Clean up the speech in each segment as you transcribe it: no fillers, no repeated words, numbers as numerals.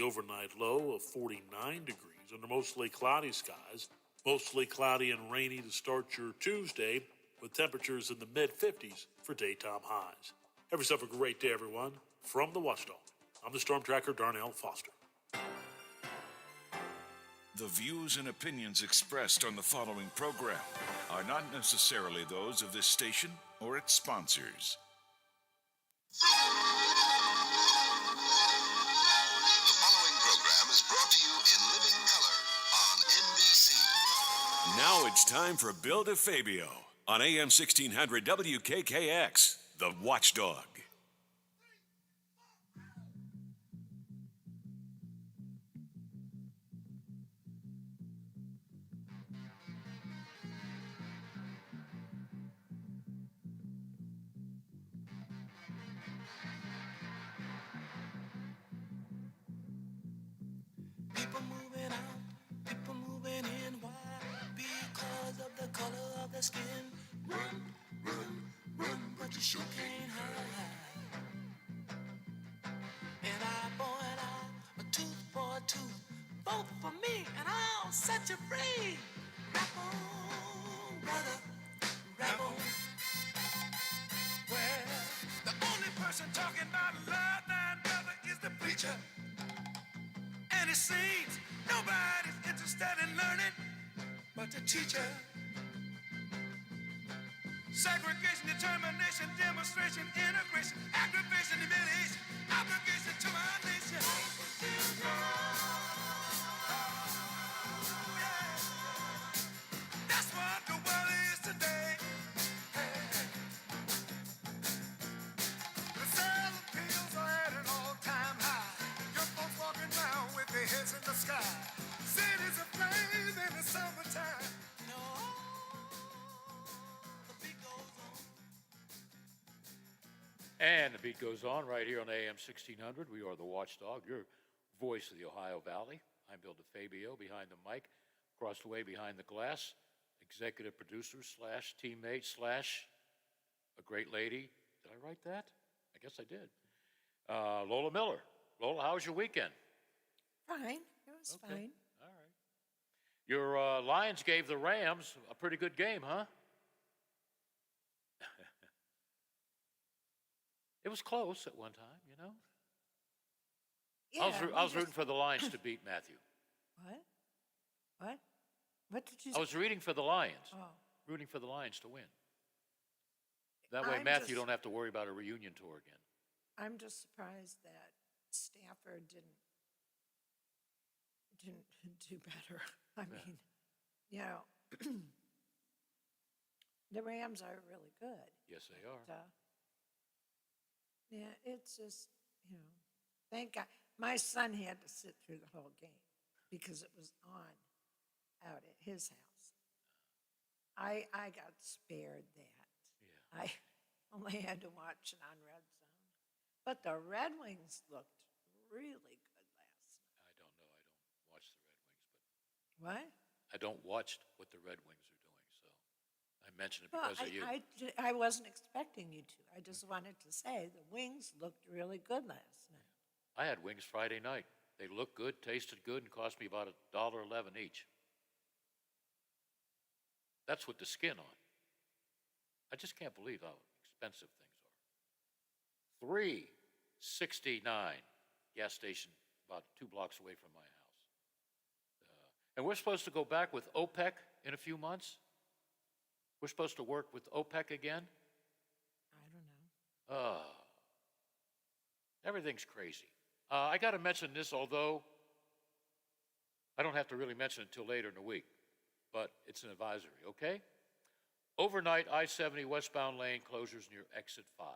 overnight low of 49 degrees under mostly cloudy skies. Mostly cloudy and rainy to start your Tuesday, with temperatures in the mid-50s for daytime highs. Have yourself a great day, everyone. From the Watchdog, I'm the Storm Tracker, Darnell Foster. The views and opinions expressed on the following program are not necessarily those of this station or its sponsors. The following program is brought to you in living color on NBC. Now it's time for Bill DeFabio on AM 1600 WKKX, The Watchdog. People moving out, people moving in. Why? Because of the color of their skin. Run, but you sure can't hide. An eye for an eye, a tooth for a tooth. Vote for me and I'll set you free. Rap on, brother, rap on. Well, the only person talking about love now, brother, is the preacher. And it seems nobody's interested in learning but the teacher. Segregation, determination, demonstration, integration, aggravation, humiliation, obligation to my nation. Yeah. That's what the world is today. Hey. The sale of pills are at an all-time high. Your folks walking around with their heads in the sky. Cities aflame in the summertime. No, the beat goes on. And the beat goes on right here on AM 1600. We are the Watchdog, your voice of the Ohio Valley. I'm Bill DeFabio, behind the mic, across the way behind the glass, executive producer slash teammate slash a great lady. Did I write that? I guess I did. Lola Miller. Lola, how was your weekend? Fine. It was fine. All right. Your Lions gave the Rams a pretty good game, huh? It was close at one time, you know? Yeah, I was rooting for the Lions to beat Matthew. What? What did you say? I was rooting for the Lions. Oh. Rooting for the Lions to win. That way Matthew don't have to worry about a reunion tour again. I'm just surprised that Stafford didn't do better. I mean, you know, the Rams are really good. Yes, they are. But, yeah, it's just, you know, thank God. My son had to sit through the whole game because it was on out at his house. I got spared that. Yeah. I only had to watch it on Red Zone. But the Red Wings looked really good last night. I don't know. I don't watch the Red Wings, but What? I don't watch what the Red Wings are doing, so I mentioned it because of you. I wasn't expecting you to. I just wanted to say the Wings looked really good last night. I had wings Friday night. They looked good, tasted good, and cost me about $1.11 each. That's with the skin on. I just can't believe how expensive things are. $3.69 gas station about 2 blocks away from my house. And we're supposed to go back with OPEC in a few months. We're supposed to work with OPEC again. I don't know. Everything's crazy. I got to mention this, although I don't have to really mention it until later in the week, but it's an advisory, okay? Overnight I-70 westbound lane closures near exit 5.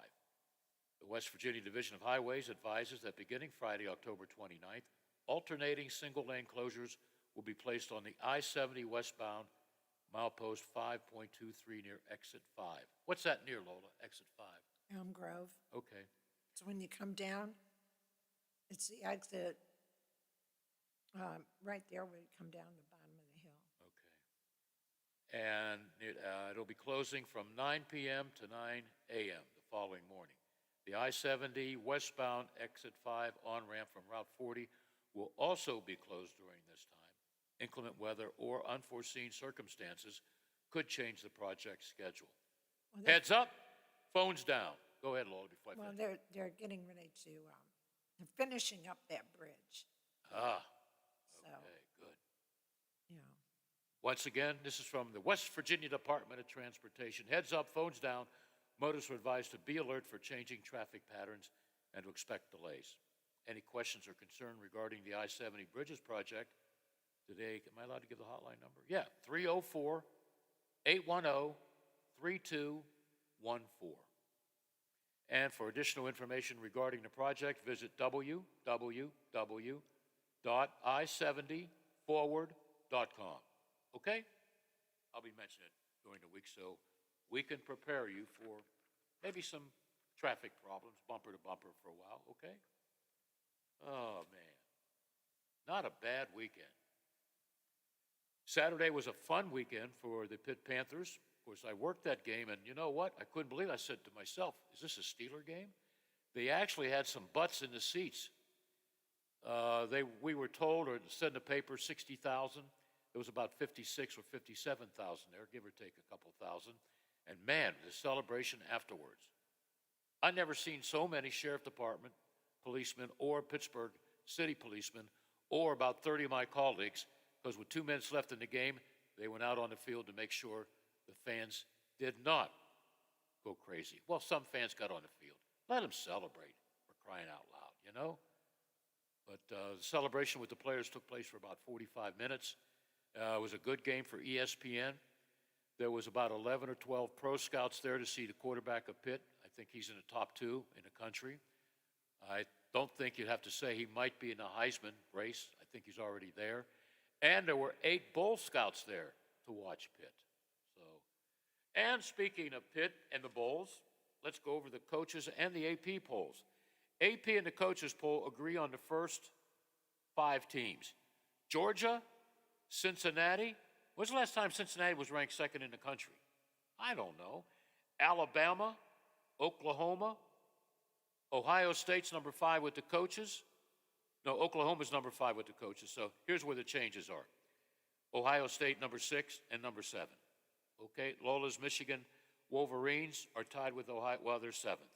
The West Virginia Division of Highways advises that beginning Friday, October 29th, alternating single-lane closures will be placed on the I-70 westbound milepost 5.23 near exit 5. What's that near, Lola, exit 5? Elm Grove. Okay. So when you come down, it's the exit right there where you come down the bottom of the hill. Okay. And it'll be closing from 9 p.m. to 9 a.m. the following morning. The I-70 westbound exit 5 on-ramp from Route 40 will also be closed during this time. Inclement weather or unforeseen circumstances could change the project schedule. Well, they- Heads up, phones down. Go ahead, Lola, before I Well, finish. they're getting ready to, they're finishing up that bridge, Ah, so, okay, good. you know. Once again, this is from the West Virginia Department of Transportation. Heads up, phones down. Motorists are advised to be alert for changing traffic patterns and to expect delays. Any questions or concern regarding the I-70 Bridges project today? Am I allowed to give the hotline number? Yeah, 304-810-3214. And for additional information regarding the project, visit www.i70forward.com. Okay? I'll be mentioning it during the week so we can prepare you for maybe some traffic problems, bumper to bumper for a while, okay? Oh, man. Not a bad weekend. Saturday was a fun weekend for the Pitt Panthers. Of course, I worked that game, and you know what? I couldn't believe it. I said to myself, is this a Steeler game? They actually had some butts in the seats. We were told, or it said in the paper, 60,000. There was about 56 or 57,000 there, give or take a couple thousand. And man, the celebration afterwards. I never seen so many sheriff department policemen or Pittsburgh city policemen or about 30 of my colleagues, because with 2 minutes left in the game, they went out on the field to make sure the fans did not go crazy. Well, some fans got on the field. Let them celebrate, for crying out loud, you know? But the celebration with the players took place for about 45 minutes. It was a good game for ESPN. There was about 11 or 12 pro scouts there to see the quarterback of Pitt. I think he's in the top 2 in the country. I don't think you'd have to say he might be in the Heisman race. I think he's already there. And there were 8 Bull Scouts there to watch Pitt. And speaking of Pitt and the Bulls, let's go over the coaches and the AP polls. AP and the coaches poll agree on the first 5 teams. Georgia, Cincinnati. When's the last time Cincinnati was ranked second in the country? I don't know. Alabama, Oklahoma, Ohio State's number 5 with the coaches. No, Oklahoma's number 5 with the coaches. So here's where the changes are. Ohio State number 6 and number 7. Okay, Lola's Michigan Wolverines are tied with Ohio. Well, they're 7th.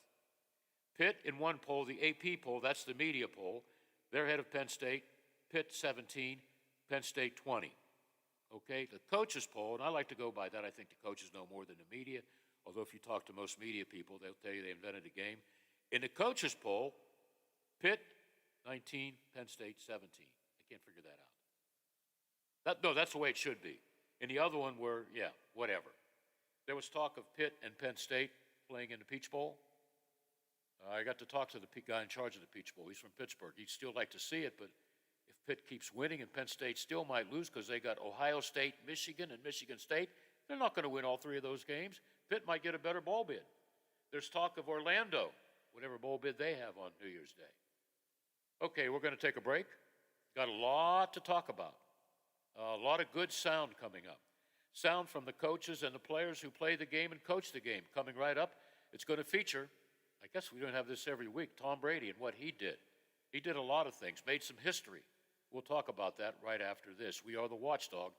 Pitt in one poll, the AP poll, that's the media poll. They're ahead of Penn State. Pitt 17, Penn State 20. Okay, the coaches poll, and I like to go by that. I think the coaches know more than the media. Although if you talk to most media people, they'll tell you they invented the game. In the coaches poll, Pitt 19, Penn State 17. I can't figure that out. No, that's the way it should be. And the other one were, yeah, whatever. There was talk of Pitt and Penn State playing in the Peach Bowl. I got to talk to the guy in charge of the Peach Bowl. He's from Pittsburgh. He'd still like to see it, but if Pitt keeps winning and Penn State still might lose because they got Ohio State, Michigan, and Michigan State, they're not going to win all 3 of those games. Pitt might get a better bowl bid. There's talk of Orlando, whatever bowl bid they have on New Year's Day. Okay, we're going to take a break. Got a lot to talk about. A lot of good sound coming up. Sound from the coaches and the players who play the game and coach the game. Coming right up, it's going to feature, I guess we don't have this every week, Tom Brady and what he did. He did a lot of things, made some history. We'll talk about that right after this. We are the Watchdog,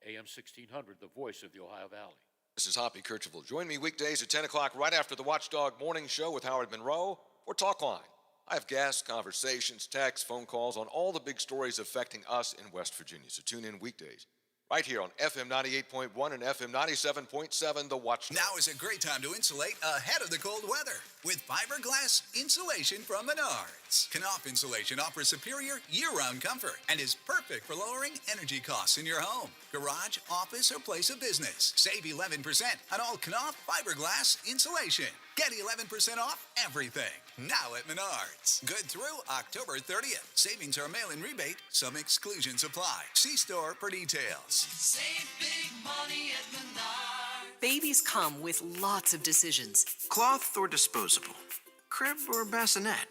AM 1600, the voice of the Ohio Valley. This is Hoppy Kercheval. Join me weekdays at 10 o'clock right after the Watchdog Morning Show with Howard Monroe or Talkline. I have guests, conversations, texts, phone calls on all the big stories affecting us in West Virginia. So tune in weekdays right here on FM 98.1 and FM 97.7, The Watchdog. Now is a great time to insulate ahead of the cold weather with fiberglass insulation from Menards. Knopf Insulation offers superior year-round comfort and is perfect for lowering energy costs in your home, garage, office, or place of business. Save 11% on all Knopf fiberglass insulation. Get 11% off everything now at Menards. Good through October 30th. Savings are mail-in rebate. Some exclusions apply. See store for details. Save big money at Menards. Babies come with lots of decisions. Cloth or disposable? Crib or bassinet?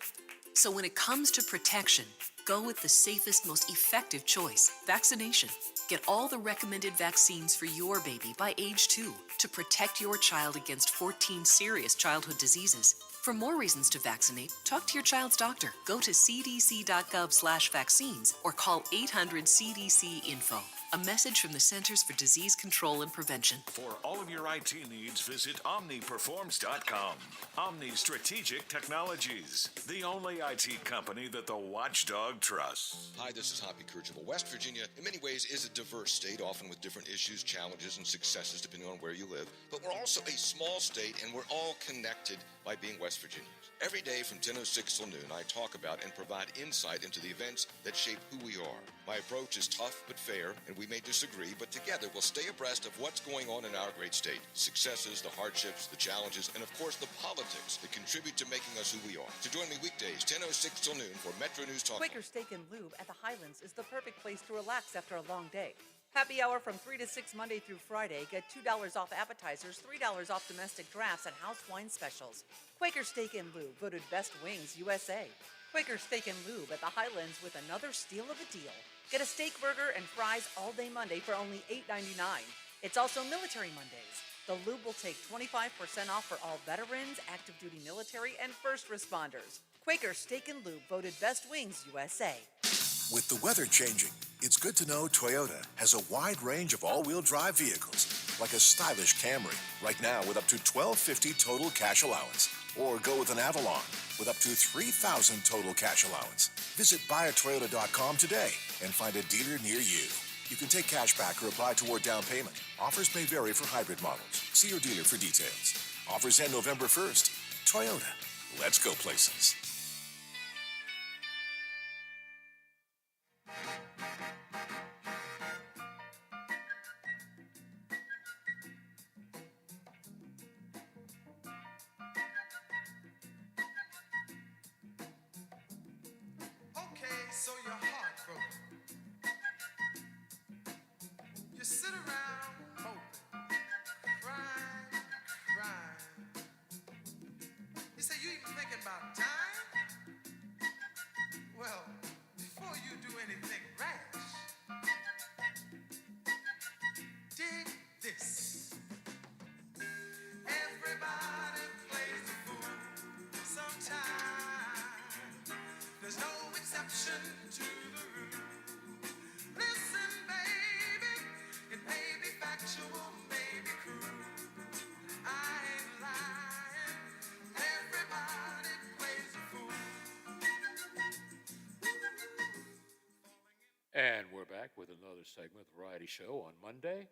So when it comes to protection, go with the safest, most effective choice, vaccination. Get all the recommended vaccines for your baby by age 2 to protect your child against 14 serious childhood diseases. For more reasons to vaccinate, talk to your child's doctor. Go to cdc.gov/vaccines or call 800-CDC-INFO. A message from the Centers for Disease Control and Prevention. For all of your IT needs, visit omniperforms.com. Omni Strategic Technologies, the only IT company that the watchdog trusts. Hi, this is Hoppy Kercheval. West Virginia, in many ways, is a diverse state, often with different issues, challenges, and successes depending on where you live. But we're also a small state, and we're all connected by being West Virginians. Every day from 10:06 till noon, I talk about and provide insight into the events that shape who we are. My approach is tough but fair, and we may disagree, but together we'll stay abreast of what's going on in our great state. Successes, the hardships, the challenges, and of course the politics that contribute to making us who we are. So join me weekdays, 10:06 till noon for Metro News Talk. Quaker Steak and Lube at the Highlands is the perfect place to relax after a long day. Happy hour from 3 to 6 Monday through Friday. Get $2 off appetizers, $3 off domestic drafts, and house wine specials. Quaker Steak and Lube, voted Best Wings USA. Quaker Steak and Lube at the Highlands with another steal of a deal. Get a steak burger and fries all day Monday for only $8.99. It's also Military Mondays. The Lube will take 25% off for all veterans, active duty military, and first responders. Quaker Steak and Lube, voted Best Wings USA. With the weather changing, it's good to know Toyota has a wide range of all-wheel drive vehicles, like a stylish Camry, right now with up to $1,250 total cash allowance. Or go with an Avalon with up to $3,000 total cash allowance. Visit buyatoyota.com today and find a dealer near you. You can take cash back or apply toward down payment. Offers may vary for hybrid models. See your dealer for details. Offers end November 1st. Toyota. Let's go places. Okay, so you're heartbroken. You sit around moping, crying, crying. You say you even thinking about dying? Well, before you do anything rash, dig this. Everybody plays the fool sometimes. There's no exception to the rule. Listen, baby, it may be factual, may be cruel. I ain't lying. Everybody plays the fool. And we're back with another segment of the Variety Show on Monday,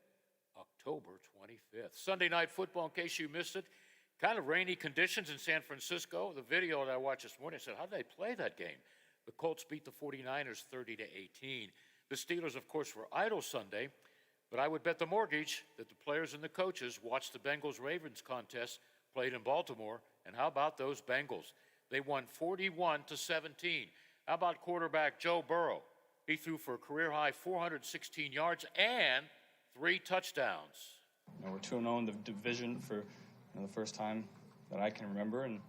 October 25th. Sunday Night Football, in case you missed it, kind of rainy conditions in San Francisco. The video that I watched this morning said, how did they play that game? The Colts beat the 49ers 30-18. The Steelers, of course, were idle Sunday, but I would bet the mortgage that the players and the coaches watched the Bengals-Ravens contest played in Baltimore. And how about those Bengals? They won 41-17. How about quarterback Joe Burrow? He threw for a career-high 416 yards and 3 touchdowns. We're 2-0 in the division for the first time that I can remember. And,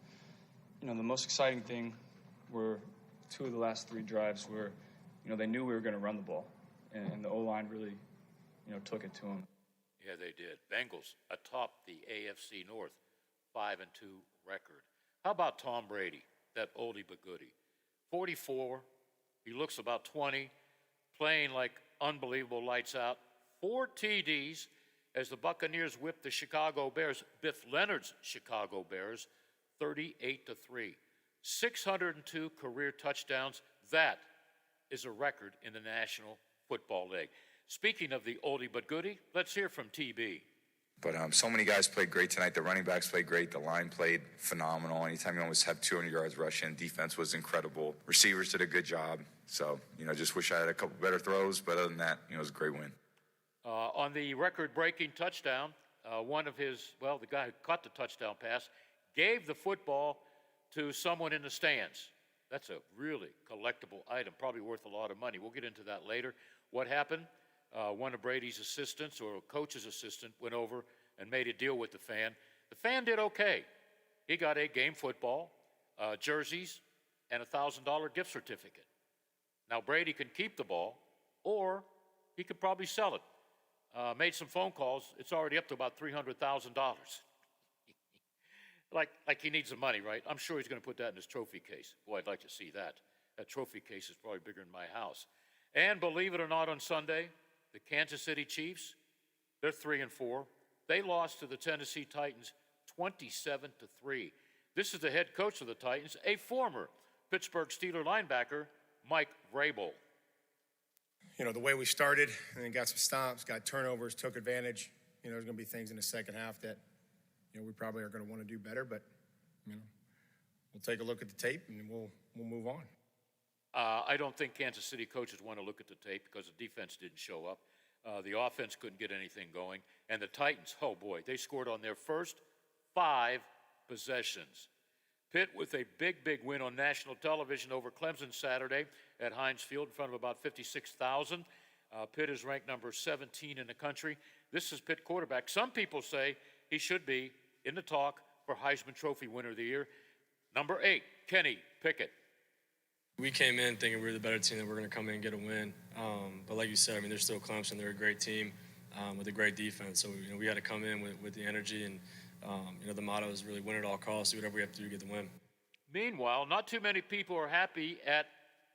the most exciting thing were 2 of the last 3 drives where, they knew we were going to run the ball. And the O-line really, took it to them. Yeah, they did. Bengals atop the AFC North, 5-2 record. How about Tom Brady, that oldie but goodie? 44, he looks about 20, playing like unbelievable lights out. 4 TDs as the Buccaneers whipped the Chicago Bears, Biff Leonard's Chicago Bears, 38-3. 602 career touchdowns. That is a record in the National Football League. Speaking of the oldie but goodie, let's hear from TB. But so many guys played great tonight. The running backs played great. The line played phenomenal. Anytime you almost have 200 yards rushing, defense was incredible. Receivers did a good job. So, just wish I had a couple better throws. But other than that, it was a great win. On the record-breaking touchdown, one of his, the guy who caught the touchdown pass, gave the football to someone in the stands. That's a really collectible item, probably worth a lot of money. We'll get into that later. What happened? One of Brady's assistants or a coach's assistant went over and made a deal with the fan. The fan did okay. He got a game football, jerseys, and a $1,000 gift certificate. Now, Brady can keep the ball, or he could probably sell it. Made some phone calls. It's already up to about $300,000. like he needs the money, right? I'm sure he's going to put that in his trophy case. Boy, I'd like to see that. That trophy case is probably bigger than my house. And believe it or not, on Sunday, the Kansas City Chiefs, they're 3-4. They lost to the Tennessee Titans 27-3. This is the head coach of the Titans, a former Pittsburgh Steeler linebacker, Mike Vrabel. You know, the way we started and then got some stops, got turnovers, took advantage. You know, there's going to be things in the second half that, you know, we probably are going to want to do better, but, you know, we'll take a look at the tape and we'll move on. I don't think Kansas City coaches want to look at the tape because the defense didn't show up. The offense couldn't get anything going. And the Titans, oh boy, they scored on their first 5 possessions. Pitt with a big win on national television over Clemson Saturday at Heinz Field in front of about 56,000. Pitt is ranked number 17 in the country. This is Pitt quarterback. Some people say he should be in the talk for Heisman Trophy winner of the year. Number 8, Kenny Pickett. We came in thinking we were the better team, that we're going to come in and get a win. But like you said, I mean, they're still Clemson. They're a great team with a great defense. So, you know, we had to come in with the energy. And, you know, the motto is really win at all costs. Do whatever we have to do to get the win. Meanwhile, not too many people are happy at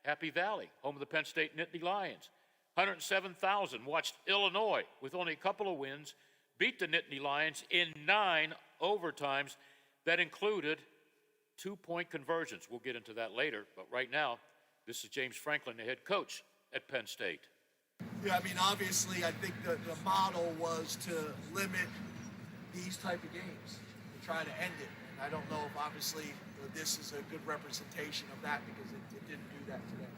Happy Valley, home of the Penn State Nittany Lions. 107,000 watched Illinois, with only a couple of wins, beat the Nittany Lions in 9 overtimes. That included 2-point conversions. We'll get into that later, but right now, this is James Franklin, the head coach at Penn State. Yeah, I mean, obviously, I think the model was to limit these type of games, to try to end it. And I don't know if, obviously, this is a good representation of that because it didn't do that today.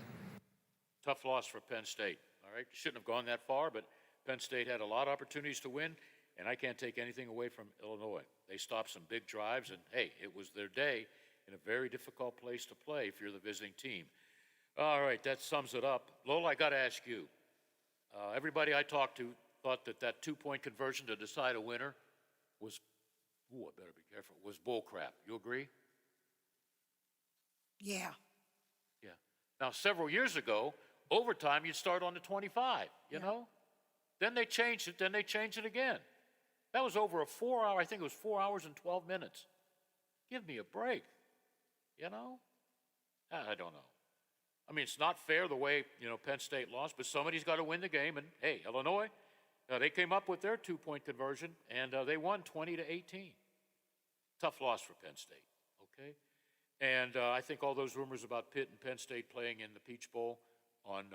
Tough loss for Penn State, all right? Shouldn't have gone that far, but Penn State had a lot of opportunities to win, and I can't take anything away from Illinois. They stopped some big drives, and, hey, it was their day in a very difficult place to play if you're the visiting team. All right, that sums it up. Lola, I got to ask you. Everybody I talked to thought that 2-point conversion to decide a winner was, I better be careful, was bull crap. You agree? Yeah. Yeah. Now, several years ago, overtime, you'd start on the 25, you know? Then they changed it, again. That was over a 4-hour, I think it was 4 hours and 12 minutes. Give me a break, you know? I don't know. I mean, it's not fair the way, you know, Penn State lost, but somebody's got to win the game. And, hey, Illinois, they came up with their 2-point conversion, and they won 20-18. Tough loss for Penn State, okay? And I think all those rumors about Pitt and Penn State playing in the Peach Bowl on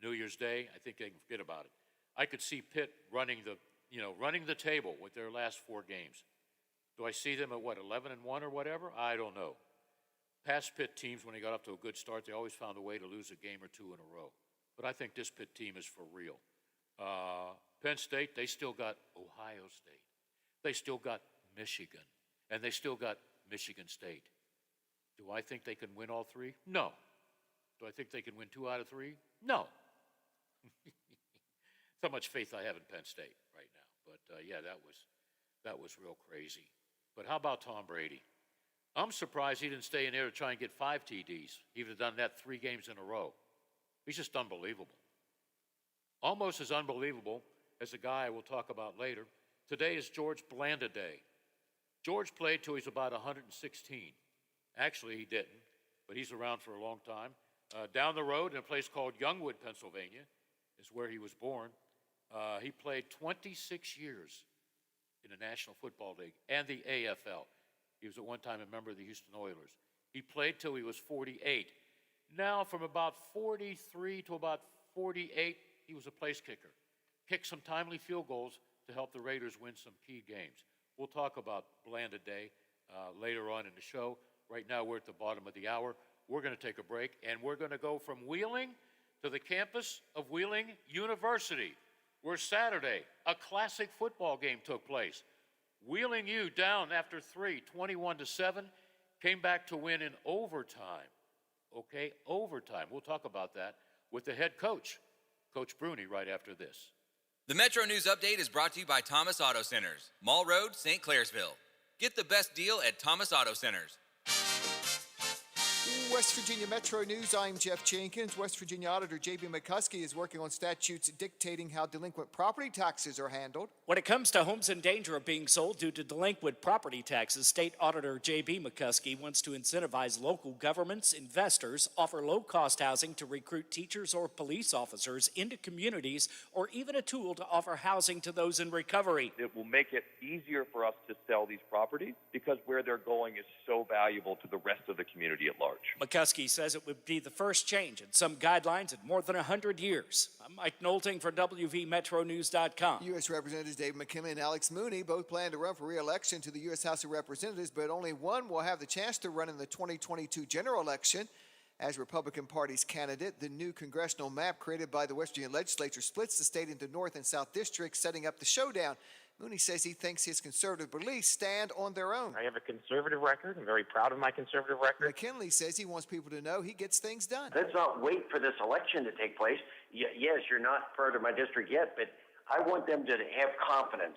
New Year's Day, I think they can forget about it. I could see Pitt running the table with their last 4 games. Do I see them at, 11-1 or whatever? I don't know. Past Pitt teams, when they got up to a good start, they always found a way to lose a game or 2 in a row. But I think this Pitt team is for real. Penn State, they still got Ohio State. They still got Michigan. And they still got Michigan State. Do I think they can win all 3? No. Do I think they can win 2 out of 3? No. That's how much faith I have in Penn State right now. But, yeah, that was real crazy. But how about Tom Brady? I'm surprised he didn't stay in there to try and get 5 TDs. He would have done that 3 games in a row. He's just unbelievable. Almost as unbelievable as a guy we'll talk about later. Today is George Blanda Day. George played till he's about 116. Actually, he didn't, but he's around for a long time. Down the road in a place called Youngwood, Pennsylvania, is where he was born. He played 26 years in the National Football League and the AFL. He was at one time a member of the Houston Oilers. He played till he was 48. Now, from about 43 to about 48, he was a place kicker. Kicked some timely field goals to help the Raiders win some key games. We'll talk about Blanda Day later on in the show. Right now, we're at the bottom of the hour. We're going to take a break, and we're going to go from Wheeling to the campus of Wheeling University, where Saturday, a classic football game took place. Wheeling U down after 3, 21-7, came back to win in overtime. Okay, overtime. We'll talk about that with the head coach, Coach Bruni, right after this. The Metro News Update is brought to you by Thomas Auto Centers, Mall Road, St. Clairsville. Get the best deal at Thomas Auto Centers. West Virginia Metro News, I'm Jeff Jenkins. West Virginia Auditor J.B. McCuskey is working on statutes dictating how delinquent property taxes are handled. When it comes to homes in danger of being sold due to delinquent property taxes, State Auditor J.B. McCuskey wants to incentivize local governments, investors, offer low-cost housing to recruit teachers or police officers into communities, or even a tool to offer housing to those in recovery. It will make it easier for us to sell these properties because where they're going is so valuable to the rest of the community at large. McCuskey says it would be the first change in some guidelines in more than 100 years. I'm Mike Knowlting for WVMetroNews.com. U.S. Representatives Dave McKinley and Alex Mooney both plan to run for re-election to the U.S. House of Representatives, but only one will have the chance to run in the 2022 general election. As Republican Party's candidate, the new congressional map created by the West Virginia legislature splits the state into North and South districts, setting up the showdown. Mooney says he thinks his conservative beliefs stand on their own. I have a conservative record. I'm very proud of my conservative record. McKinley says he wants people to know he gets things done. Let's not wait for this election to take place. Yes, you're not part of my district yet, but I want them to have confidence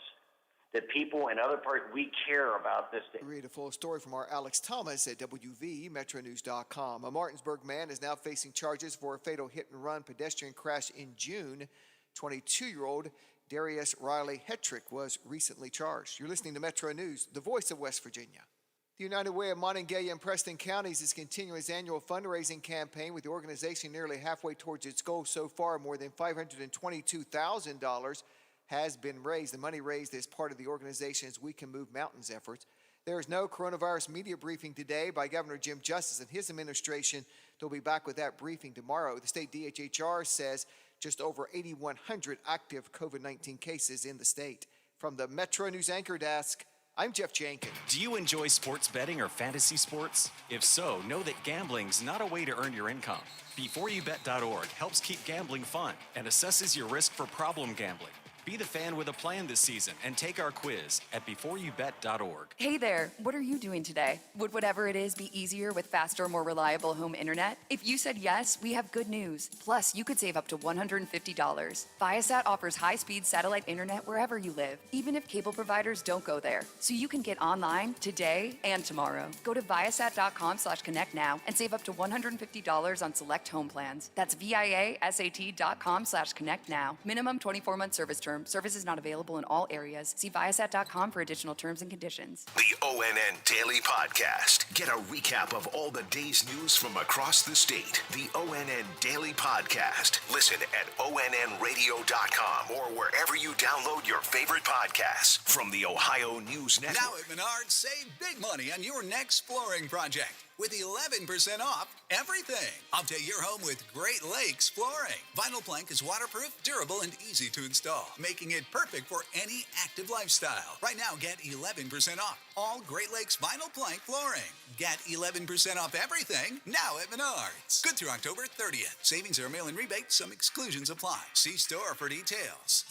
that people in other parts, we care about this. Read a full story from our Alex Thomas at WVMetroNews.com. A Martinsburg man is now facing charges for a fatal hit-and-run pedestrian crash in June. 22-year-old Darius Riley Hetrick was recently charged. You're listening to Metro News, the voice of West Virginia. The United Way of Monongalia and Preston counties is continuing its annual fundraising campaign, with the organization nearly halfway towards its goal so far. More than $522,000 has been raised. The money raised is part of the organization's We Can Move Mountains efforts. There is no coronavirus media briefing today by Governor Jim Justice and his administration. They'll be back with that briefing tomorrow. The state DHHR says just over 8,100 active COVID-19 cases in the state. From the Metro News Anchor Desk, I'm Jeff Jenkins. Do you enjoy sports betting or fantasy sports? If so, know that gambling's not a way to earn your income. BeforeYouBet.org helps keep gambling fun and assesses your risk for problem gambling. Be the fan with a plan this season and take our quiz at BeforeYouBet.org. Hey there, what are you doing today? Would whatever it is be easier with faster, more reliable home internet? If you said yes, we have good news. Plus, you could save up to $150. Viasat offers high-speed satellite internet wherever you live, even if cable providers don't go there. So you can get online today and tomorrow. Go to Viasat.com/connect now and save up to $150 on select home plans. That's Viasat.com/connect now. Minimum 24-month service term. Services not available in all areas. See Viasat.com for additional terms and conditions. The ONN Daily Podcast. Get a recap of all the day's news from across the state. The ONN Daily Podcast. Listen at ONNRadio.com or wherever you download your favorite podcasts from the Ohio News Network. Now at Menards, save big money on your next flooring project with 11% off everything. Update your home with Great Lakes Flooring. Vinyl plank is waterproof, durable, and easy to install, making it perfect for any active lifestyle. Right now, get 11% off all Great Lakes vinyl plank flooring. Get 11% off everything now at Menards. Good through October 30th. Savings are a mail-in rebate. Some exclusions apply. See store for details.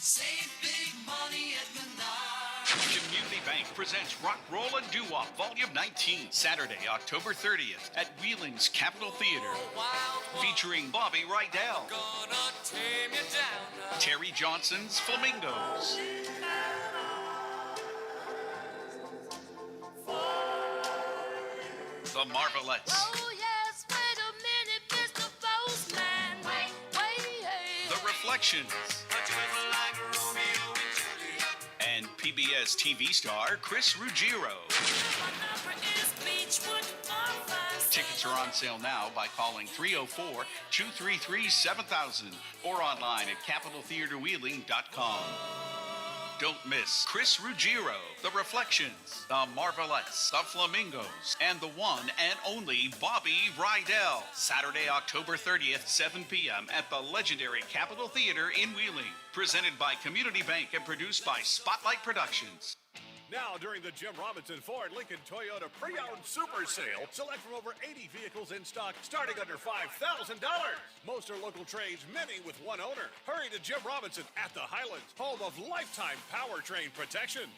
Save big money at Menards. Community Bank presents Rock, Roll, and Doo-Wop Volume 19, Saturday, October 30th at Wheeling's Capitol Theater. Featuring Bobby Rydell, Terry Johnson's Flamingos, The Marvelettes, Oh yes, wait a minute, Mr. Postman. Wait, The Reflections, and PBS TV star Chris Ruggiero. Tickets are on sale now by calling 304-233-7000 or online at CapitolTheaterWheeling.com. Don't miss Chris Ruggiero, The Reflections, The Marvelettes, The Flamingos, and the one and only Bobby Rydell. Saturday, October 30th, 7 p.m. at the legendary Capitol Theater in Wheeling. Presented by Community Bank and produced by Spotlight Productions. Now, during the Jim Robinson Ford Lincoln Toyota Pre-Owned Super Sale, select from over 80 vehicles in stock starting under $5,000. Most are local trades, many with one owner. Hurry to Jim Robinson at the Highlands, home of lifetime powertrain protection.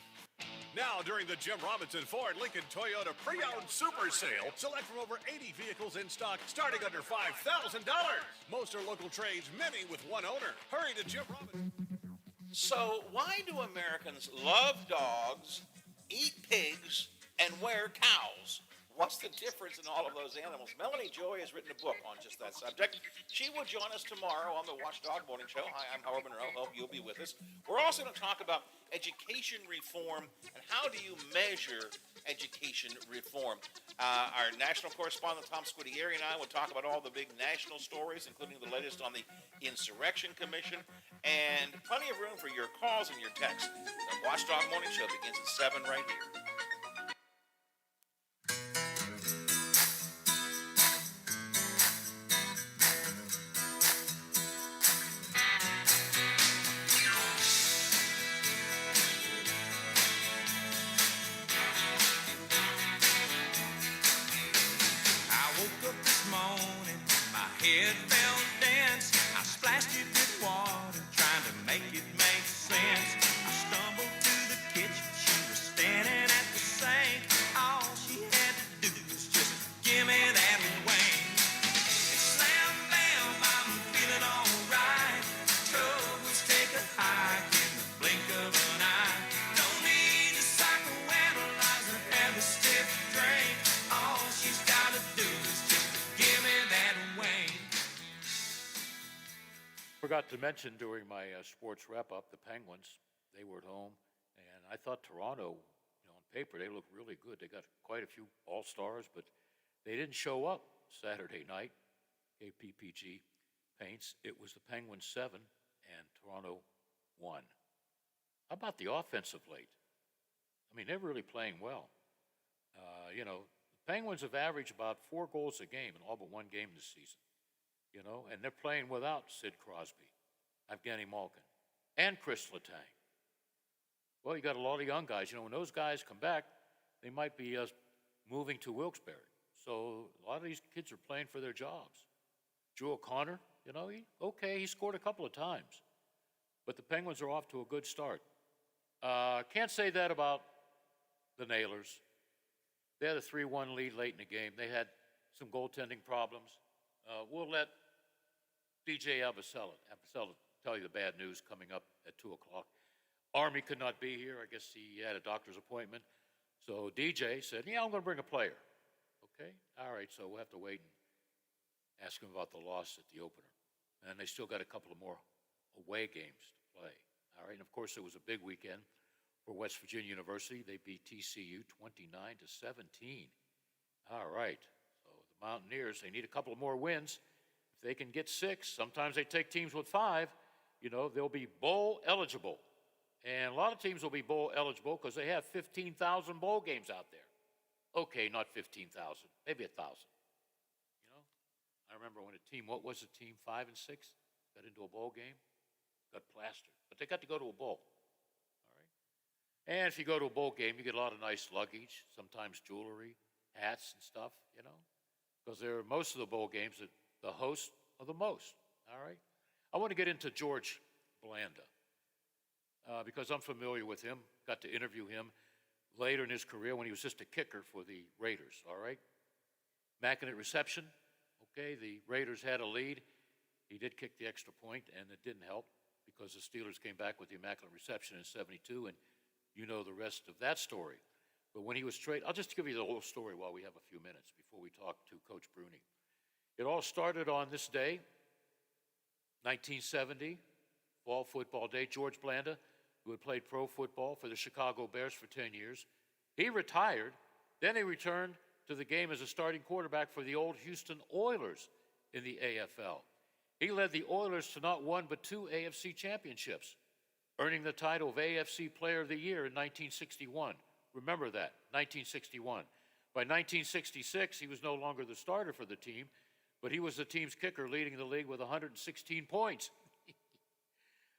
Now, during the Jim Robinson Ford Lincoln Toyota Pre-Owned Super Sale, select from over 80 vehicles in stock starting under $5,000. Most are local trades, many with one owner. Hurry to Jim Robinson. So why do Americans love dogs, eat pigs, and wear cows? What's the difference in all of those animals? Melanie Joy has written a book on just that subject. She will join us tomorrow on the Watchdog Morning Show. Hi, I'm Howard Monroe. Hope you'll be with us. We're also going to talk about education reform and how do you measure education reform. Our national correspondent, Tom Squitieri, and I will talk about all the big national stories, including the latest on the Insurrection Commission, and plenty of room for your calls and your texts. The Watchdog Morning Show begins at 7 right here. I woke up this morning, my head felt dense. I splashed it with water, trying to make it make sense. I stumbled to the kitchen, she was standing at the sink. All she had to do was just give me that wing. And slam bam, I'm feeling alright. Troubles take a hike in the blink of an eye. Don't need to psychoanalyze or have a stiff drink. All she's gotta do is just give me that wing. Forgot to mention during my sports wrap-up, the Penguins, they were at home, and I thought Toronto, on paper, they looked really good. They got quite a few all-stars, but they didn't show up Saturday night, KPPG paints. It was the Penguins 7 and Toronto 1. How about the offense of late? I mean, they're really playing well. The Penguins have averaged about 4 goals a game in all but one game this season. And they're playing without Sid Crosby, Evgeny Malkin, and Chris Letang. Well, you got a lot of young guys. When those guys come back, they might be moving to Wilkes-Barre. So a lot of these kids are playing for their jobs. Drew O'Connor, he scored a couple of times. But the Penguins are off to a good start. Can't say that about the Nailers. They had a 3-1 lead late in the game. They had some goaltending problems. We'll let DJ Abasella tell you the bad news coming up at 2 o'clock. Army could not be here. I guess he had a doctor's appointment. So DJ said, I'm going to bring a player. Okay? All right, so we'll have to wait and ask him about the loss at the opener. And they still got a couple of more away games to play. All right, and of course, it was a big weekend for West Virginia University. They beat TCU 29-17. All right, so the Mountaineers, they need a couple of more wins. If they can get 6, sometimes they take teams with 5, they'll be bowl eligible. And a lot of teams will be bowl eligible because they have 15,000 bowl games out there. Okay, not 15,000, maybe 1,000. I remember when a team, what was the team, 5 and 6, got into a bowl game, got plastered. But they got to go to a bowl. All right. And if you go to a bowl game, you get a lot of nice luggage, sometimes jewelry, hats and stuff, because most of the bowl games that the hosts are the most. All right. I want to get into George Blanda because I'm familiar with him. Got to interview him later in his career when he was just a kicker for the Raiders. All right. Immaculate reception. Okay, the Raiders had a lead. He did kick the extra point, and it didn't help because the Steelers came back with the immaculate reception in 72, and you know the rest of that story. But when he was traded, I'll just give you the whole story while we have a few minutes before we talk to Coach Bruni. It all started on this day, 1970, Fall Football Day. George Blanda, who had played pro football for the Chicago Bears for 10 years, he retired. Then he returned to the game as a starting quarterback for the old Houston Oilers in the AFL. He led the Oilers to not 1 but 2 AFC championships, earning the title of AFC Player of the Year in 1961. Remember that, 1961. By 1966, he was no longer the starter for the team, but he was the team's kicker, leading the league with 116 points.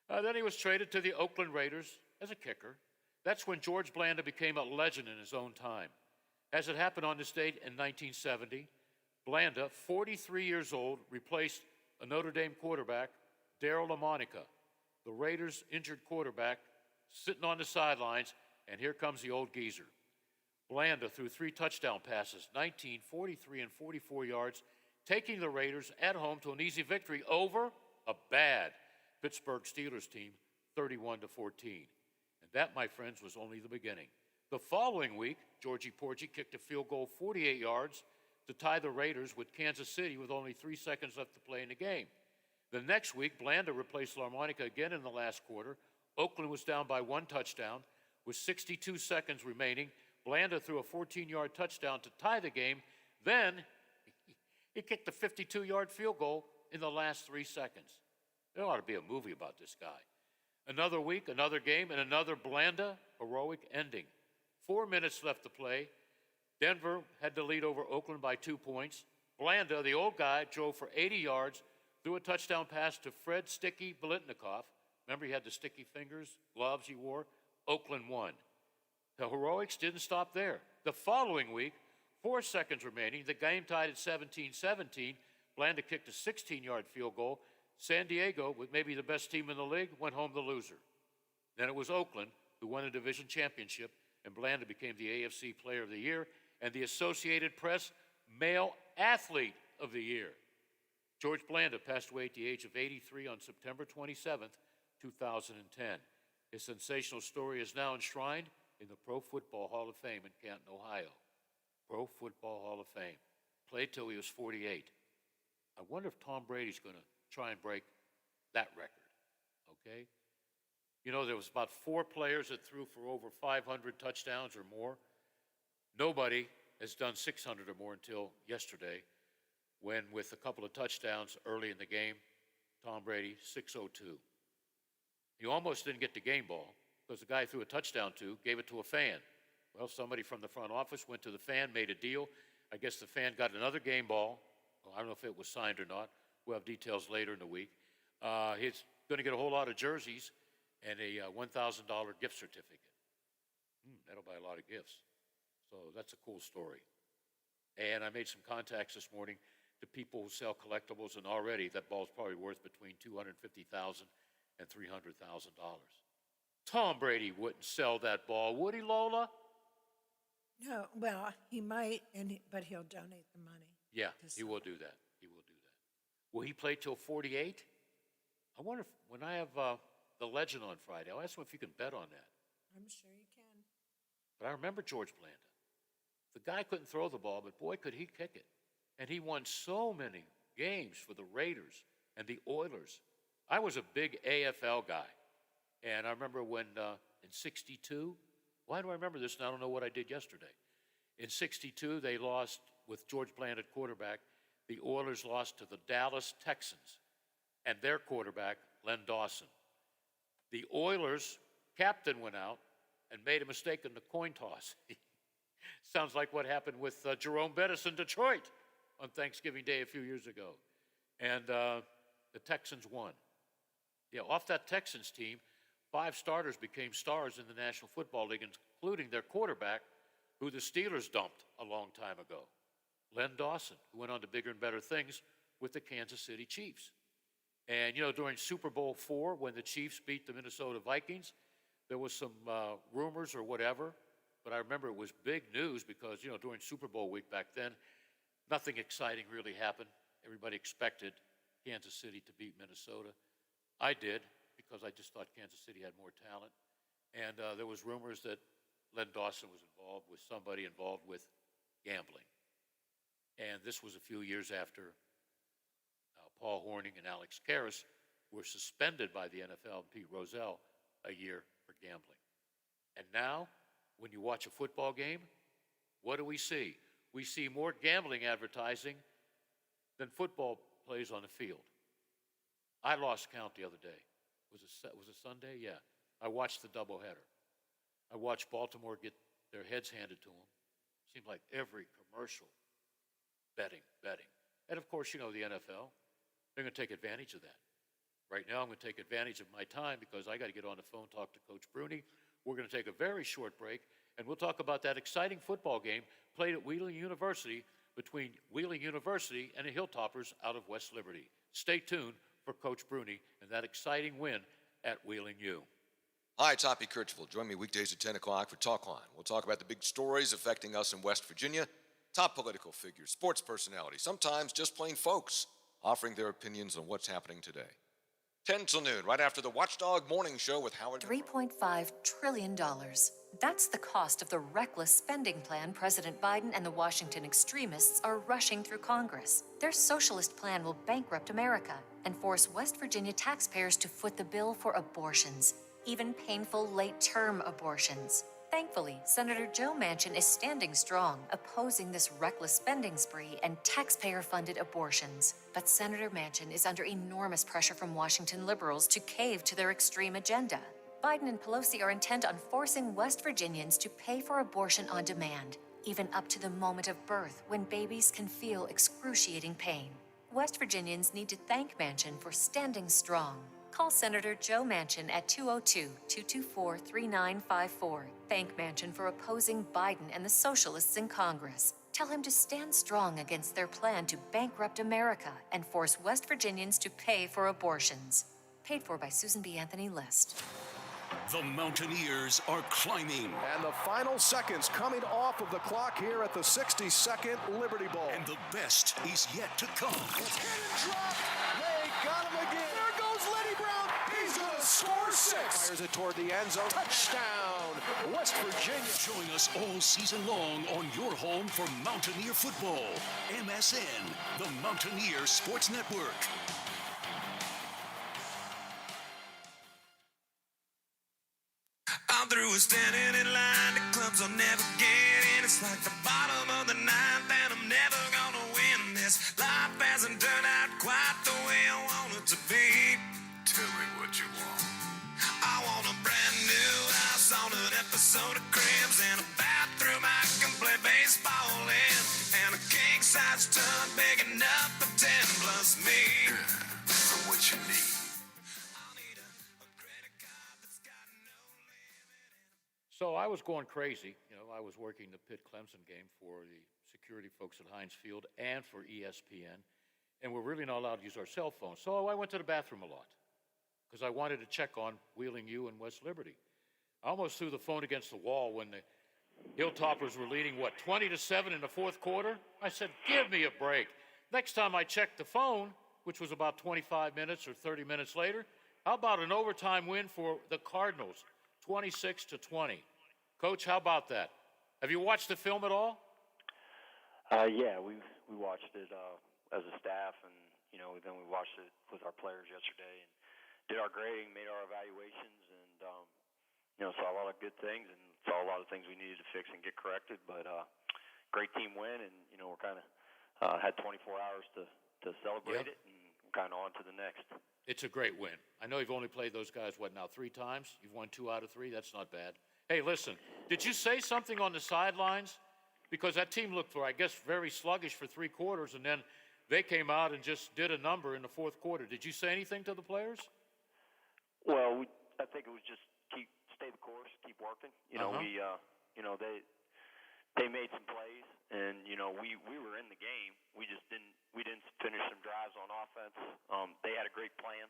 Then he was traded to the Oakland Raiders as a kicker. That's when George Blanda became a legend in his own time. As it happened on this date in 1970, Blanda, 43 years old, replaced a Notre Dame quarterback, Darryl LaMonica, the Raiders' injured quarterback, sitting on the sidelines, and here comes the old geezer. Blanda threw 3 touchdown passes, 19, 43, and 44 yards, taking the Raiders at home to an easy victory over a bad Pittsburgh Steelers team, 31-14. And that, my friends, was only the beginning. The following week, Georgie Porgy kicked a field goal 48 yards to tie the Raiders with Kansas City with only 3 seconds left to play in the game. The next week, Blanda replaced LaMonica again in the last quarter. Oakland was down by 1 touchdown. With 62 seconds remaining, Blanda threw a 14-yard touchdown to tie the game. Then, he kicked a 52-yard field goal in the last 3 seconds. There ought to be a movie about this guy. Another week, another game, and another Blanda heroic ending. 4 minutes left to play. Denver had to lead over Oakland by 2 points. Blanda, the old guy, drove for 80 yards, threw a touchdown pass to Fred Sticky Bolitnikoff. Remember, he had the sticky fingers, gloves he wore? Oakland won. The heroics didn't stop there. The following week, 4 seconds remaining, the game tied at 17-17. Blanda kicked a 16-yard field goal. San Diego, with maybe the best team in the league, went home the loser. Then it was Oakland who won the division championship, and Blanda became the AFC Player of the Year and the Associated Press Male Athlete of the Year. George Blanda passed away at the age of 83 on September 27th, 2010. His sensational story is now enshrined in the Pro Football Hall of Fame in Canton, Ohio. Pro Football Hall of Fame. Played till he was 48. I wonder if Tom Brady's going to try and break that record, okay? You know, there was about 4 players that threw for over 500 touchdowns or more. Nobody has done 600 or more until yesterday, when with a couple of touchdowns early in the game, Tom Brady, 602. He almost didn't get the game ball because the guy threw a touchdown to, gave it to a fan. Well, somebody from the front office went to the fan, made a deal. I guess the fan got another game ball. Well, I don't know if it was signed or not. We'll have details later in the week. He's going to get a whole lot of jerseys and a $1,000 gift certificate. That'll buy a lot of gifts. So that's a cool story. And I made some contacts this morning to people who sell collectibles, and already that ball's probably worth between $250,000 and $300,000. Tom Brady wouldn't sell that ball, would he, Lola? No, well, he might, but he'll donate the money. Yeah, he will do that. He will do that. Will he play till 48? I wonder if, when I have the legend on Friday, I'll ask him if you can bet on that. I'm sure you can. But I remember George Blanda. The guy couldn't throw the ball, but boy, could he kick it. And he won so many games for the Raiders and the Oilers. I was a big AFL guy. And I remember when in 62, why do I remember this? And I don't know what I did yesterday. In 62, they lost with George Blanda at quarterback. The Oilers lost to the Dallas Texans and their quarterback, Len Dawson. The Oilers captain went out and made a mistake in the coin toss. Sounds like what happened with Jerome Bettis in Detroit on Thanksgiving Day a few years ago. And the Texans won. Yeah, off that Texans team, 5 starters became stars in the National Football League, including their quarterback, who the Steelers dumped a long time ago, Len Dawson, who went on to bigger and better things with the Kansas City Chiefs. And, you know, during Super Bowl IV, when the Chiefs beat the Minnesota Vikings, there was some rumors or whatever, but I remember it was big news because, you know, during Super Bowl week back then, nothing exciting really happened. Everybody expected Kansas City to beat Minnesota. I did, because I just thought Kansas City had more talent. And there was rumors that Len Dawson was involved with somebody involved with gambling. And this was a few years after Paul Hornung and Alex Karras were suspended by the NFL and Pete Rozelle a year for gambling. And now, when you watch a football game, what do we see? We see more gambling advertising than football plays on the field. I lost count the other day. Was it Sunday? Yeah. I watched the doubleheader. I watched Baltimore get their heads handed to them. Seemed like every commercial, betting. And of course, you know, the NFL, they're going to take advantage of that. Right now, I'm going to take advantage of my time because I got to get on the phone, talk to Coach Bruni. We're going to take a very short break, and we'll talk about that exciting football game played at Wheeling University between Wheeling University and the Hilltoppers out of West Liberty. Stay tuned for Coach Bruni and that exciting win at Wheeling U. Hi, it's Hoppy Kirchville. Join me weekdays at 10 o'clock for Talk Line. We'll talk about the big stories affecting us in West Virginia, top political figures, sports personalities, sometimes just plain folks offering their opinions on what's happening today. 10 till noon, right after the Watchdog Morning Show with Howard. $3.5 trillion. That's the cost of the reckless spending plan President Biden and the Washington extremists are rushing through Congress. Their socialist plan will bankrupt America and force West Virginia taxpayers to foot the bill for abortions, even painful late-term abortions. Thankfully, Senator Joe Manchin is standing strong, opposing this reckless spending spree and taxpayer-funded abortions. But Senator Manchin is under enormous pressure from Washington liberals to cave to their extreme agenda. Biden and Pelosi are intent on forcing West Virginians to pay for abortion on demand, even up to the moment of birth when babies can feel excruciating pain. West Virginians need to thank Manchin for standing strong. Call Senator Joe Manchin at 202-224-3954. Thank Manchin for opposing Biden and the socialists in Congress. Tell him to stand strong against their plan to bankrupt America and force West Virginians to pay for abortions. Paid for by Susan B. Anthony List. The Mountaineers are climbing. And the final seconds coming off of the clock here at the 62nd Liberty Bowl. And the best is yet to come. It's hit and dropped. They got him again. There goes Lenny Brown. He's going to score 6. Fires it toward the end zone. Touchdown, West Virginia. Join us all season long on your home for Mountaineer football. MSN, the Mountaineer Sports Network. I'm through with standing in line. The clubs I'll never get in. It's like the bottom of the ninth, and I'm never gonna win this. Life hasn't turned out quite the way I want it to be. Tell me what you want. I want a brand new house on an episode of Cribs and a bathroom I can play baseball in, and a king-size tub big enough for 10 plus me. For what you need. So I was going crazy. You know, I was working the Pitt-Clemson game for the security folks at Heinz Field and for ESPN, and we're really not allowed to use our cell phones. So I went to the bathroom a lot because I wanted to check on Wheeling U and West Liberty. I almost threw the phone against the wall when the Hilltoppers were leading, 20-7 in the fourth quarter? I said, give me a break. Next time I checked the phone, which was about 25 minutes or 30 minutes later, how about an overtime win for the Cardinals? 26-20. Coach, how about that? Have you watched the film at all? Yeah, we watched it as a staff, and then we watched it with our players yesterday, and did our grading, made our evaluations, and saw a lot of good things, and saw a lot of things we needed to fix and get corrected. But great team win, and we're kind of had 24 hours to celebrate it, and kind of on to the next. It's a great win. I know you've only played those guys, 3 times? You've won 2 out of 3? That's not bad. Hey, listen, did you say something on the sidelines? Because that team looked, I guess, very sluggish for 3 quarters, and then they came out and just did a number in the fourth quarter. Did you say anything to the players? Well, I think it was just stay the course, keep working. They made some plays, and we were in the game. We didn't finish some drives on offense. They had a great plan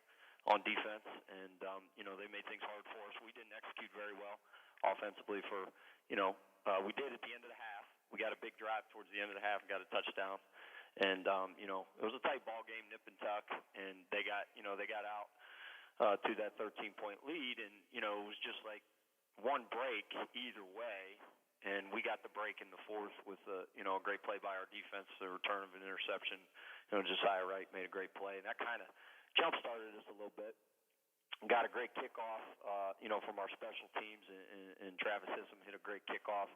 on defense, and they made things hard for us. We didn't execute very well offensively. We did at the end of the half. We got a big drive towards the end of the half and got a touchdown. And it was a tight ball game, nip and tuck, and they got out to that 13-point lead, and it was just like one break either way. And we got the break in the fourth with a great play by our defense, the return of an interception. Josiah Wright made a great play, and that kind of jump-started us a little bit. Got a great kickoff, from our special teams, and Travis Hissom hit a great kickoff,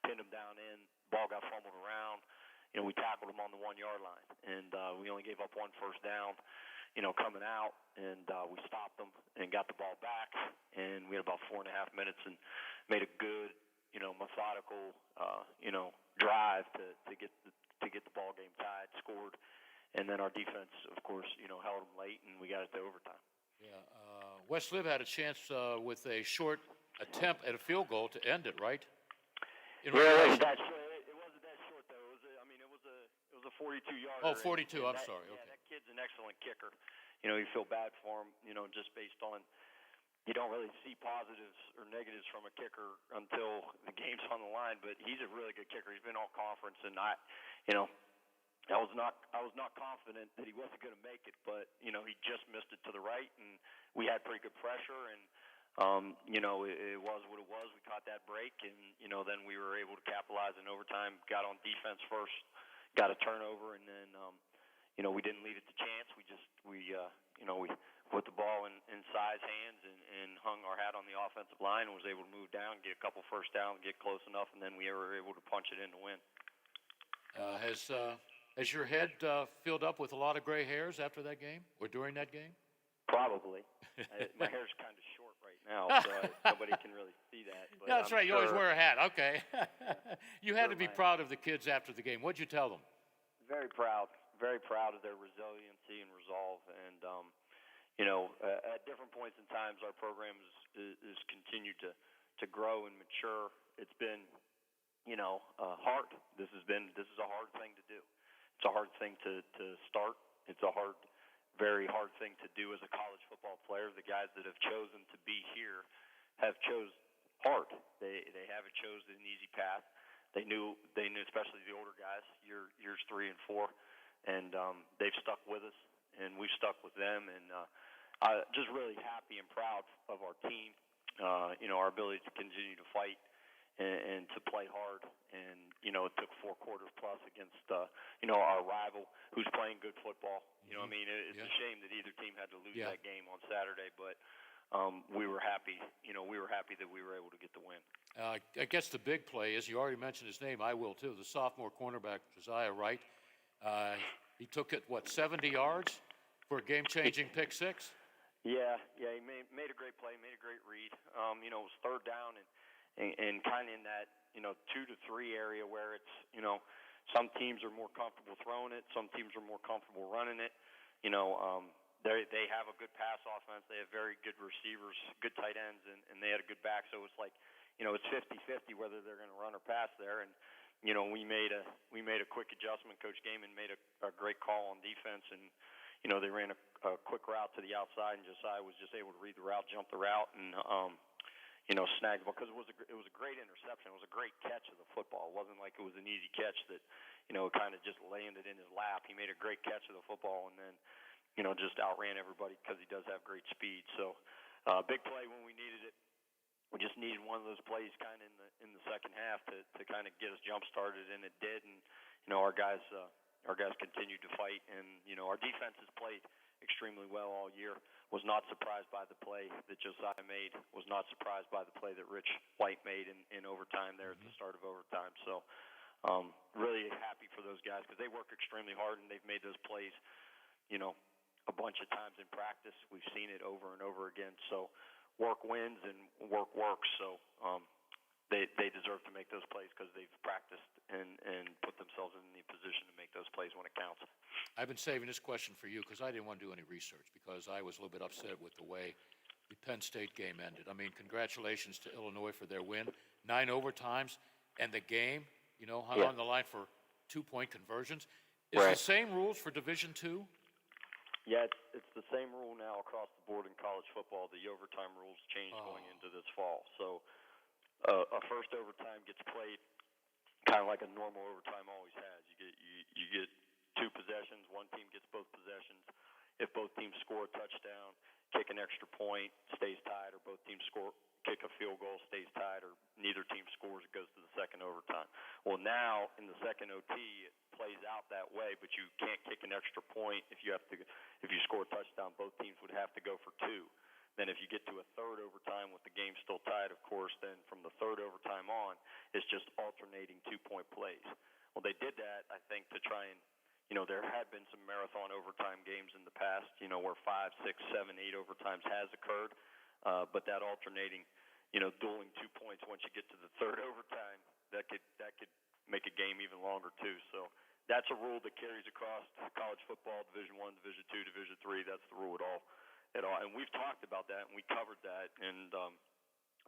pinned him down in, ball got fumbled around. We tackled him on the 1-yard line, and we only gave up 1 first down, coming out, and we stopped them and got the ball back, and we had about 4.5 minutes and made a good, methodical, drive to get the ball game tied, scored, and then our defense, of course, held them late, and we got it to overtime. Yeah, West Lib had a chance with a short attempt at a field goal to end it, right? It wasn't that short though. It was a 42-yarder. Oh, 42. I'm sorry. Yeah, okay. that kid's an excellent kicker. You feel bad for him. Just based on. You don't really see positives or negatives from a kicker until the game's on the line, but he's a really good kicker. He's been all conference, and I was not confident that he wasn't going to make it, but he just missed it to the right, and we had pretty good pressure, and it was what it was. We caught that break, and then we were able to capitalize in overtime. Got on defense first, got a turnover, and then we didn't leave it to chance. We put the ball in Sai's hands and hung our hat on the offensive line and was able to move down, get a couple first downs, get close enough, and then we were able to punch it in to win. Has your head filled up with a lot of gray hairs after that game or during that game? Probably. My hair's kind of short right now, so nobody can really see that. But That's right. You always sure- wear a hat. Okay. You had to be proud of the kids after the game. What'd you tell them? Very proud of their resiliency and resolve. And, at different points in times, our program is continued to grow and mature. It's been, hard. This is a hard thing to do. It's a hard thing to start. It's a very hard thing to do as a college football player. The guys that have chosen to be here have chose hard. They haven't chosen an easy path. They knew, especially the older guys, years 3 and 4, and they've stuck with us, and we've stuck with them, and just really happy and proud of our team. Our ability to continue to fight and to play hard, and it took 4 quarters plus against our rival who's playing good football. It's a shame that either team had to lose that game on Saturday, but we were happy. We were happy that we were able to get the win. I guess the big play is, you already mentioned his name, I will too, the sophomore cornerback, Josiah Wright. He took it, 70 yards for a game-changing pick six? Yeah, he made a great play, made a great read. It was third down and kind of in that, 2 to 3 area where it's, some teams are more comfortable throwing it, some teams are more comfortable running it. They have a good pass offense. They have very good receivers, good tight ends, and they had a good back. So it's like, it's 50-50 whether they're going to run or pass there. And we made a quick adjustment. Coach Gaiman made a great call on defense, and they ran a quick route to the outside, and Josiah was just able to read the route, jump the route, and snag the ball, because it was a great interception. It was a great catch of the football. It wasn't like it was an easy catch that kind of just landed in his lap. He made a great catch of the football, and then just outran everybody because he does have great speed. So big play when we needed it. We just needed one of those plays kind of in the second half to kind of get us jump started, and it did. And our guys continued to fight, and our defense has played extremely well all year. Was not surprised by the play that Josiah made. Was not surprised by the play that Rich White made in overtime there at the start of overtime. So really happy for those guys because they work extremely hard, and they've made those plays a bunch of times in practice. We've seen it over and over again. So work wins and work works. So they deserve to make those plays because they've practiced and put themselves in the position to make those plays when it counts. I've been saving this question for you because I didn't want to do any research because I was a little bit upset with the way the Penn State game ended. I mean, congratulations to Illinois for their win. 9 overtimes, and the game, hung on the line for 2-point conversions. Is Right. the same rules for Division II? Yeah, it's the same rule now across the board in college football. The overtime rules changed going into this fall. So a first overtime gets played kind of like a normal overtime always has. You get 2 possessions. One team gets both possessions. If both teams score a touchdown, kick an extra point, stays tied, or both teams kick a field goal, stays tied, or neither team scores, it goes to the second overtime. Well, now in the second OT, it plays out that way, but you can't kick an extra point if you score a touchdown. Both teams would have to go for 2. Then if you get to a third overtime with the game still tied, of course, then from the third overtime on, it's just alternating 2-point plays. Well, they did that, I think, to try and, there had been some marathon overtime games in the past, where 5, 6, 7, 8 overtimes has occurred. But that alternating, dueling 2 points once you get to the third overtime, that could make a game even longer too. So that's a rule that carries across college football, Division I, Division II, Division III. That's the rule at all. And we've talked about that, and we covered that, and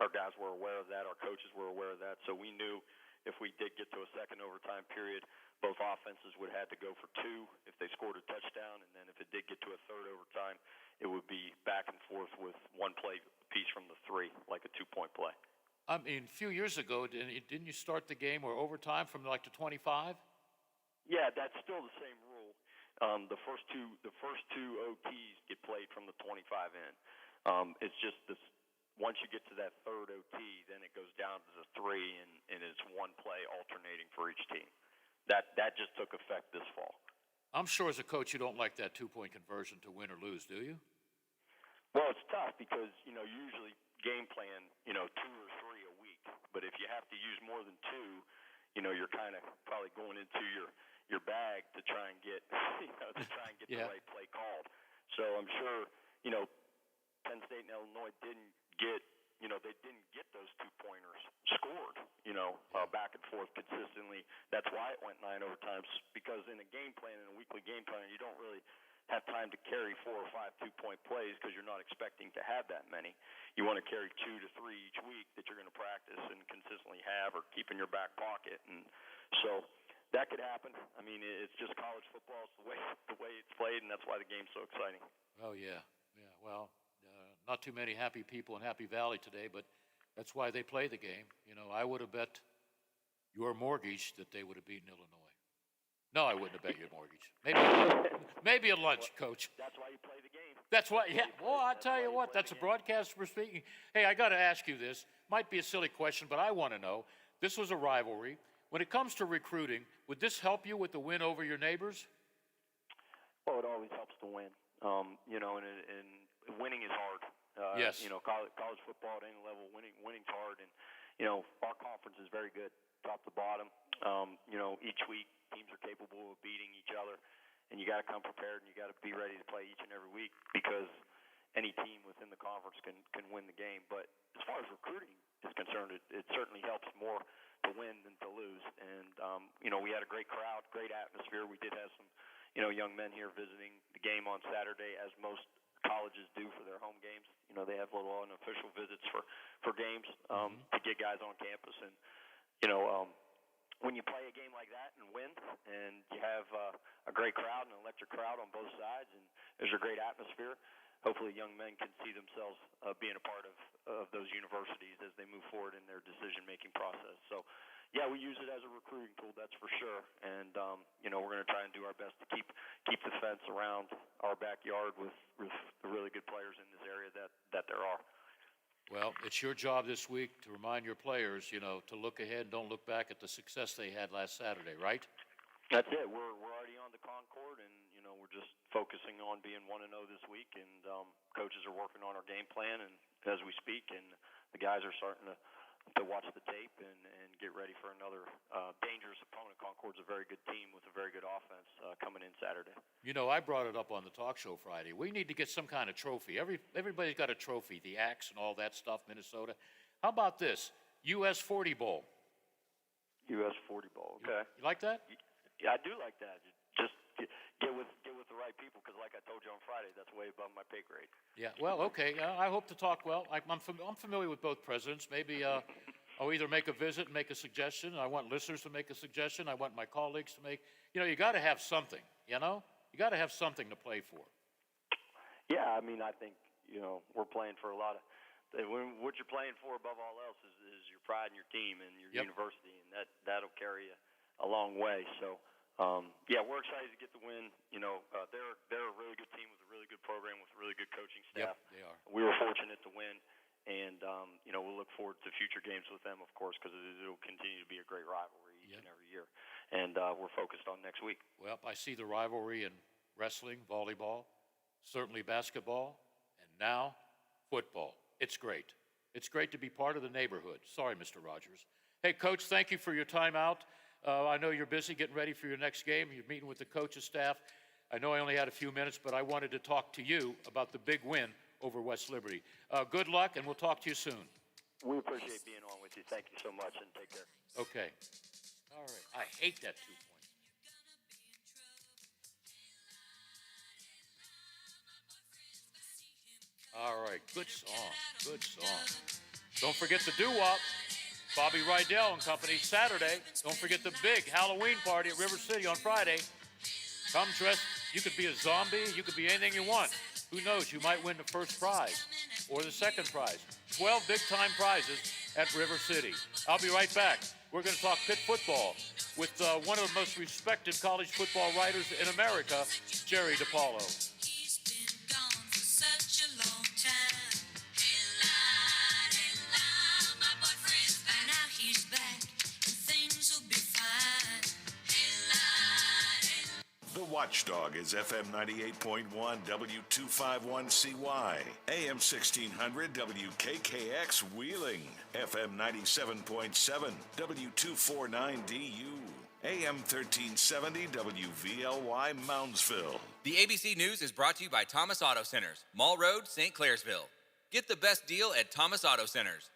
our guys were aware of that. Our coaches were aware of that. So we knew if we did get to a second overtime period, both offenses would have to go for 2 if they scored a touchdown, and then if it did get to a third overtime, it would be back and forth with 1 play piece from the 3, like a 2-point play. I mean, a few years ago, didn't you start the game or overtime from like the 25? Yeah, that's still the same rule. The first two OTs get played from the 25 in. It's just this. Once you get to that third OT, then it goes down to the 3, and it's one play alternating for each team. That just took effect this fall. I'm sure as a coach you don't like that 2-point conversion to win or lose, do you? Well, it's tough because, usually game plan, 2 or 3 a week. But if you have to use more than 2, you're kind of probably going into your bag to try and get, Yeah. the right play called. So I'm sure, Penn State and Illinois didn't get, they didn't get those 2-pointers scored, back and forth consistently. That's why it went 9 overtimes, because in a game plan, in a weekly game plan, you don't really have time to carry 4 or 5 2-point plays because you're not expecting to have that many. You want to carry 2 to 3 each week that you're going to practice and consistently have or keep in your back pocket. And so that could happen. I mean, it's just college football. It's the way it's played, and that's why the game's so exciting. Oh, yeah. Yeah, well, not too many happy people in Happy Valley today, but that's why they play the game. I would have bet your mortgage that they would have beaten Illinois. No, I wouldn't have bet your mortgage. Maybe a lunch, Coach. That's why you play the game. That's why, yeah. Well, I'll tell you what, that's a broadcaster speaking. Hey, I got to ask you this. Might be a silly question, but I want to know. This was a rivalry. When it comes to recruiting, would this help you with the win over your neighbors? Well, it always helps to win. And winning is hard. Yes. College football at any level, winning's hard. And, our conference is very good, top to bottom. Each week teams are capable of beating each other. And you got to come prepared, and you got to be ready to play each and every week because any team within the conference can win the game. But as far as recruiting is concerned, it certainly helps more to win than to lose. And, we had a great crowd, great atmosphere. We did have some, young men here visiting the game on Saturday, as most colleges do for their home games. They have little unofficial visits for games to get guys on campus. And, when you play a game like that and win, and you have a great crowd, an electric crowd on both sides, and there's a great atmosphere, hopefully young men can see themselves being a part of those universities as they move forward in their decision-making process. So, yeah, we use it as a recruiting tool, that's for sure. And, we're going to try and do our best to keep the fence around our backyard with the really good players in this area that there are. Well, it's your job this week to remind your players, to look ahead and don't look back at the success they had last Saturday, right? That's it. We're already on the Concord, and, we're just focusing on being 1-0 this week, and coaches are working on our game plan and as we speak, and the guys are starting to watch the tape and get ready for another dangerous opponent. Concord's a very good team with a very good offense coming in Saturday. I brought it up on the talk show Friday. We need to get some kind of trophy. Everybody's got a trophy, the axe and all that stuff, Minnesota. How about this? U.S. 40 Bowl. U.S. 40 Bowl, okay. You like that? Yeah, I do like that. Just get with the right people, because like I told you on Friday, that's way above my pay grade. Yeah, well, okay. I hope to talk well. I'm familiar with both presidents. Maybe I'll either make a visit and make a suggestion. I want listeners to make a suggestion. I want my colleagues to make. You got to have something, You got to have something to play for. Yeah, I mean, I think, we're playing for a lot of – what you're playing for above all else is your pride in your team and your university, and that'll carry you a long way. So, yeah, we're excited to get the win. They're a really good team with a really good program with a really good coaching staff. Yep, they are. We were fortunate to win, and we'll look forward to future games with them, of course, because it'll continue to be a great rivalry each and every year. And we're focused on next week. Well, I see the rivalry in wrestling, volleyball, certainly basketball, and now football. It's great. It's great to be part of the neighborhood. Sorry, Mr. Rogers. Hey, Coach, thank you for your time out. I know you're busy getting ready for your next game. You're meeting with the coach's staff. I know I only had a few minutes, but I wanted to talk to you about the big win over West Liberty. Good luck, and we'll talk to you soon. We appreciate being on with you. Thank you so much, and take care. Okay. All right. I hate that 2 points. All right. Good song. Good song. Don't forget the doo-wop. Bobby Rydell and company, Saturday. Don't forget the big Halloween party at River City on Friday. Come dressed. You could be a zombie. You could be anything you want. Who knows? You might win the first prize or the second prize. 12 big-time prizes at River City. I'll be right back. we're going to talk Pitt football with one of the most respected college football writers in America, Jerry DiPaolo. The Watchdog is FM 98.1 W251CY, AM 1600 WKKX Wheeling, FM 97.7 W249DU, AM 1370 WVLY Moundsville. The ABC News is brought to you by Thomas Auto Centers, Mall Road, St. Clairsville. Get the best deal at Thomas Auto Centers.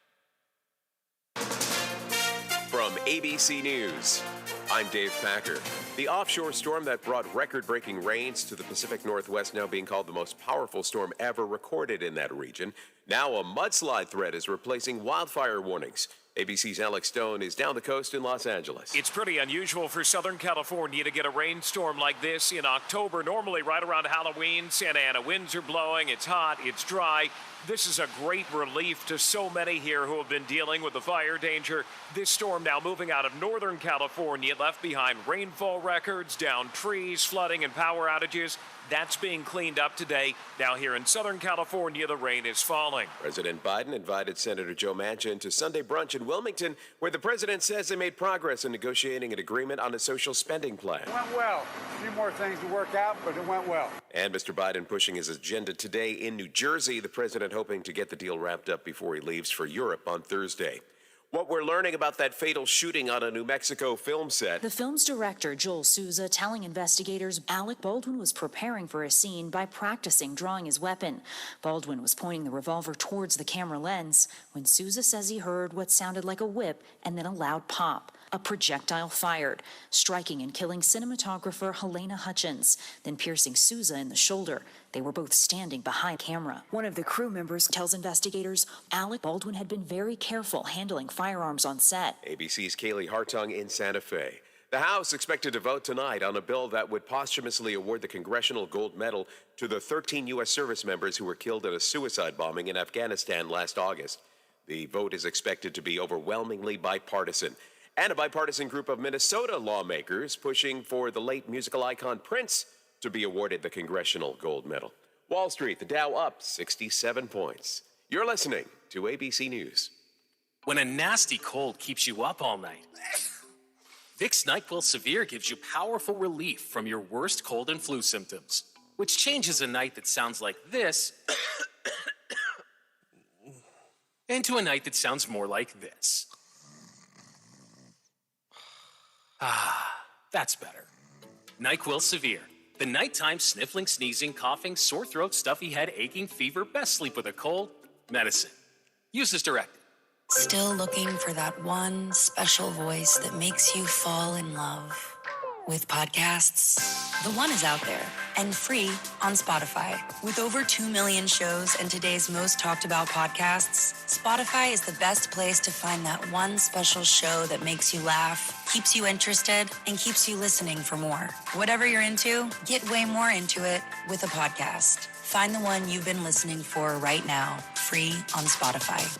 From ABC News, I'm Dave Packer. The offshore storm that brought record-breaking rains to the Pacific Northwest now being called the most powerful storm ever recorded in that region. Now a mudslide threat is replacing wildfire warnings. ABC's Alex Stone is down the coast in Los Angeles. It's pretty unusual for Southern California to get a rainstorm like this in October. Normally right around Halloween, Santa Ana winds are blowing, it's hot, it's dry. This is a great relief to so many here who have been dealing with the fire danger. This storm now moving out of Northern California left behind rainfall records, downed trees, flooding and power outages. That's being cleaned up today. Now here in Southern California, the rain is falling. President Biden invited Senator Joe Manchin to Sunday brunch in Wilmington, where the president says they made progress in negotiating an agreement on a social spending plan. It went well. A few more things to work out, but it went well. And Mr. Biden pushing his agenda today in New Jersey, the president hoping to get the deal wrapped up before he leaves for Europe on Thursday. What we're learning about that fatal shooting on a New Mexico film set. The film's director, Joel Souza, telling investigators Alec Baldwin was preparing for a scene by practicing drawing his weapon. Baldwin was pointing the revolver towards the camera lens when Souza says he heard what sounded like a whip and then a loud pop. A projectile fired, striking and killing cinematographer Helena Hutchins, then piercing Souza in the shoulder. They were both standing behind camera. One of the crew members tells investigators Alec Baldwin had been very careful handling firearms on set. ABC's Kaylee Hartung in Santa Fe. The House expected to vote tonight on a bill that would posthumously award the Congressional Gold Medal to the 13 U.S. service members who were killed in a suicide bombing in Afghanistan last August. The vote is expected to be overwhelmingly bipartisan. And a bipartisan group of Minnesota lawmakers pushing for the late musical icon Prince to be awarded the Congressional Gold Medal. Wall Street, the Dow up 67 points. You're listening to ABC News. When a nasty cold keeps you up all night, Vicks NyQuil Severe gives you powerful relief from your worst cold and flu symptoms, which changes a night that sounds like this into a night that sounds more like this. That's better. NyQuil Severe. The nighttime sniffling, sneezing, coughing, sore throat, stuffy head, aching, fever, best sleep with a cold, medicine. Use as directed. Still looking for that one special voice that makes you fall in love with podcasts? The one is out there and free on Spotify. With over 2 million shows and today's most talked about podcasts, Spotify is the best place to find that one special show that makes you laugh, keeps you interested, and keeps you listening for more. Whatever you're into, get way more into it with a podcast. Find the one you've been listening for right now, free on Spotify.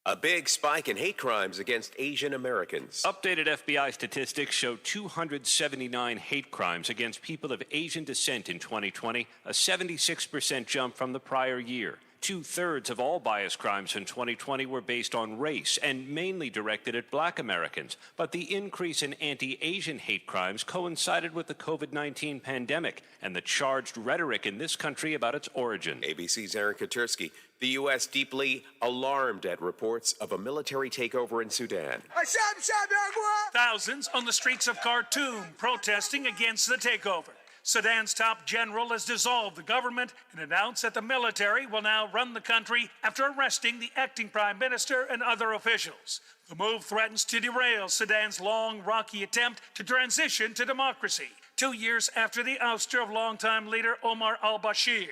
A big spike in hate crimes against Asian Americans. Updated FBI statistics show 279 hate crimes against people of Asian descent in 2020, a 76% jump from the prior year. 2/3 of all bias crimes in 2020 were based on race and mainly directed at Black Americans. But the increase in anti-Asian hate crimes coincided with the COVID-19 pandemic and the charged rhetoric in this country about its origin. ABC's Aaron Katursky. The U.S. deeply alarmed at reports of a military takeover in Sudan. Thousands on the streets of Khartoum protesting against the takeover. Sudan's top general has dissolved the government and announced that the military will now run the country after arresting the acting prime minister and other officials. The move threatens to derail Sudan's long, rocky attempt to transition to democracy, 2 years after the ouster of longtime leader Omar al-Bashir.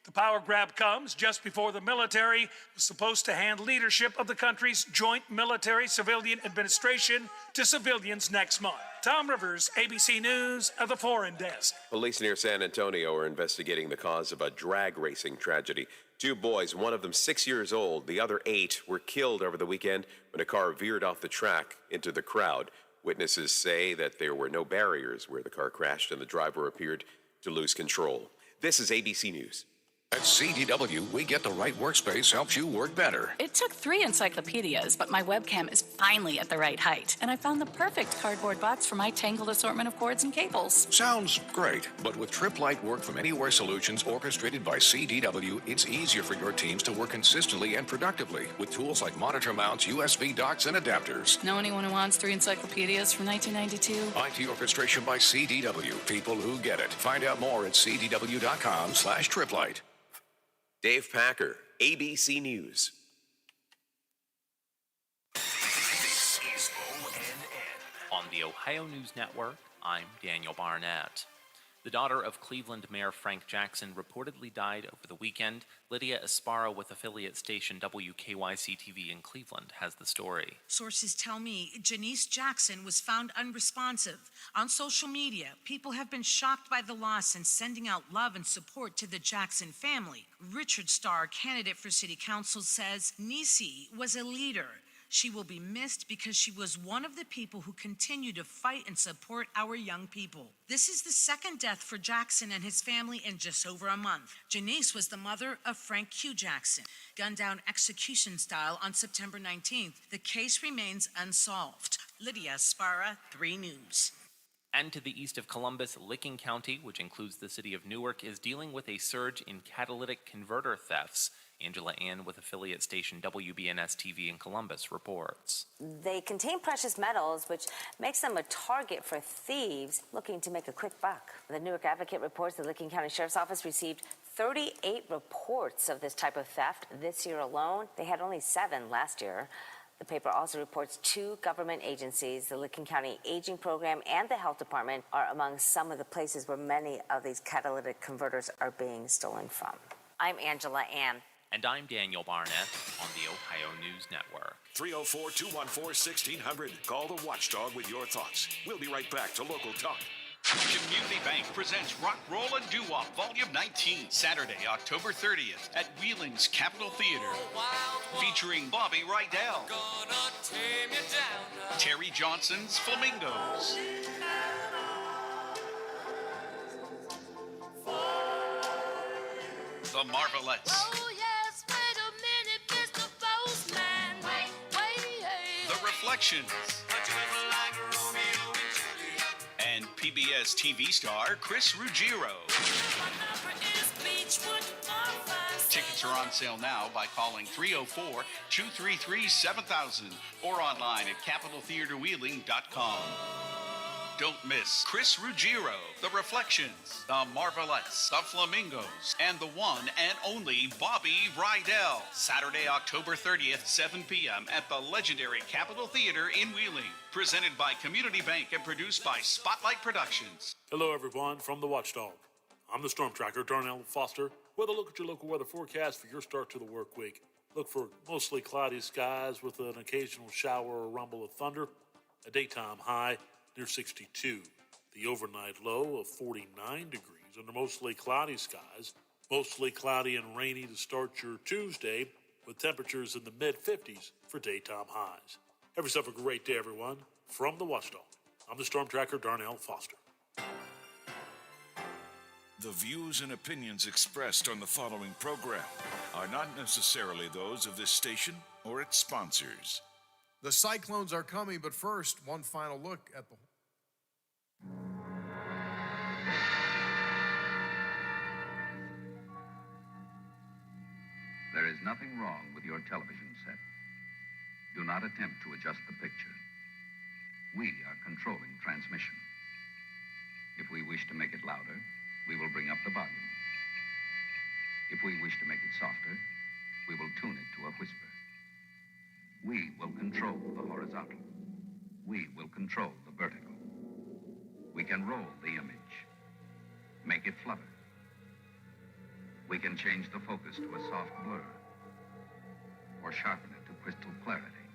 The power grab comes just before the military was supposed to hand leadership of the country's joint military-civilian administration to civilians next month. Tom Rivers, ABC News, at the Foreign Desk. Police near San Antonio are investigating the cause of a drag racing tragedy. 2 boys, one of them 6 years old, the other 8, were killed over the weekend when a car veered off the track into the crowd. Witnesses say that there were no barriers where the car crashed and the driver appeared to lose control. This is ABC News. At CDW, we get the right workspace helps you work better. It took 3 encyclopedias, but my webcam is finally at the right height. And I found the perfect cardboard box for my tangled assortment of cords and cables. Sounds great, but with TripLite Work from Anywhere solutions orchestrated by CDW, it's easier for your teams to work consistently and productively with tools like monitor mounts, USB docks, and adapters. Know anyone who wants 3 encyclopedias from 1992? IT orchestration by CDW. People who get it. Find out more at cdw.com/TripLite. Dave Packer, ABC News. This is ONN. On the Ohio News Network, I'm Daniel Barnett. The daughter of Cleveland Mayor Frank Jackson reportedly died over the weekend. Lydia Esparra with affiliate station WKYC-TV in Cleveland has the story. Sources tell me Janice Jackson was found unresponsive. On social media, people have been shocked by the loss and sending out love and support to the Jackson family. Richard Starr, candidate for city council, says Nisi was a leader. She will be missed because she was one of the people who continue to fight and support our young people. This is the second death for Jackson and his family in just over a month. Janice was the mother of Frank Q. Jackson, gunned down execution style on September 19th. The case remains unsolved. Lydia Sparra, 3 News. And to the east of Columbus, Licking County, which includes the city of Newark, is dealing with a surge in catalytic converter thefts. Angela Ann with affiliate station WBNS-TV in Columbus reports. They contain precious metals, which makes them a target for thieves looking to make a quick buck. The Newark Advocate reports the Licking County Sheriff's Office received 38 reports of this type of theft this year alone. They had only 7 last year. The paper also reports 2 government agencies, the Licking County Aging Program and the Health Department, are among some of the places where many of these catalytic converters are being stolen from. I'm Angela Ann. And I'm Daniel Barnett on the Ohio News Network. 304-214-1600. Call the Watchdog with your thoughts. We'll be right back to Local Talk. Community Bank presents Rock, Roll, and Doo-Wop Volume 19, Saturday, October 30th at Wheeling's Capitol Theater. Featuring Bobby Rydell, Terry Johnson's Flamingos, The Marvelettes, The Reflections, and PBS TV star Chris Ruggiero. Tickets are on sale now by calling 304-233-7000 or online at CapitolTheaterWheeling.com. Don't miss Chris Ruggiero, The Reflections, The Marvelettes, The Flamingos, and the one and only Bobby Rydell. Saturday, October 30th, 7 p.m. at the legendary Capitol Theater in Wheeling. Presented by Community Bank and produced by Spotlight Productions. Hello, everyone, from the Watchdog. I'm the Storm Tracker, Darnell Foster, with a look at your local weather forecast for your start to the work week. Look for mostly cloudy skies with an occasional shower or rumble of thunder. A daytime high near 62. The overnight low of 49 degrees under mostly cloudy skies. Mostly cloudy and rainy to start your Tuesday with temperatures in the mid-50s for daytime highs. Have yourself a great day, everyone. From the Watchdog, I'm the Storm Tracker, Darnell Foster. The views and opinions expressed on the following program are not necessarily those of this station or its sponsors. The Cyclones are coming, but first, one final look at the... There is nothing wrong with your television set. Do not attempt to adjust the picture. We are controlling transmission. If we wish to make it louder, we will bring up the volume. If we wish to make it softer, we will tune it to a whisper. We will control the horizontal. We will control the vertical. We can roll the image, make it flutter. We can change the focus to a soft blur or sharpen it to crystal clarity.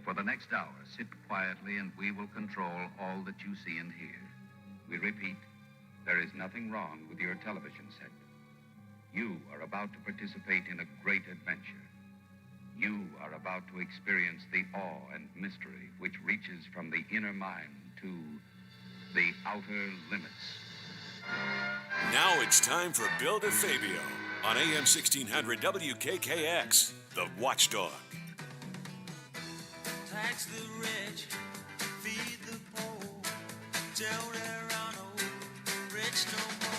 For the next hour, sit quietly and we will control all that you see and hear. We repeat, there is nothing wrong with your television set. You are about to participate in a great adventure. You are about to experience the awe and mystery which reaches from the inner mind to the outer limits. Now it's time for Bill DeFabio on AM 1600 WKKX, the Watchdog. Tax the rich, feed the poor, till there are no rich no more.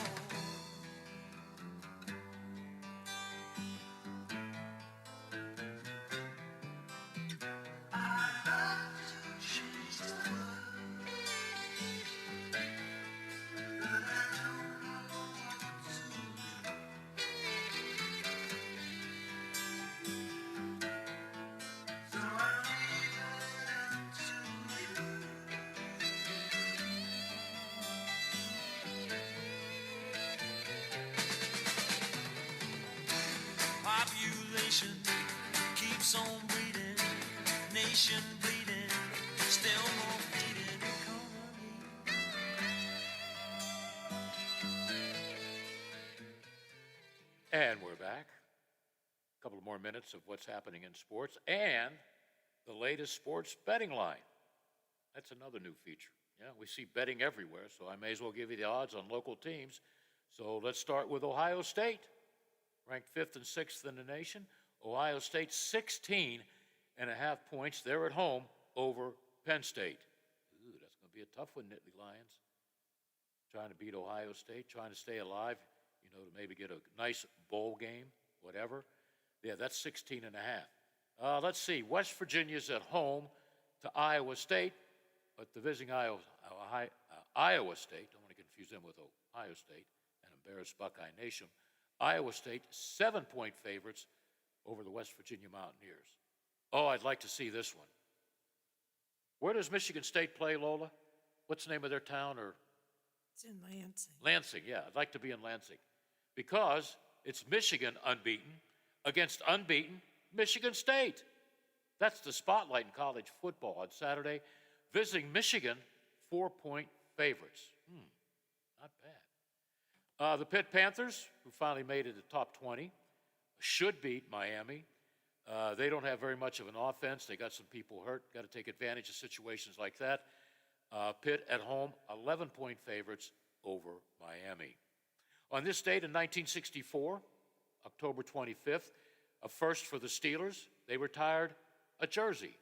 Population keeps on breeding, nation bleeding, still more feeding economy. And we're back. A couple more minutes of what's happening in sports and the latest sports betting line. That's another new feature. Yeah, we see betting everywhere, so I may as well give you the odds on local teams. So let's start with Ohio State. Ranked 5th and 6th in the nation. Ohio State 16.5 points. They're at home over Penn State. Ooh, that's going to be a tough one, Nittany Lions. Trying to beat Ohio State, trying to stay alive, to maybe get a nice bowl game, whatever. Yeah, that's 16.5. Let's see. West Virginia's at home to Iowa State, but the visiting Iowa State, don't want to confuse them with Ohio State and embarrass Buckeye Nation. Iowa State, 7-point favorites over the West Virginia Mountaineers. Oh, I'd like to see this one. Where does Michigan State play, Lola? What's the name of their town? Or It's in Lansing. Lansing, yeah. I'd like to be in Lansing. Because it's Michigan unbeaten against unbeaten Michigan State. That's the spotlight in college football on Saturday. Visiting Michigan, 4-point favorites. Not bad. The Pitt Panthers, who finally made it to top 20, should beat Miami. They don't have very much of an offense. They got some people hurt. Got to take advantage of situations like that. Pitt at home, 11-point favorites over Miami. On this date in 1964, October 25th, a first for the Steelers, they retired a jersey.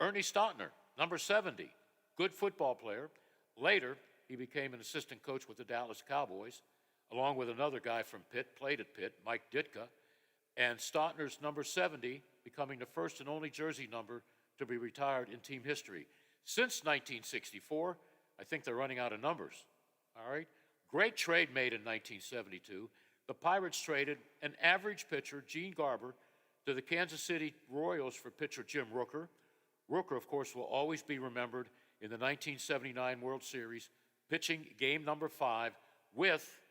Ernie Stautner, number 70, good football player. Later, he became an assistant coach with the Dallas Cowboys, along with another guy from Pitt, played at Pitt, Mike Ditka, and Stautner's number 70 becoming the first and only jersey number to be retired in team history. Since 1964, I think they're running out of numbers, all right? Great trade made in 1972. The Pirates traded an average pitcher, Gene Garber, to the Kansas City Royals for pitcher Jim Rooker. Rooker, of course, will always be remembered in the 1979 World Series, pitching game number 5 with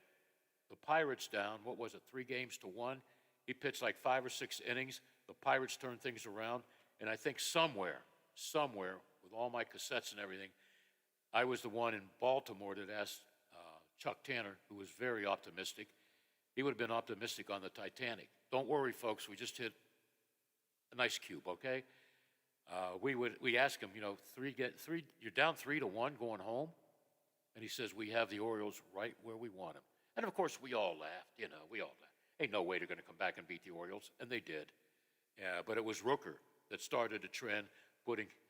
the Pirates down, 3-1. He pitched like 5 or 6 innings. The Pirates turned things around. And I think somewhere, with all my cassettes and everything, I was the one in Baltimore that asked Chuck Tanner, who was very optimistic. He would have been optimistic on the Titanic. Don't worry, folks, we just hit a nice cube, okay? We asked him, you're down 3-1 going home? And he says, we have the Orioles right where we want them. And, of course, we all laughed, we all laughed. Ain't no way they're going to come back and beat the Orioles, and they did. Yeah, but it was Rooker that started a trend,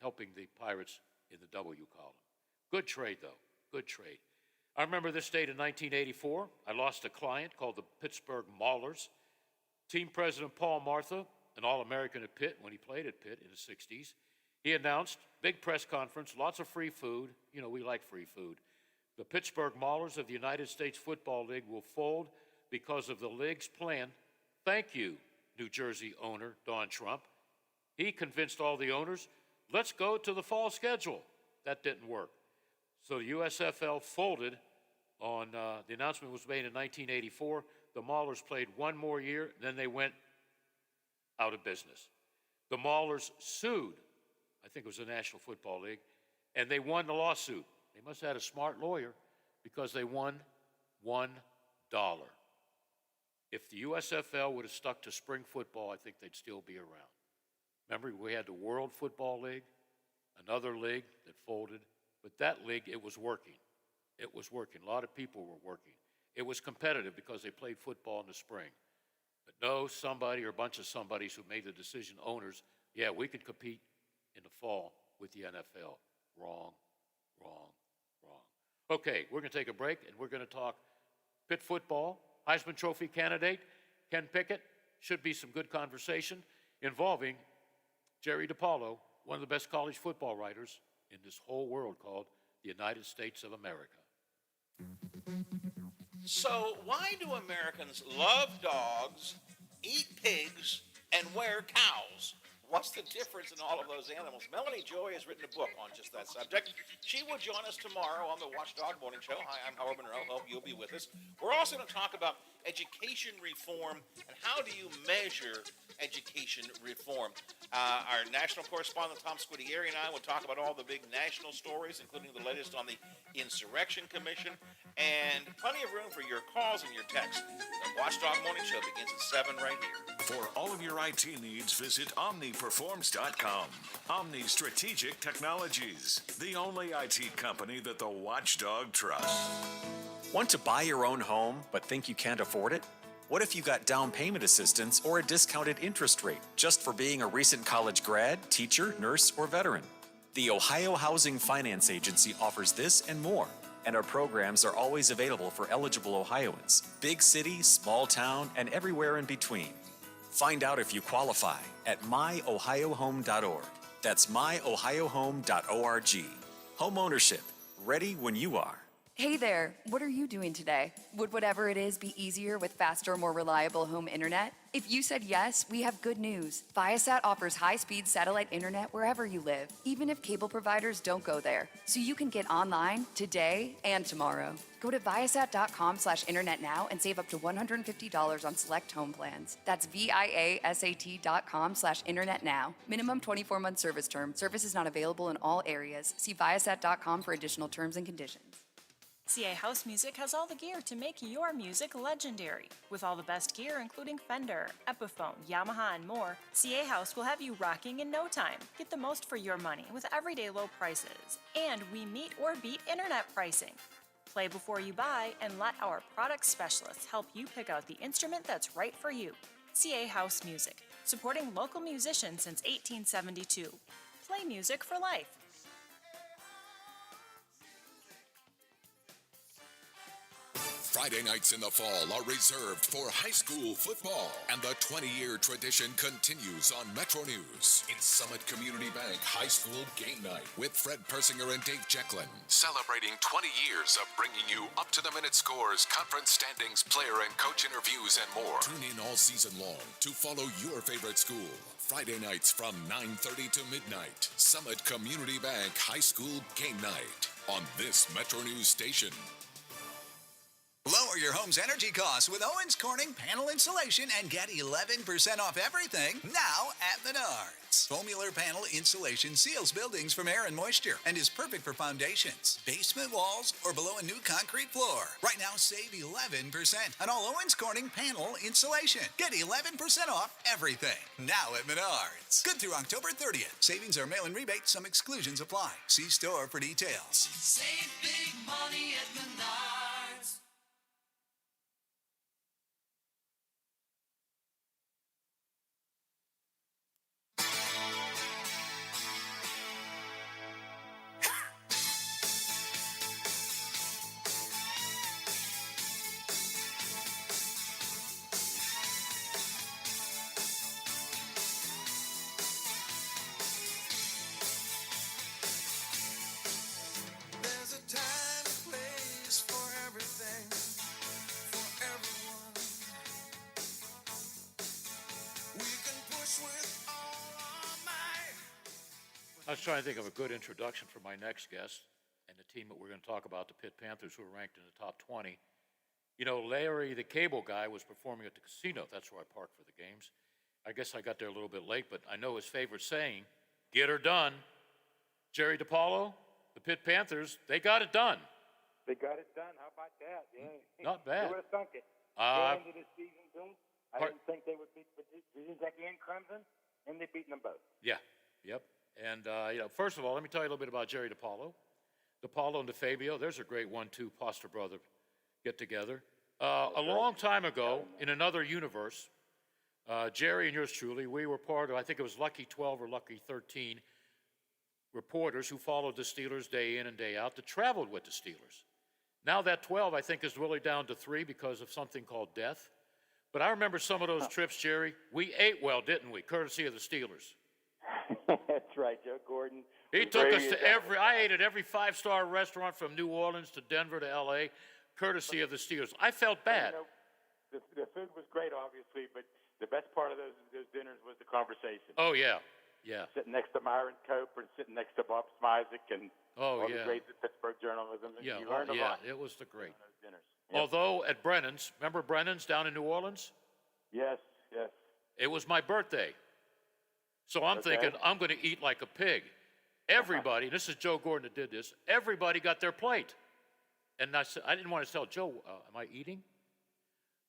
helping the Pirates in the W column. Good trade, though, good trade. I remember this date in 1984. I lost a client called the Pittsburgh Maulers. Team president Paul Martha, an All-American at Pitt when he played at Pitt in the 60s, he announced, big press conference, lots of free food. We like free food. The Pittsburgh Maulers of the United States Football League will fold because of the league's plan. Thank you, New Jersey owner Don Trump. He convinced all the owners, let's go to the fall schedule. That didn't work. So the USFL folded on, the announcement was made in 1984. the Maulers played one more year, then they went out of business. The Maulers sued, I think it was the National Football League, and they won the lawsuit. They must have had a smart lawyer because they won $1. If the USFL would have stuck to spring football, I think they'd still be around. Remember, we had the World Football League, another league that folded, but that league, it was working. It was working. A lot of people were working. It was competitive because they played football in the spring. But no, somebody or a bunch of somebodies who made the decision, owners, yeah, we could compete in the fall with the NFL. Wrong, wrong, wrong. Okay, we're going to take a break, and we're going to talk Pitt football. Heisman Trophy candidate Ken Pickett. Should be some good conversation involving Jerry DiPaolo, one of the best college football writers in this whole world, called the United States of America. So why do Americans love dogs, eat pigs, and wear cows? What's the difference in all of those animals? Melanie Joy has written a book on just that subject. She will join us tomorrow on the Watchdog Morning Show. Hi, I'm Howard Monroe. Hope you'll be with us. We're also going to talk about education reform and how do you measure education reform. Our national correspondent Tom Squitieri and I will talk about all the big national stories, including the latest on the Insurrection Commission, and plenty of room for your calls and your texts. The Watchdog Morning Show begins at 7 right here. For all of your IT needs, visit OmniPerforms.com. Omni Strategic Technologies, the only IT company that the Watchdog trusts. Want to buy your own home but think you can't afford it? What if you got down payment assistance or a discounted interest rate just for being a recent college grad, teacher, nurse, or veteran? The Ohio Housing Finance Agency offers this and more, and our programs are always available for eligible Ohioans, big city, small town, and everywhere in between. Find out if you qualify at myohiohome.org. That's myohiohome.org. Home ownership, ready when you are. Hey there, what are you doing today? Would whatever it is be easier with faster, more reliable home internet? If you said yes, we have good news. Viasat offers high-speed satellite internet wherever you live, even if cable providers don't go there. So you can get online today and tomorrow. Go to Viasat.com/internet now and save up to $150 on select home plans. That's Viasat.com/internet now. Minimum 24-month service term. Service is not available in all areas. See Viasat.com for additional terms and conditions. CA House Music has all the gear to make your music legendary. With all the best gear, including Fender, Epiphone, Yamaha, and more, CA House will have you rocking in no time. Get the most for your money with everyday low prices. And we meet or beat internet pricing. Play before you buy and let our product specialists help you pick out the instrument that's right for you. CA House Music, supporting local musicians since 1872. Play music for life. Friday nights in the fall are reserved for high school football, and the 20-year tradition continues on Metro News. It's Summit Community Bank High School Game Night with Fred Persinger and Dave Jecklin, celebrating 20 years of bringing you up-to-the-minute scores, conference standings, player and coach interviews, and more. Tune in all season long to follow your favorite school. Friday nights from 9:30 to midnight. Summit Community Bank High School Game Night on this Metro News station. Lower your home's energy costs with Owens Corning panel insulation and get 11% off everything now at Menards. Foamular panel insulation seals buildings from air and moisture and is perfect for foundations, basement walls, or below a new concrete floor. Right now, save 11% on all Owens Corning panel insulation. Get 11% off everything now at Menards. Good through October 30th. Savings are mail-in rebate. Some exclusions apply. See store for details. Save big money at Menards. I was trying to think of a good introduction for my next guest and the team that we're going to talk about, the Pitt Panthers, who are ranked in the top 20 You know, Larry, the cable guy, was performing at the casino. That's where I parked for the games. I guess I got there a little bit late, but I know his favorite saying, "Get her done." Jerry DiPaolo, the Pitt Panthers, they got it done. They got it done. How about that? Yeah. Not bad. They would have thunk it. Going into this season, Bill, I didn't think they would beat Virginia Tech and Clemson, and they beat them both. Yeah, yep. And, first of all, let me tell you a little bit about Jerry DiPaolo. DiPaolo and DeFabio, there's a great 1-2 Foster brother get-together. A long time ago, in another universe, Jerry and yours truly, we were part of, I think it was Lucky 12 or Lucky 13 reporters who followed the Steelers day in and day out that traveled with the Steelers. Now that 12, I think, is really down to 3 because of something called death. But I remember some of those trips, Jerry. We ate well, didn't we? Courtesy of the Steelers. That's right, Joe Gordon. He took us to I ate at every 5-star restaurant from New Orleans to Denver to L.A., courtesy of the Steelers. I felt bad. You know, the food was great, obviously, but the best part of those dinners was the conversation. Oh, yeah. Yeah. Sitting next to Myron Cope and sitting next to Bob Smizik and all the greats at Pittsburgh journalism. Yeah, you learned a lot. It was the great. Those dinners. Yep. Although at Brennan's, remember Brennan's down in New Orleans? Yes, yes. It was my birthday. So I'm thinking, I'm going to eat like a pig. Everybody, this is Joe Gordon that did this, everybody got their plate. And I said, I didn't want to tell Joe, am I eating?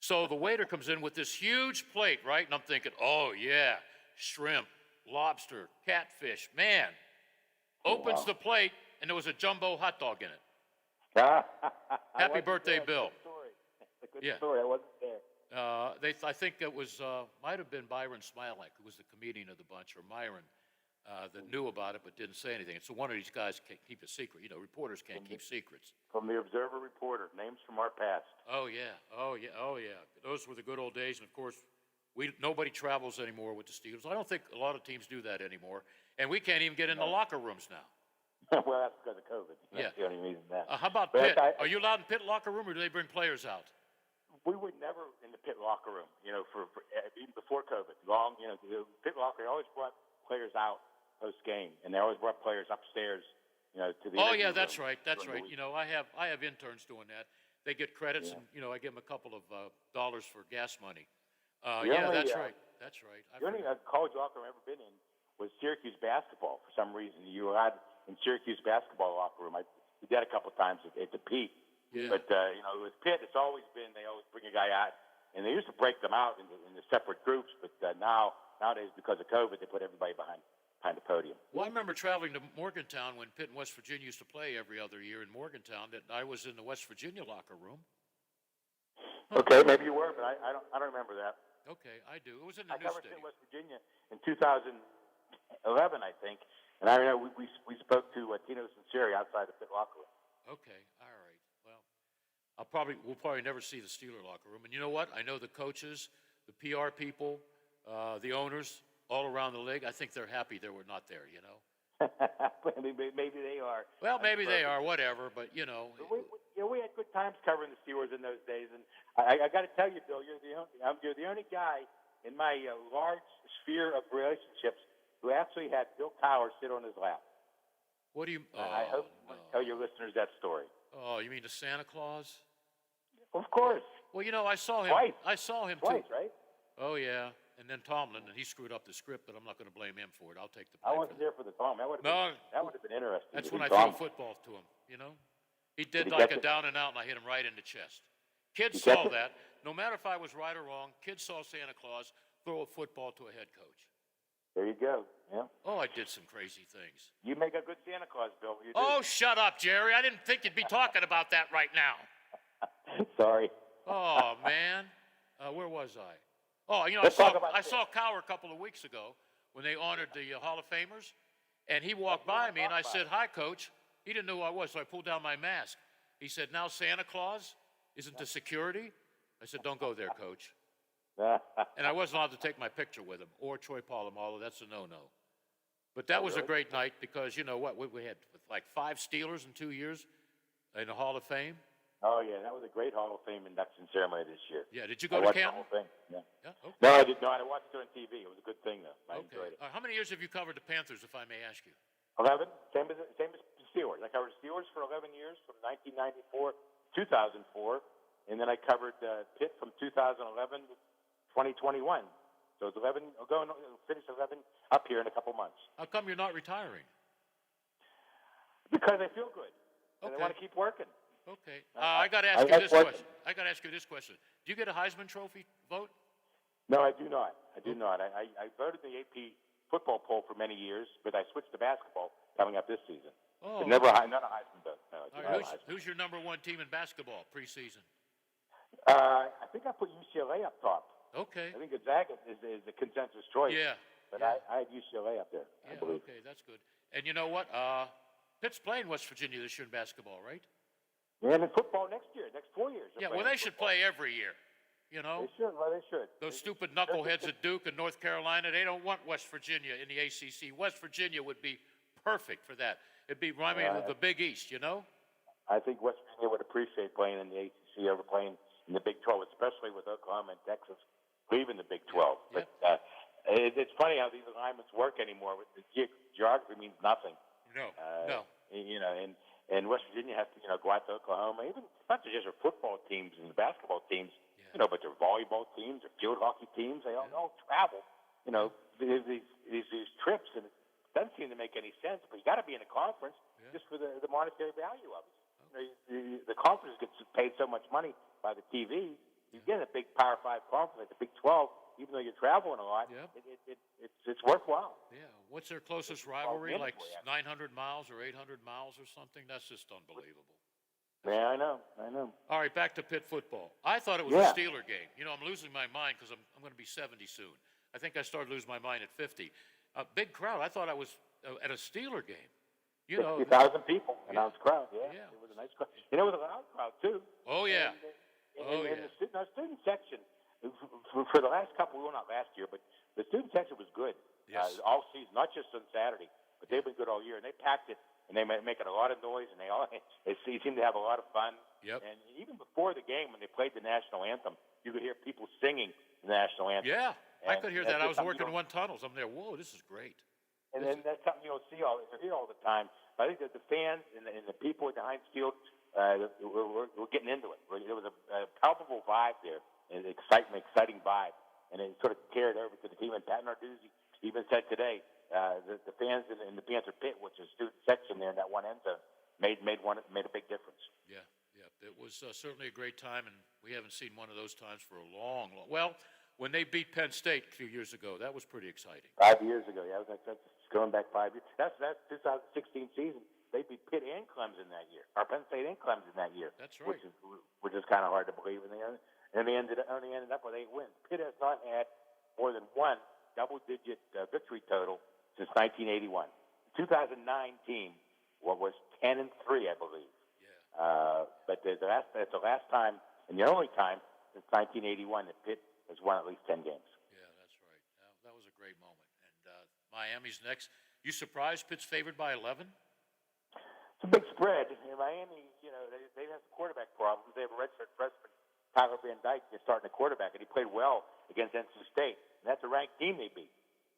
So the waiter comes in with this huge plate, right? And I'm thinking, oh, yeah, shrimp, lobster, catfish, man. Opens the plate, and there was a jumbo hot dog in it. Happy birthday, Bill. It's a good story. I wasn't there. I think it was, might have been Byron Smilek, who was the comedian of the bunch, or Myron, that knew about it but didn't say anything. And so one of these guys can't keep a secret. You know, reporters can't keep secrets. From the Observer Reporter, names from our past. Oh, yeah. Oh, yeah. Oh, yeah. Those were the good old days. And, of course, nobody travels anymore with the Steelers. I don't think a lot of teams do that anymore. And we can't even get in the locker rooms now. Well, that's because of COVID. That's the only reason that. How about Pitt? Are you allowed in Pitt locker room, or do they bring players out? We were never in the Pitt locker room, for even before COVID. The Pitt locker always brought players out post-game, and they always brought players upstairs, to the Oh, yeah, that's right. That's right. I have interns doing that. They get credits, and, I give them a couple of dollars for gas money. That's right. That's right. The only college locker room I've ever been in was Syracuse basketball. For some reason, you were out in Syracuse basketball locker room. I did that a couple of times at the Pete. Yeah. But, with Pitt, it's always been, they always bring a guy out. And they used to break them out in the separate groups. But nowadays, because of COVID, they put everybody behind the podium. Well, I remember traveling to Morgantown when Pitt and West Virginia used to play every other year in Morgantown, that I was in the West Virginia locker room. Okay, maybe you were, but I don't remember that. Okay, I do. It was in the I new covered stadium. West Virginia in 2011, I think. And I remember we spoke to Tino Sinceri outside the Pitt locker room. Okay, all right. Well, we'll probably never see the Steeler locker room. And you know what? I know the coaches, the PR people, the owners, all around the league. I think they're happy they were not there. Maybe they are. Well, maybe they are. Whatever. But we had good times covering the Steelers in those days. And I got to tell you, Bill, you're the only guy in my large sphere of relationships who actually had Bill Cowher sit on his lap. What do you? I hope you tell your listeners that story. Oh, you mean the Santa Claus? Of course. Well, I saw him. Twice. I saw him Twice, too. right? Oh yeah, and then Tomlin, and he screwed up the script, but I'm not going to blame him for it. I'll take the I blame. wasn't there for the Tom. That would have been interesting. That's when I threw a football to him. He did like a down and out, and I hit him right in the chest. Kids saw that. No matter if I was right or wrong, kids saw Santa Claus throw a football to a head coach. There you go. Yeah. Oh, I did some crazy things. You make a good Santa Claus, Bill. You do. Oh, shut up, Jerry. I didn't think you'd be talking about that right now. Sorry. Oh, man. Where was I? Oh, I saw Cowher a couple of weeks ago when they honored the Hall of Famers, and he walked by me, and I said, "Hi, Coach." He didn't know who I was, so I pulled down my mask. He said, "Now Santa Claus isn't the security?" I said, "Don't go there, Coach." And I wasn't allowed to take my picture with him, or Troy Polamalu. That's a no-no. But that was a great night because, you know what, we had like 5 Steelers in 2 years in the Hall of Fame. Oh, yeah, that was a great Hall of Fame induction ceremony this year. Yeah, did you go to Canton? The whole thing. Yeah. Okay. No, I did not. I watched it on TV. It was a good thing, though. I enjoyed it. How many years have you covered the Panthers, if I may ask you? 11. Same as the Steelers. I covered Steelers for 11 years, from 1994 to 2004. and then I covered Pitt from 2011 to 2021. So it's 11. Finish 11 up here in a couple months. How come you're not retiring? Because I feel good, and I Okay. want to keep working. Okay. I got to ask you this question. I got to ask you this question. Do you get a Heisman Trophy vote? No, I do not. I voted in the AP football poll for many years, but I switched to basketball coming up this season. Oh, But never, okay. not a Heisman vote. No, I do All not right, have a Heisman. who's your number one team in basketball preseason? I think I put UCLA up top. Okay. I think Gonzaga is the consensus choice. Yeah. But yeah. I had UCLA up there, I Yeah, believe. okay, that's good. And you know what? Pitt's playing West Virginia this year in basketball, right? And in football next year, next 4 years. Yeah, well, they should play every year. You know? They should. Well, they should. Those stupid knuckleheads at Duke and North Carolina, they don't want West Virginia in the ACC. West Virginia would be perfect for that. It'd be reminding of the Big East, you know? I think West Virginia would appreciate playing in the ACC over playing in the Big 12, especially with Oklahoma and Texas leaving the Big 12. Yeah. But it's funny how these alignments work anymore. With the geography means nothing. No. You know, and West Virginia has to, go out to Oklahoma. Even not just their football teams and the basketball teams, but their volleyball teams, their field hockey teams. They all travel. These trips, and it doesn't seem to make any sense. But you got to be in a conference just for the monetary value of it. The conference gets paid so much money by the TV. You get a big Power 5 conference, like the Big 12. Even though you're traveling a lot, it's worthwhile. Yeah. What's their closest rivalry? Like 900 miles or 800 miles or something? That's just unbelievable. Yeah, I know. All right, back to Pitt football. I thought it was a Steeler game. I'm losing my mind because I'm going to be 70 soon. I think I started losing my mind at 50. Big crowd. I thought I was at a Steeler game. 50,000 people, announced crowd. Yeah, it was a nice crowd. It was a loud crowd too. Oh yeah. And the student section for the last couple, well, not last year, but the student section was good all season, not just on Saturday, but they've been good all year. And they packed it, and they making a lot of noise, and they seem to have a lot of fun. Yep. And even before the game, when they played the national anthem, you could hear people singing the national anthem. Yeah, I could hear that. I was working one. one tunnels. I'm there. Whoa, this is great. And then that's something you don't see hear all the time. But I think that the fans and the people at the Heinz Field were getting into it. There was a palpable vibe there, an exciting vibe, and it sort of carried over to the team. And Pat Narduzzi even said today the fans in the Panther Pit, which is student section there in that one end zone, made a big difference. Yeah. It was certainly a great time, and we haven't seen one of those times for a long. Well, when they beat Penn State a few years ago, that was pretty exciting. 5 years ago, yeah, that's going back 5 years. That's 2016 season. They beat Pitt and Clemson that year, or Penn State and Clemson that year. That's right. Which is kind of hard to believe. And they only ended up with 8 wins. Pitt has not had more than one double-digit victory total since 1981. The 2009 team was 10-3, I believe. Yeah. But that's the last time and the only time since 1981 that Pitt has won at least 10 games. Yeah, that's right. That was a great moment. And Miami's next. You surprised Pitt's favored by 11? It's a big spread. In Miami, they have some quarterback problems. They have a redshirt freshman, Tyler Van Dyke, starting a quarterback, and he played well against NC State. And that's a ranked team they beat.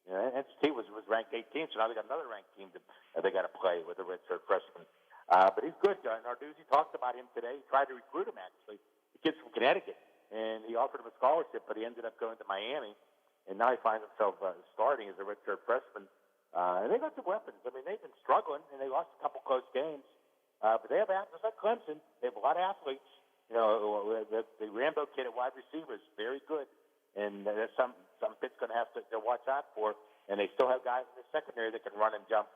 NC State was ranked 18th, so now they got another ranked team that they got to play with a redshirt freshman. But he's good. Narduzzi talked about him today. He tried to recruit him, actually. The kid's from Connecticut, and he offered him a scholarship, but he ended up going to Miami, and now he finds himself starting as a redshirt freshman. And they got some weapons. I mean, they've been struggling, and they lost a couple close games. But they have athletes like Clemson. They have a lot of athletes. The Rambo kid at wide receiver is very good, and that's something Pitt's going to have to watch out for. And they still have guys in the secondary that can run and jump.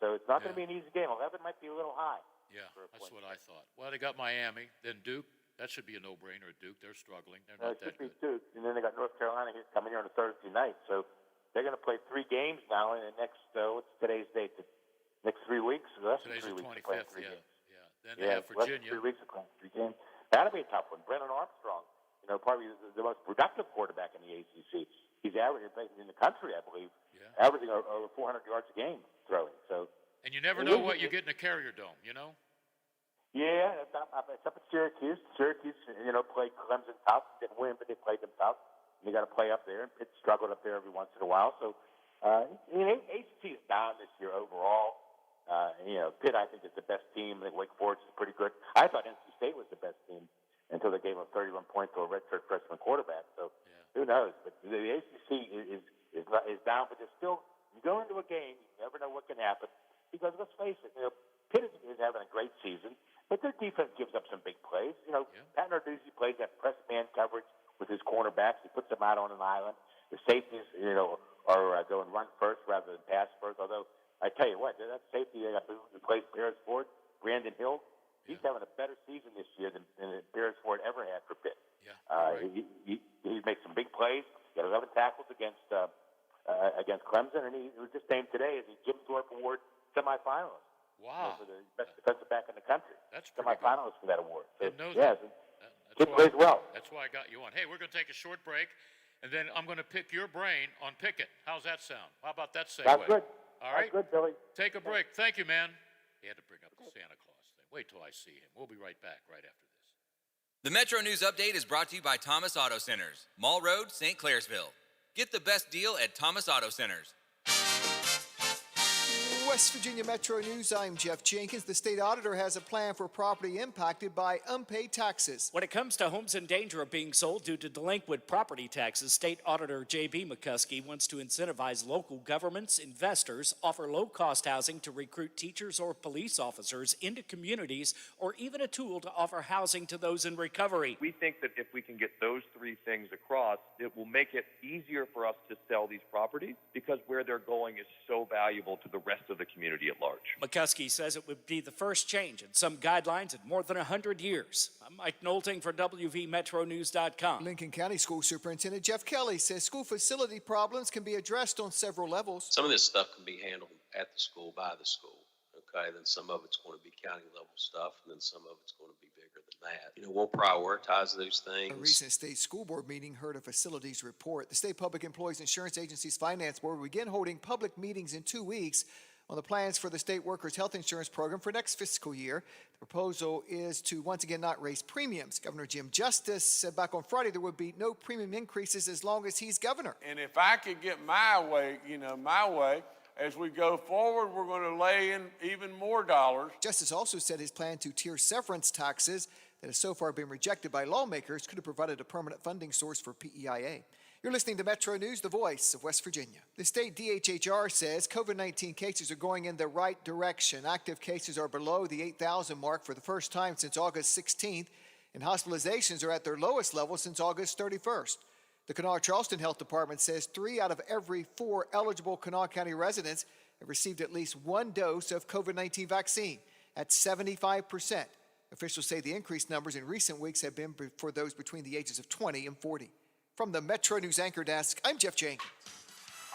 So it's not going to be an easy game. 11 might be a little high. Yeah, that's what I thought. Well, they got Miami, then Duke. That should be a no-brainer at Duke. They're struggling. They're not that good. It should be Duke, and then they got North Carolina coming here on a Thursday night. So they're going to play 3 games now in the next, what's today's date? The next 3 weeks? Today's the 25th, yeah. Then they have Virginia. 3 weeks of playing 3 games. That'll be a tough one. Brennan Armstrong, probably the most productive quarterback in the ACC. He's averaging in the country, I believe, averaging over 400 yards a game throwing. So. And you never know what you get in a Carrier Dome, Yeah, it's up at Syracuse. Syracuse, played Clemson tough. Didn't win, but they played them tough. And they got to play up there. And Pitt struggled up there every once in a while. So, ACC is down this year overall. Pitt, I think, is the best team. I think Wake Forest is pretty good. I thought NC State was the best team until they gave him 31 points to a redshirt freshman quarterback. So who knows? But the ACC is down, but there's still, you go into a game, you never know what can happen. Because let's face it, Pitt is having a great season, but their defense gives up some big plays. Pat Narduzzi plays that press man coverage with his cornerbacks. He puts them out on an island. The safeties, are going run first rather than pass first. Although I tell you what, that safety who plays Paris Ford, Brandon Hill, he's having a better season this year than Paris Ford ever had for Pitt. He makes some big plays. He got 11 tackles against Clemson, and he was just named today as the Jim Thorpe Award semifinalist. Wow. For the best defensive back in the country. That's semifinalist for that award. So, Didn't know that. Kid plays well. That's why I got you on. Hey, we're going to take a short break, and then I'm going to pick your brain on Pickett. How's that sound? How about that segue? That's good. All right. That's good, Billy. Take a break. Thank you, man. He had to bring up the Santa Claus thing. Wait till I see him. We'll be right back right after this. The Metro News Update is brought to you by Thomas Auto Centers, Mall Road, St. Clairsville. Get the best deal at Thomas Auto Centers. West Virginia Metro News, I'm Jeff Jenkins. The state auditor has a plan for property impacted by unpaid taxes. When it comes to homes in danger of being sold due to delinquent property taxes, State Auditor J.B. McCuskey wants to incentivize local governments, investors, offer low-cost housing to recruit teachers or police officers into communities, or even a tool to offer housing to those in recovery. We think that if we can get those three things across, it will make it easier for us to sell these properties because where they're going is so valuable to the rest of the community at large. McCuskey says it would be the first change in some guidelines in more than 100 years. I'm Mike Knowlting for WVMetroNews.com. Lincoln County School Superintendent Jeff Kelly says school facility problems can be addressed on several levels. Some of this stuff can be handled at the school by the school. Okay, then some of it's going to be county level stuff, and then some of it's going to be bigger than that. We'll prioritize those things. A recent state school board meeting heard a facilities report. The State Public Employees Insurance Agency's Finance Board will begin holding public meetings in 2 weeks on the plans for the state workers' health insurance program for next fiscal year. The proposal is to once again not raise premiums. Governor Jim Justice said back on Friday there would be no premium increases as long as he's governor. And if I could get my way, as we go forward, we're going to lay in even more dollars. Justice also said his plan to tier severance taxes that has so far been rejected by lawmakers could have provided a permanent funding source for PEIA. You're listening to Metro News, the voice of West Virginia. The state DHHR says COVID-19 cases are going in the right direction. Active cases are below the 8,000 mark for the first time since August 16th, and hospitalizations are at their lowest level since August 31st. The Kanawha-Charleston Health Department says 3 out of every 4 eligible Kanawha County residents have received at least 1 dose of COVID-19 vaccine, at 75%. Officials say the increased numbers in recent weeks have been for those between the ages of 20 and 40. From the Metro News Anchor Desk, I'm Jeff Jenkins.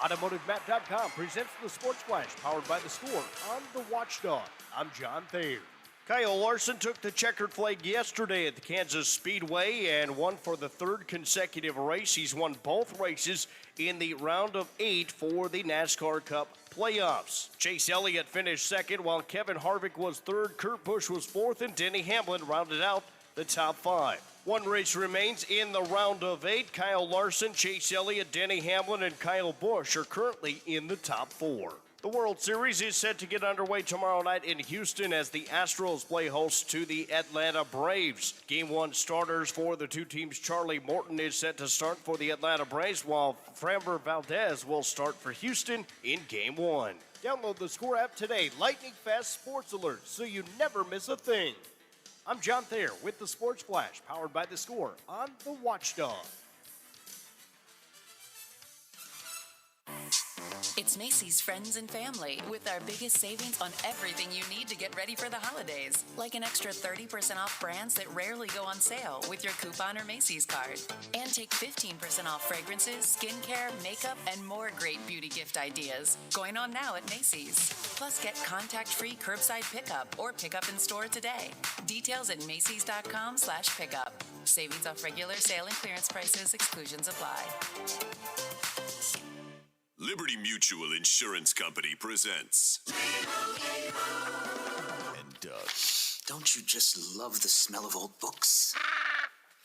AutomotiveMap.com presents the Sports Flash, powered by the Score on the Watchdog. I'm John Thayer. Kyle Larson took the checkered flag yesterday at the Kansas Speedway and won for the 3rd consecutive race. He's won both races in the round of 8 for the NASCAR Cup playoffs. Chase Elliott finished 2nd, while Kevin Harvick was 3rd, Kurt Busch was 4th, and Denny Hamlin rounded out the top 5. One race remains in the round of 8. Kyle Larson, Chase Elliott, Denny Hamlin, and Kyle Busch are currently in the top 4. The World Series is set to get underway tomorrow night in Houston as the Astros play host to the Atlanta Braves. Game 1 starters for the two teams. Charlie Morton is set to start for the Atlanta Braves, while Framber Valdez will start for Houston in Game 1. Download the Score app today. Lightning fast sports alerts so you never miss a thing. I'm John Thayer with the Sports Flash, powered by the Score on the Watchdog. It's Macy's Friends and Family with our biggest savings on everything you need to get ready for the holidays. Like an extra 30% off brands that rarely go on sale with your coupon or Macy's card. And take 15% off fragrances, skincare, makeup, and more great beauty gift ideas. Going on now at Macy's. Plus, get contact-free curbside pickup or pickup in store today. Details at Macys.com/pickup. Savings off regular sale and clearance prices. Exclusions apply. Liberty Mutual Insurance Company presents. And Doug. Don't you just love the smell of old books?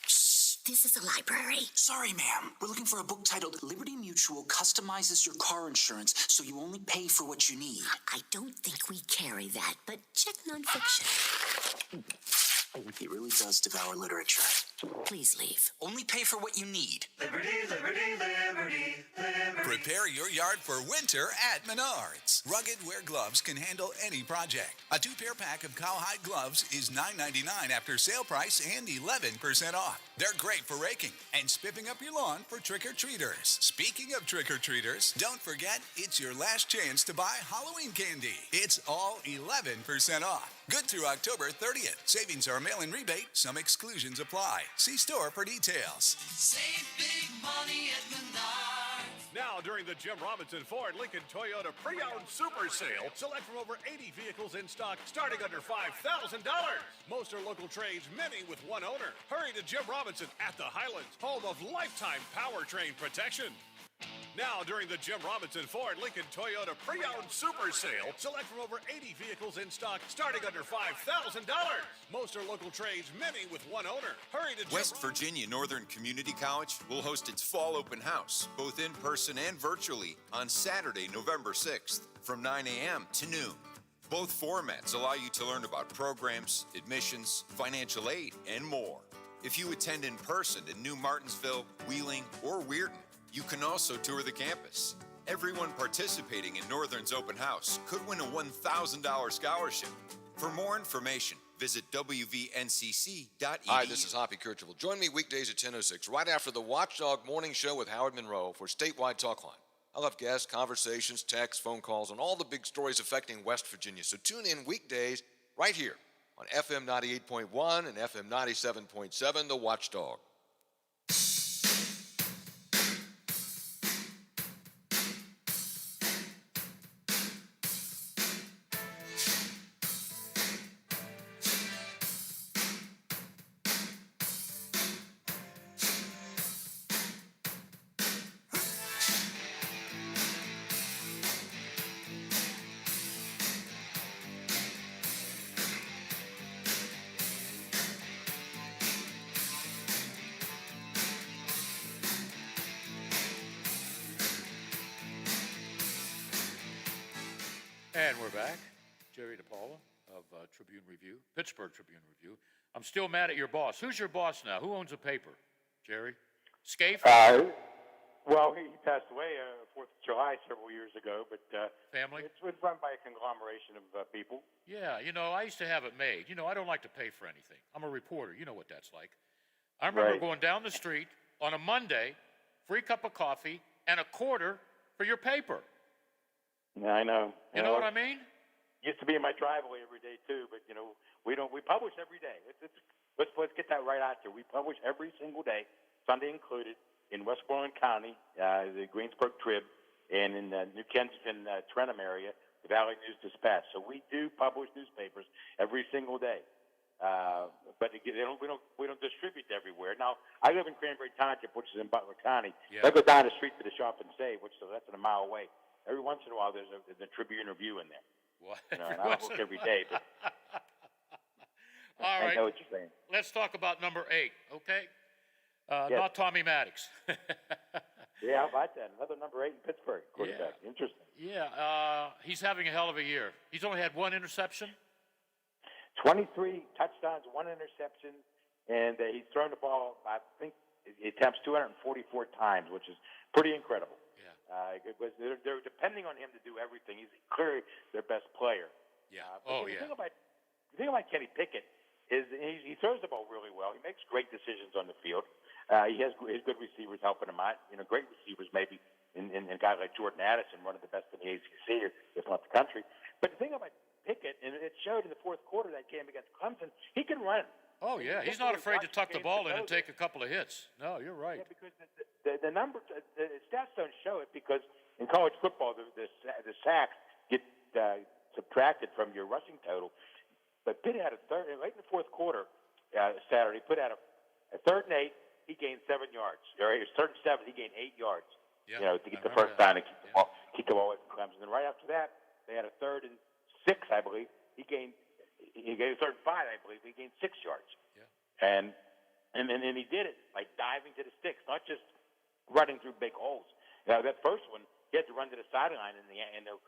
Shh, this is a library. Sorry, ma'am. We're looking for a book titled Liberty Mutual Customizes Your Car Insurance so you only pay for what you need. I don't think we carry that, but check nonfiction. He really does devour literature. Please leave. Only pay for what you need. Liberty, liberty, liberty, liberty. Prepare your yard for winter at Menards. Rugged wear gloves can handle any project. A 2-pair pack of cowhide gloves is $9.99 after sale price and 11% off. They're great for raking and spiffing up your lawn for trick-or-treaters. Speaking of trick-or-treaters, don't forget it's your last chance to buy Halloween candy. It's all 11% off. Good through October 30th. Savings are mail-in rebate. Some exclusions apply. See store for details. Save big money at Menards. Now, during the Jim Robinson Ford Lincoln Toyota Pre-Owned Super Sale, select from over 80 vehicles in stock starting under $5,000. Most are local trades, many with one owner. Hurry to Jim Robinson at the Highlands, home of lifetime powertrain protection. Now, during the Jim Robinson Ford Lincoln Toyota Pre-Owned Super Sale, select from over 80 vehicles in stock starting under $5,000. Most are local trades, many with one owner. Hurry to West Virginia Northern Community College will host its fall open house, both in person and virtually, on Saturday, November 6th, from 9 a.m. to noon. Both formats allow you to learn about programs, admissions, financial aid, and more. If you attend in person in New Martinsville, Wheeling, or Weirton, you can also tour the campus. Everyone participating in Northern's open house could win a $1,000 scholarship. For more information, visit wvncc.edu. Hi, this is Hoppy Kercheval. Join me weekdays at 10:06, right after the Watchdog Morning Show with Howard Monroe for Statewide Talk Line. I'll have guests, conversations, texts, phone calls, and all the big stories affecting West Virginia. So tune in weekdays right here on FM 98.1 and FM 97.7, The Watchdog. And we're back. Jerry DePaula of Tribune Review, Pittsburgh Tribune Review. I'm still mad at your boss. Who's your boss now? Who owns the paper? Jerry? Scaife? Well, he passed away 4th of July several years ago, but Family? It's run by a conglomeration of people. Yeah, I used to have it made. I don't like to pay for anything. I'm a reporter. You know what that's like. I remember going down the street on a Monday, free cup of coffee, and a quarter for your paper. Yeah, I know. You know what I mean? Used to be in my driveway every day too, but we publish every day. Let's get that right out there. We publish every single day, Sunday included, in Westmoreland County, the Greensburg Trib, and in the New Kensington, Trentham area, the Valley News Dispatch. So we do publish newspapers every single day. But we don't distribute everywhere. Now, I live in Cranberry Township, which is in Butler County. Yeah. I go down the street to the Shop and Save, which is less than a mile away. Every once in a while, there's a Tribune Review in there. What? And I don't look every day, but All right. I know what you're saying. Let's talk about number 8, okay? Yes. Not Tommy Maddox. Yeah, how about that? Another number 8 in Pittsburgh quarterback. Yeah. Interesting. Yeah, he's having a hell of a year. He's only had one interception. 23 touchdowns, 1 interception, and he's thrown the ball, I think, he attempts 244 times, which is pretty incredible. They're depending on him to do everything. He's clearly their best player. Yeah. The thing about Kenny Pickett is he throws the ball really well. He makes great decisions on the field. He has good receivers helping him out. Great receivers maybe in a guy like Jordan Addison, one of the best in the ACC, if not the country. But the thing about Pickett, and it showed in the fourth quarter that game against Clemson, he can run. Oh, yeah. He's not afraid to tuck the ball in and take a couple of hits. No, you're right. Yeah, because the stats don't show it, because in college football, the sacks get subtracted from your rushing total. But Pitt had late in the fourth quarter Saturday, put out a 3rd and 8, he gained 7 yards. Or it was 3rd and 7, he gained 8 yards. Yeah, to get the first down and keep the ball away from Clemson. And right after that, they had a 3rd and 6, I believe. He gave a 3rd and 5, I believe. He gained 6 yards. Yeah. And he did it by diving to the sticks, not just running through big holes. That first one, he had to run to the sideline, and the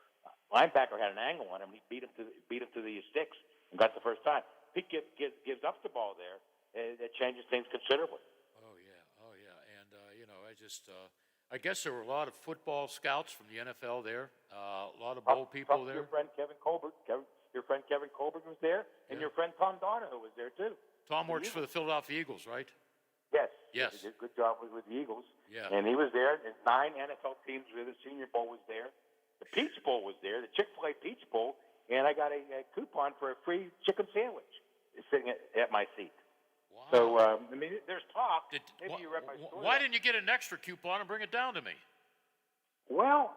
linebacker had an angle on him. He beat him to the sticks and got the first time. Pitt gives up the ball there, it changes things considerably. Oh yeah, and I guess there were a lot of football scouts from the NFL there. A lot of bowl people there. Your friend Kevin Colbert was there, and your friend Tom Donahoe was there too. Tom works for the Philadelphia Eagles, right? Yes. Yes. He did a good job with the Eagles. Yeah. And he was there. And 9 NFL teams were there. The Senior Bowl was there. The Peach Bowl was there. The Chick-fil-A Peach Bowl. And I got a coupon for a free chicken sandwich sitting at my seat. Wow. So, I mean, there's talk. Maybe you read my story. Why didn't you get an extra coupon and bring it down to me? Well,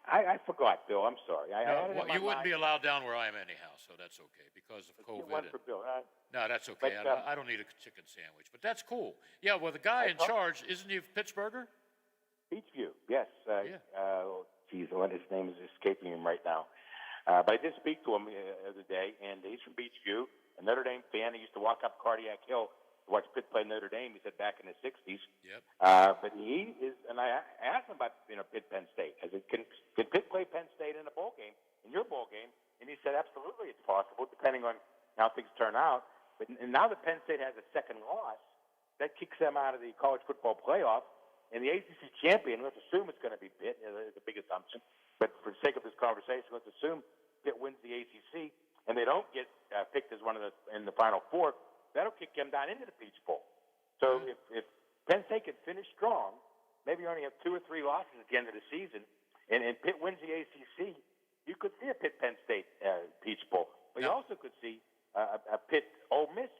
I forgot, Bill. I'm sorry. You wouldn't be allowed down where I am anyhow, so that's okay because of COVID. One for Bill. No, that's okay. But, I don't need a chicken sandwich, but that's cool. Yeah, well, the guy in charge, isn't he Pittsburgher? Beachview, yes. Geez, his name is escaping him right now. But I did speak to him the other day, and he's from Beachview, a Notre Dame fan. He used to walk up Cardiac Hill to watch Pitt play Notre Dame. He said back in the 60s. Yep. But he is, and I asked him about Pitt Penn State. I said, can Pitt play Penn State in a bowl game, in your bowl game? And he said, absolutely, it's possible, depending on how things turn out. But and now that Penn State has a second loss, that kicks them out of the college football playoff. And the ACC champion, let's assume it's going to be Pitt. It's a big assumption. But for the sake of this conversation, let's assume Pitt wins the ACC, and they don't get picked as one of in the Final Four. That'll kick them down into the Peach Bowl. So if Penn State can finish strong, maybe you only have 2 or 3 losses at the end of the season, and Pitt wins the ACC, you could see a Pitt-Penn State Peach Bowl. But you also could see a Pitt-Ole Miss.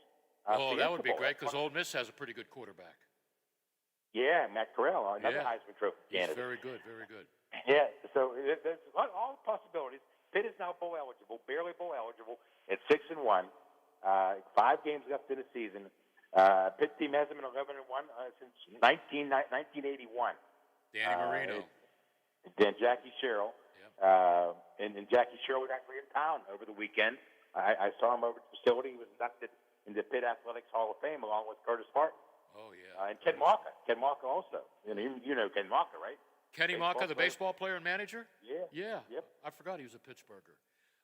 That would be great because Ole Miss has a pretty good quarterback. Yeah, Matt Corral, another Heisman Trophy candidate. He's very good, very good. Yeah, so there's all possibilities. Pitt is now bowl eligible, barely bowl eligible at 6-1. 5 games left in the season. Pitt team hasn't been 11-1 since 1981. Danny Marino. Then Jackie Sherrill. Yep. And Jackie Sherrill was actually in town over the weekend. I saw him over at the facility. He was inducted into Pitt Athletics Hall of Fame along with Curtis Martin. Oh, yeah. And Ken Maka. Ken Maka also. You know Ken Maka, right? Kenny Maka, the baseball player and manager? Yeah. Yeah. Yep. I forgot he was a Pittsburgher.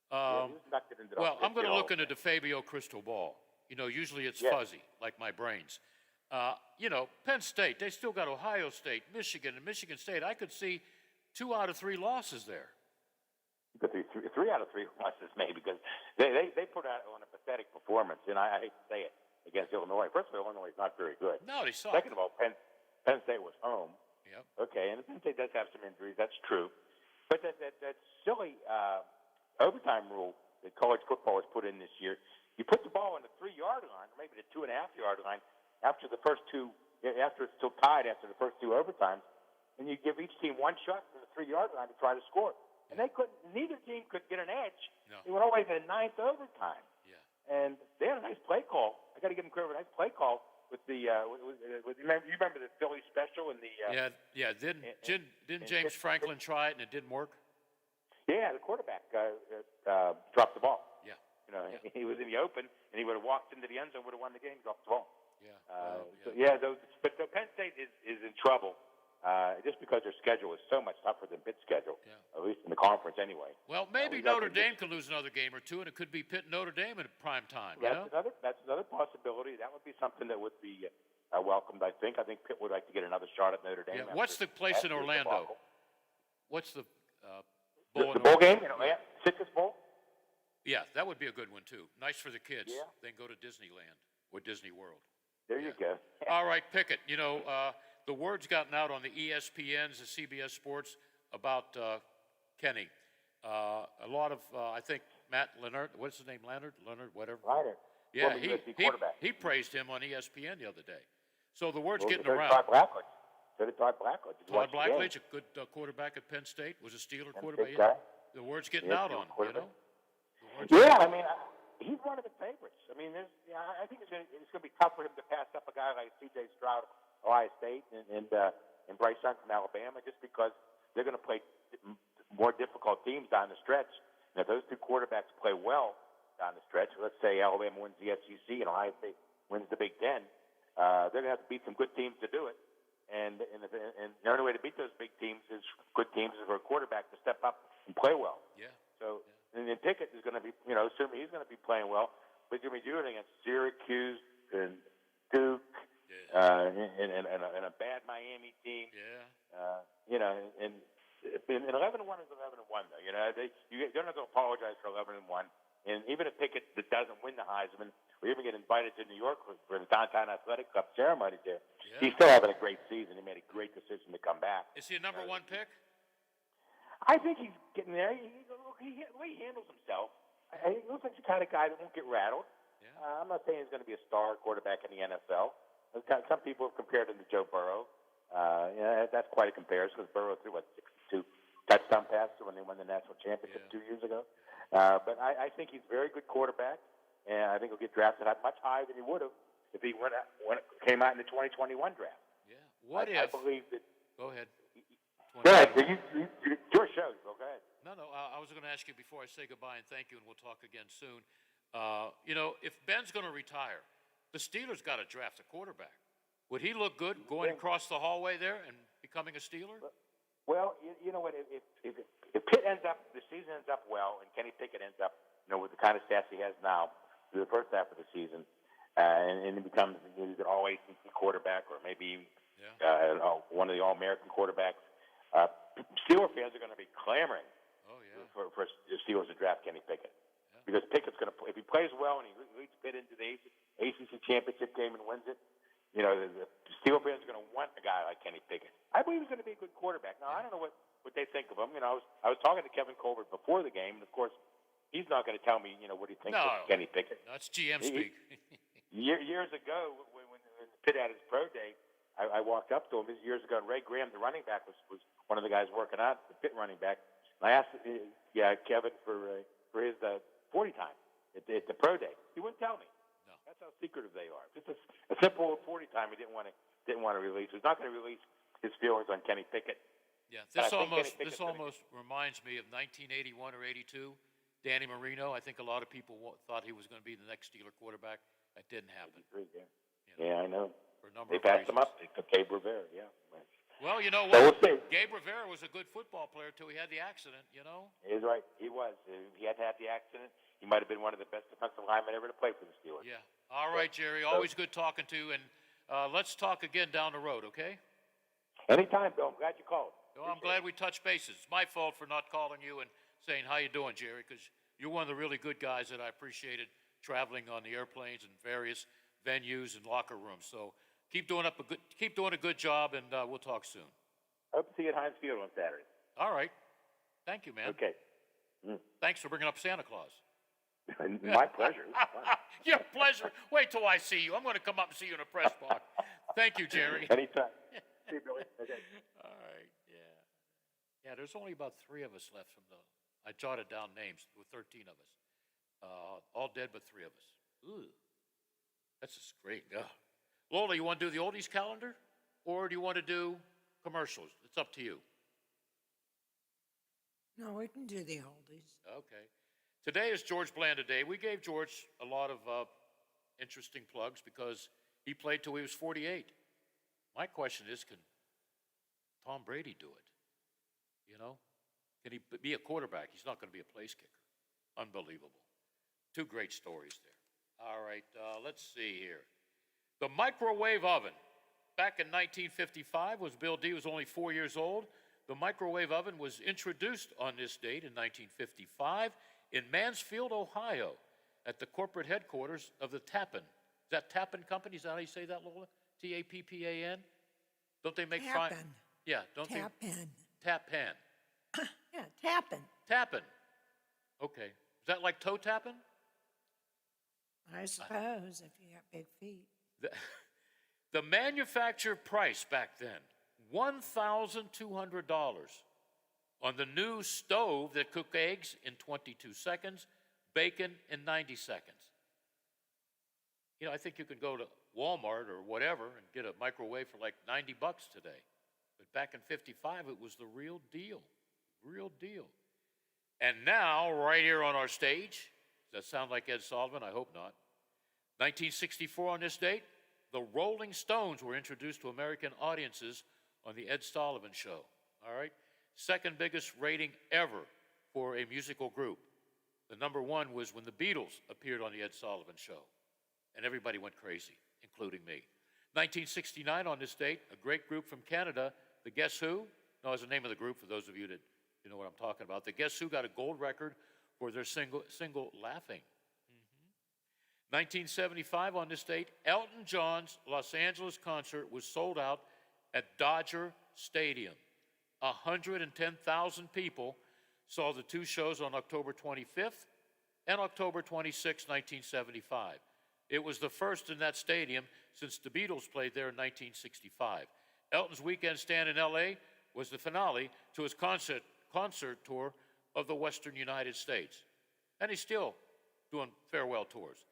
He was inducted into Well, I'm going to look into DeFabio crystal ball. Usually it's fuzzy, like my brains. Penn State, they still got Ohio State, Michigan, and Michigan State. I could see 2 out of 3 losses there. You could see 3 out of 3 losses maybe because they put out on a pathetic performance, and I hate to say it, against Illinois. First of all, Illinois is not very good. No, they suck. Second of all, Penn State was home. Yep. Okay, and Penn State does have some injuries. That's true. But that silly overtime rule that college football has put in this year, you put the ball on the 3-yard line, or maybe the 2.5-yard line, after the first 2, after it's still tied after the first 2 overtimes, and you give each team 1 shot from the 3-yard line to try to score. And neither team could get an edge. No. They went all the way to the 9th overtime. Yeah. And they had a nice play call. I got to give them credit for a nice play call with the. You remember the Philly special and the. Didn't James Franklin try it and it didn't work? Yeah, the quarterback dropped the ball. Yeah. He was in the open and he would have walked into the end zone, would have won the game, dropped the ball. Yeah. But Penn State is in trouble. Just because their schedule is so much tougher than Pitt's schedule, at least in the conference anyway. Well, maybe Notre Dame could lose another game or 2, and it could be Pitt and Notre Dame at prime time. That's another possibility. That would be something that would be welcomed, I think. I think Pitt would like to get another shot at Notre Dame. Yeah. What's the place in Orlando? What's the bowl? The bowl game in Orlando? Citrus Bowl? Yeah, that would be a good one, too. Nice for the kids. Yeah. Then go to Disneyland or Disney World. There you go. All right, Pickett, the word's gotten out on the ESPNs, the CBS Sports, about Kenny. A lot of, I think, Matt Leonard, what's his name, Leonard, whatever. Leonard. Yeah, he praised him on ESPN the other day. So the word's getting around. Todd Blackledge. Todd Blackledge, a good quarterback at Penn State, was a Steeler quarterback. The word's getting out on him, Yeah, I mean, he's one of the favorites. I mean, I think it's going to be tough for him to pass up a guy like C.J. Stroud, Ohio State, and Bryce Young from Alabama, just because they're going to play more difficult teams down the stretch. And if those 2 quarterbacks play well down the stretch, let's say Alabama wins the SEC and Ohio State wins the Big Ten, they're going to have to beat some good teams to do it. And the only way to beat those big teams is good teams is for a quarterback to step up and play well. Yeah. So and then Pickett is going to be, assuming he's going to be playing well. he's going to be doing it against Syracuse and Duke and a bad Miami team. Yeah. You know, and 11-1 is 11-1 though. You know, you don't have to apologize for 11-1. And even if Pickett doesn't win the Heisman, or even get invited to New York for the Downtown Athletic Club ceremony there, he's still having a great season. He made a great decision to come back. Is he a number one pick? I think he's getting there. The way he handles himself, he looks like the kind of guy that won't get rattled. Yeah. I'm not saying he's going to be a star quarterback in the NFL. Some people have compared him to Joe Burrow. That's quite a comparison because Burrow threw, 62 touchdown passes when they won the national championship 2 years ago. But I think he's a very good quarterback, and I think he'll get drafted much higher than he would have if he came out in the 2021 draft. Yeah. What I if? believe that. Go ahead. Go ahead. Your show. Go ahead. No. I was going to ask you before I say goodbye and thank you, and we'll talk again soon. You know, if Ben's going to retire, the Steelers got to draft a quarterback. Would he look good going across the hallway there and becoming a Steeler? Well, you know what? If Pitt the season ends up well, and Kenny Pickett ends up, with the kind of stats he has now through the first half of the season, and he becomes either all ACC quarterback or maybe one of the All-American quarterbacks, Steeler fans are going to be clamoring for the Steelers to draft Kenny Pickett. Because Pickett's going to, if he plays well and he leads Pitt into the ACC championship game and wins it, the Steelers fans are going to want a guy like Kenny Pickett. I believe he's going to be a good quarterback. Now, I don't know what they think of him. I was talking to Kevin Colbert before the game, and of course, he's not going to tell me, what he thinks of Kenny Pickett. That's GM speak. Years ago, when Pitt had his pro day, I walked up to him. This years ago, and Ray Graham, the running back, was one of the guys working out, the Pitt running back. And I asked, Kevin for his 40 time at the pro day. He wouldn't tell me. No. That's how secretive they are. Just a simple 40 time he didn't want to release. He's not going to release his feelings on Kenny Pickett. Yeah, this almost reminds me of 1981 or 82. Danny Marino. I think a lot of people thought he was going to be the next Steeler quarterback. That didn't happen. Yeah, I know. For a number they of passed reasons. him up. They took Gabe Rivera. Yeah. Well, you know So what? we'll see. Gabe Rivera was a good football player until he had the accident. He's right. He was. If he hadn't had the accident, he might have been one of the best defensive linemen ever to play for the Steelers. Yeah. All right, Jerry. Always good talking to you, and let's talk again down the road, okay? Anytime, Bill. I'm glad you called. Well, I'm glad we touched bases. It's my fault for not calling you and saying, how you doing, Jerry, because you're one of the really good guys that I appreciated traveling on the airplanes and various venues and locker rooms. So keep doing a good job, and we'll talk soon. Hope to see you at Heinz Field on Saturday. All right. Thank you, man. Okay. Thanks for bringing up Santa Claus. My pleasure. Your pleasure. Wait till I see you. I'm going to come up and see you in a press box. Thank you, Jerry. Anytime. See you, Billy. Okay. All right. Yeah. Yeah, there's only about 3 of us left from I jotted down names with 13 of us. All dead but 3 of us. Ooh. That's just great. Ugh. Lola, you want to do the oldies calendar? Or do you want to do commercials? It's up to you. No, we can do the oldies. Okay. Today is George Blanda Day. We gave George a lot of interesting plugs because he played till he was 48. My question is, can Tom Brady do it? Can he be a quarterback? He's not going to be a place kicker. Unbelievable. 2 great stories there. All right, let's see here. The microwave oven. Back in 1955, Bill D was only 4 years old. The microwave oven was introduced on this date in 1955 in Mansfield, Ohio, at the corporate headquarters of the Tappan. Is that Tappan Company? Is that how you say that, Lola? T-A-P-P-A-N? Don't they make fine? Tappan. Yeah, don't Tappan. they? Tappan. Yeah, Tappan. Tappan. Okay. Is that like toe tapping? I suppose, if you got big feet. The manufacturer price back then, $1,200 on the new stove that cooked eggs in 22 seconds, bacon in 90 seconds. I think you can go to Walmart or whatever and get a microwave for like $90 today. But back in 55, it was the real deal. Real deal. And now, right here on our stage, does that sound like Ed Sullivan? I hope not. 1964 on this date, the Rolling Stones were introduced to American audiences on the Ed Sullivan Show. All right? Second biggest rating ever for a musical group. The number one was when the Beatles appeared on the Ed Sullivan Show, and everybody went crazy, including me. 1969 on this date, a great group from Canada, the Guess Who, no, that's the name of the group for those of you that you know what I'm talking about. The Guess Who got a gold record for their single Laughing. 1975 on this date, Elton John's Los Angeles concert was sold out at Dodger Stadium. 110,000 people saw the two shows on October 25th and October 26, 1975. It was the first in that stadium since the Beatles played there in 1965. Elton's weekend stand in L.A. was the finale to his concert tour of the Western United States. And he's still doing farewell tours.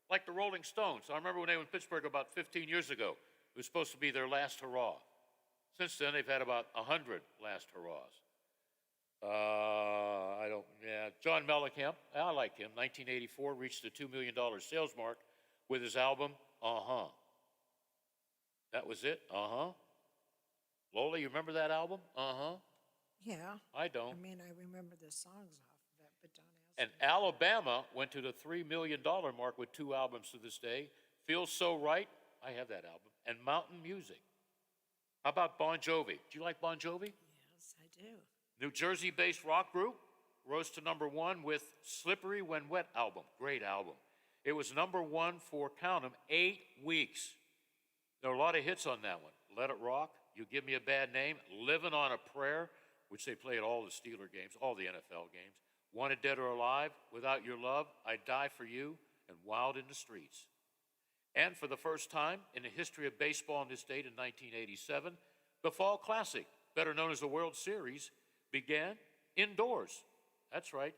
Like the Rolling Stones. I remember when they were in Pittsburgh about 15 years ago. It was supposed to be their last hurrah. Since then, they've had about 100 last hurrahs. John Mellencamp, I like him. 1984 reached the $2 million sales mark with his album, Uh-Huh. That was it, Uh-Huh. Lola, you remember that album, Uh-Huh? Yeah. I don't. I mean, I remember the songs off of it, but don't ask And me. Alabama went to the $3 million mark with 2 albums to this day. Feels So Right, I have that album, and Mountain Music. How about Bon Jovi? Do you like Bon Jovi? Yes, I do. New Jersey-based rock group rose to number one with Slippery When Wet album. Great album. It was number one for, count 'em, 8 weeks. There were a lot of hits on that one. Let It Rock, You Give Me a Bad Name, Living on a Prayer, which they play at all the Steeler games, all the NFL games, Wanted Dead or Alive, Without Your Love, I'd Die for You, and Wild in the Streets. And for the first time in the history of baseball on this date in 1987, the Fall Classic, better known as the World Series, began indoors. That's right.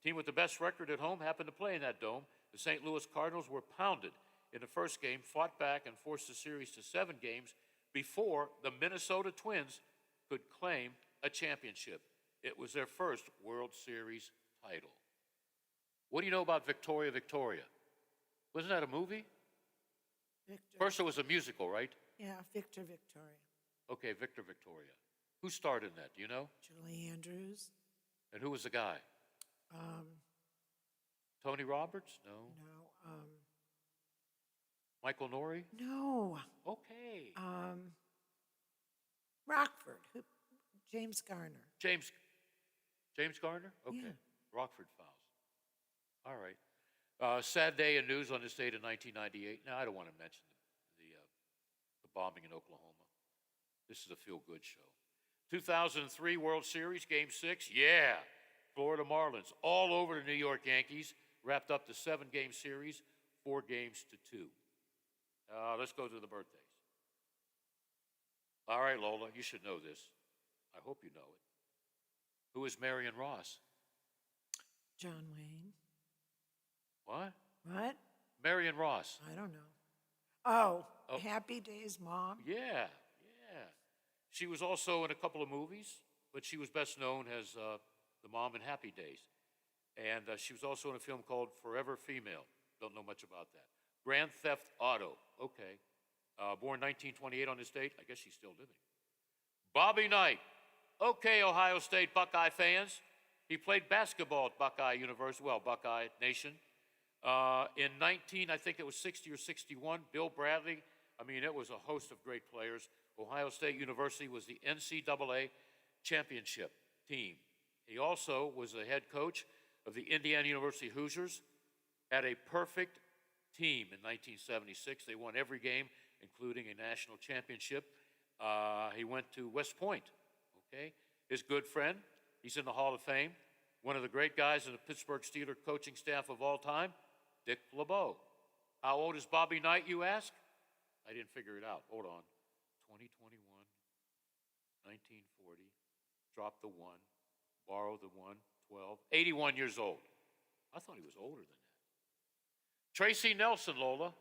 The team with the best record at home happened to play in that dome. The St. Louis Cardinals were pounded in the first game, fought back, and forced the series to 7 games before the Minnesota Twins could claim a championship. It was their first World Series title. What do you know about Victoria, Victoria? Wasn't that a movie? Victor. First it was a musical, right? Yeah, Victor Victoria. Okay, Victor, Victoria. Who starred in that? Do you know? Julie Andrews. And who was the guy? Tony Roberts? No. No. Michael Nouri? No. Okay. Rockford. James Garner. James Garner? Okay. Yeah. Rockford Files. All right. Sad day in news on this date in 1998. Now, I don't want to mention the bombing in Oklahoma. This is a feel-good show. 2003 World Series, Game 6. Yeah. Florida Marlins all over the New York Yankees. Wrapped up the 7-game series, 4 games to 2. Let's go to the birthdays. All right, Lola, you should know this. I hope you know it. Who is Marion Ross? John Wayne. What? What? Marion Ross. I don't know. Oh, Happy Days Mom. Yeah. She was also in a couple of movies, but she was best known as the mom in Happy Days. And she was also in a film called Forever Female. Don't know much about that. Grand Theft Auto. Okay. Born 1928 on this date. I guess she's still living. Bobby Knight. Okay, Ohio State Buckeye fans. He played basketball at Buckeye University, well, Buckeye Nation. In 19, I think it was 60 or 61, Bill Bradley. I mean, it was a host of great players. Ohio State University was the NCAA championship team. He also was the head coach of the Indiana University Hoosiers. Had a perfect team in 1976. They won every game, including a national championship. He went to West Point, okay? His good friend, he's in the Hall of Fame. One of the great guys in the Pittsburgh Steelers coaching staff of all time, Dick LeBeau. How old is Bobby Knight, you ask? I didn't figure it out. Hold on. 2021, 1940, drop the 1, borrow the 1, 12, 81 years old. I thought he was older than that. Tracy Nelson, Lola.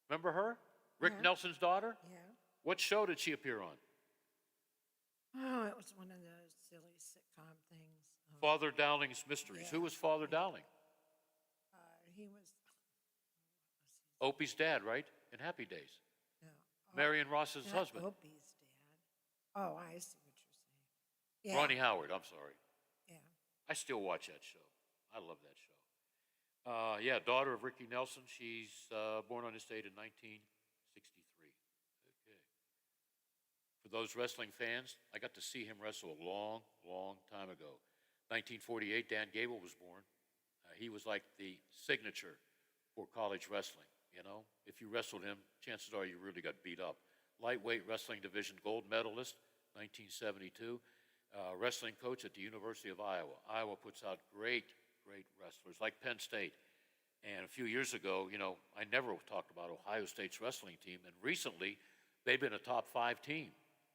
Remember her? Rick Nelson's daughter? Yeah. What show did she appear on? Oh, it was one of those silly sitcom things. Father Dowling's Mysteries. Who was Father Dowling? He was. Opie's dad, right? In Happy Days. No. Marion Ross's Not husband. Opie's dad. Oh, I see what you're saying. Yeah. Ronnie Howard, I'm sorry. Yeah. I still watch that show. I love that show. Yeah, daughter of Ricky Nelson. She's born on this date in 1963. Okay. For those wrestling fans, I got to see him wrestle a long, long time ago. 1948, Dan Gable was born. He was like the signature for college wrestling, you know. If you wrestled him, chances are you really got beat up. Lightweight wrestling division gold medalist, 1972. Wrestling coach at the University of Iowa. Iowa puts out great wrestlers like Penn State. And a few years ago, you know, I never talked about Ohio State's wrestling team. And recently, they've been a top 5 team.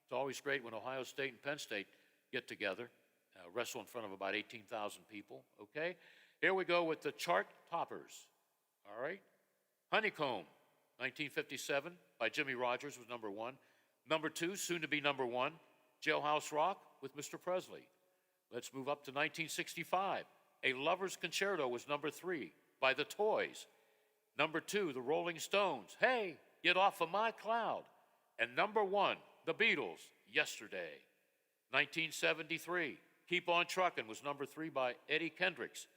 It's always great when Ohio State and Penn State get together, wrestle in front of about 18,000 people, okay? Here we go with the chart toppers, all right? Honeycomb, 1957, by Jimmy Rogers was number 1. Number 2, soon to be number 1, Jailhouse Rock with Mr. Presley. Let's move up to 1965. A Lover's Concerto was number 3 by The Toys. Number 2, The Rolling Stones. Hey, get off of my cloud. And number 1, The Beatles, Yesterday. 1973, Keep On Truckin' was number 3 by Eddie Kendricks.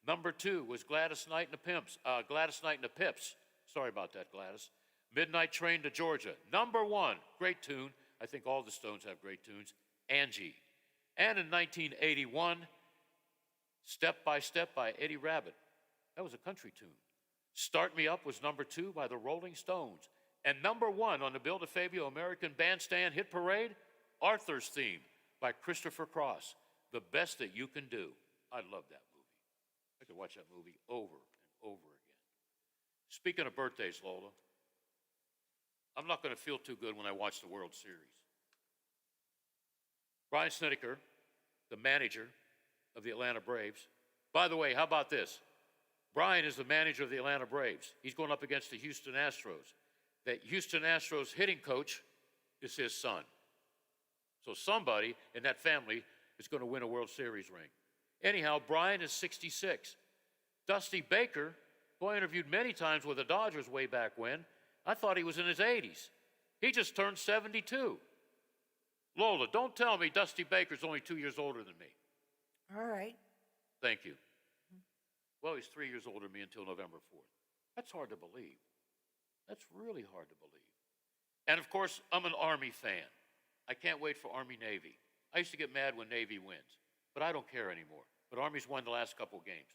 Number 2 was Gladys Knight and the Pips. Sorry about that, Gladys. Midnight Train to Georgia. Number 1, great tune. I think all the Stones have great tunes. Angie. And in 1981, Step by Step by Eddie Rabbitt. That was a country tune. Start Me Up was number 2 by the Rolling Stones. And number 1 on the Bill DeFabio American Bandstand Hit Parade, Arthur's Theme by Christopher Cross. The Best That You Can Do. I love that movie. I could watch that movie over and over again. Speaking of birthdays, Lola, I'm not going to feel too good when I watch the World Series. Brian Snedeker, the manager of the Atlanta Braves. By the way, how about this? Brian is the manager of the Atlanta Braves. He's going up against the Houston Astros. The Houston Astros hitting coach is his son. So somebody in that family is going to win a World Series ring. Anyhow, Brian is 66. Dusty Baker, who I interviewed many times with the Dodgers way back when, I thought he was in his 80s. He just turned 72. Lola, don't tell me Dusty Baker's only 2 years older than me. All right. Thank you. Well, he's 3 years older than me until November 4th. That's hard to believe. That's really hard to believe. And of course, I'm an Army fan. I can't wait for Army-Navy. I used to get mad when Navy wins, but I don't care anymore. But Army's won the last couple games.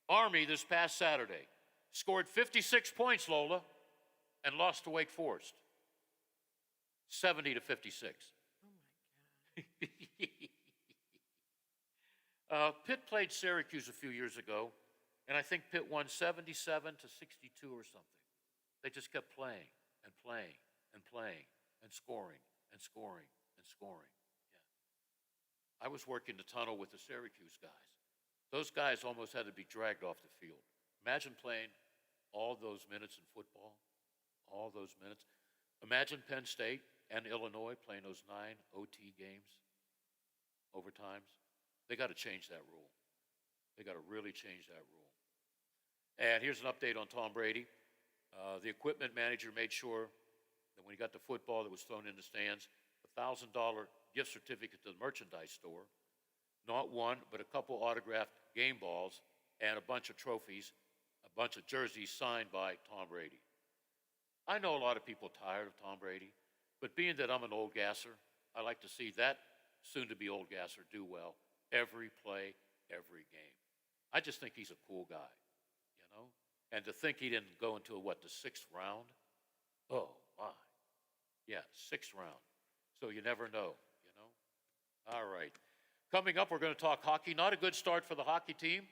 Army this past Saturday scored 56 points, Lola, and lost to Wake Forest. 70-56. Oh, my God. Pitt played Syracuse a few years ago, and I think Pitt won 77-62 or something. They just kept playing and playing and playing and scoring and scoring and scoring. Yeah. I was working the tunnel with the Syracuse guys. Those guys almost had to be dragged off the field. Imagine playing all those minutes in football, all those minutes. Imagine Penn State and Illinois playing those 9 OT games, overtimes. They got to change that rule. They got to really change that rule. And here's an update on Tom Brady. The equipment manager made sure that when he got the football that was thrown in the stands, a $1,000 gift certificate to the merchandise store, not one, but a couple autographed game balls and a bunch of trophies, a bunch of jerseys signed by Tom Brady. I know a lot of people tired of Tom Brady, but being that I'm an old gasser, I like to see that soon-to-be old gasser do well every play, every game. I just think he's a cool guy, you know? And to think he didn't go into, the 6th round? Oh, my. Yeah, 6th round. So you never know, you know? All right. Coming up, we're going to talk hockey. Not a good start for the hockey team.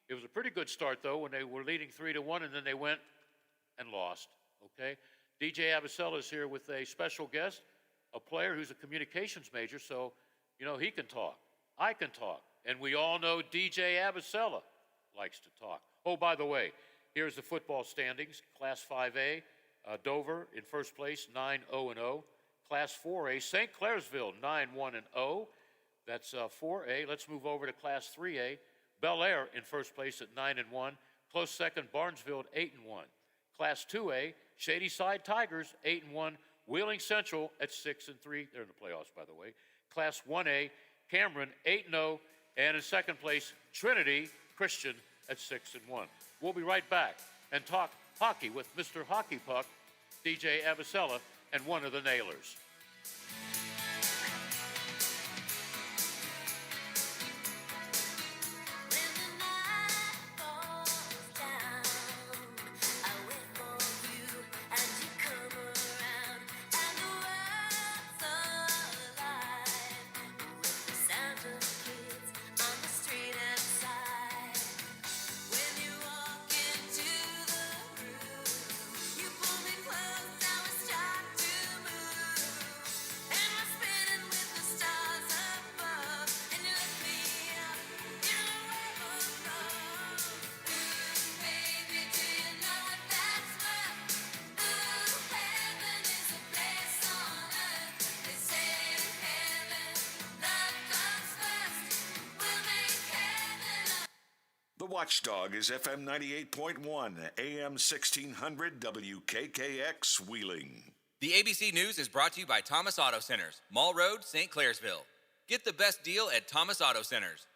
It was a pretty good start, though, when they were leading 3-1, and then they went and lost, okay? DJ Abasella is here with a special guest, a player who's a communications major, so, you know, he can talk. I can talk. And we all know DJ Abasella likes to talk. Oh, by the way, here's the football standings. Class 5A, Dover in first place, 9-0-0. Class 4A, St. Clairsville, 9-1-0. That's 4A. Let's move over to Class 3A. Bel Air in first place at 9-1. Close second, Barnesville at 8-1. Class 2A, Shadyside Tigers, 8-1. Wheeling Central at 6-3. They're in the playoffs, by the way. Class 1A, Cameron, 8-0. And in second place, Trinity Christian, at 6 and 1. We'll be right back and talk hockey with Mr. Hockey Puck, DJ Avicella, and one of the Nailers. The Watchdog is FM 98.1, AM 1600 WKKX Wheeling. The ABC News is brought to you by Thomas Auto Centers, Mall Road, St. Clairsville. Get the best deal at Thomas Auto Centers.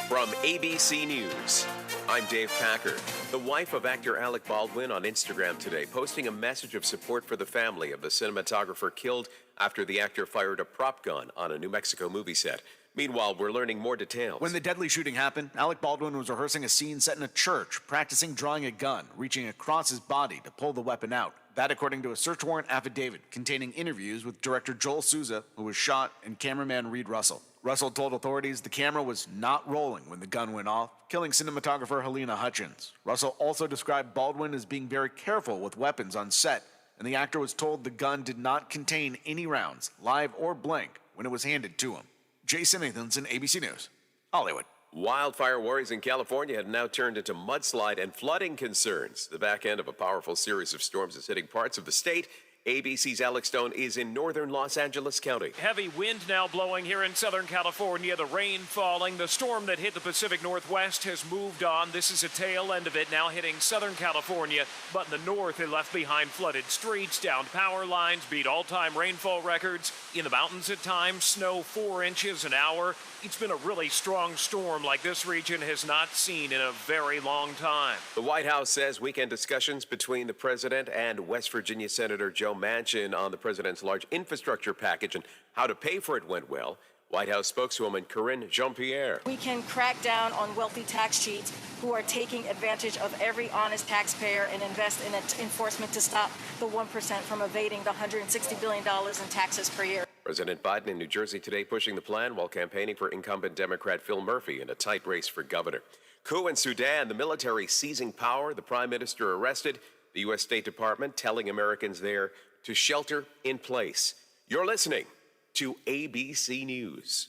From ABC News, I'm Dave Packer. The wife of actor Alec Baldwin on Instagram today, posting a message of support for the family of the cinematographer killed after the actor fired a prop gun on a New Mexico movie set. Meanwhile, we're learning more details. When the deadly shooting happened, Alec Baldwin was rehearsing a scene set in a church, practicing drawing a gun, reaching across his body to pull the weapon out. That according to a search warrant affidavit containing interviews with director Joel Souza, who was shot, and cameraman Reed Russell. Russell told authorities the camera was not rolling when the gun went off, killing cinematographer Helena Hutchins. Russell also described Baldwin as being very careful with weapons on set, and the actor was told the gun did not contain any rounds, live or blank, when it was handed to him. Jason Nathanson, ABC News, Hollywood. Wildfire worries in California have now turned into mudslide and flooding concerns. The back end of a powerful series of storms is hitting parts of the state. ABC's Alex Stone is in northern Los Angeles County. Heavy wind now blowing here in Southern California, the rain falling. The storm that hit the Pacific Northwest has moved on. This is a tail end of it now hitting Southern California, but in the north it left behind flooded streets, downed power lines, beat all-time rainfall records. In the mountains at times, snow 4 inches an hour. It's been a really strong storm like this region has not seen in a very long time. The White House says weekend discussions between the president and West Virginia Senator Joe Manchin on the president's large infrastructure package and how to pay for it went well. White House spokeswoman Corinne Jean-Pierre. We can crack down on wealthy tax cheats who are taking advantage of every honest taxpayer and invest in enforcement to stop the 1% from evading the $160 billion in taxes per year. President Biden in New Jersey today pushing the plan while campaigning for incumbent Democrat Phil Murphy in a tight race for governor. Coup in Sudan, the military seizing power, the prime minister arrested, the U.S. State Department telling Americans there to shelter in place. You're listening to ABC News.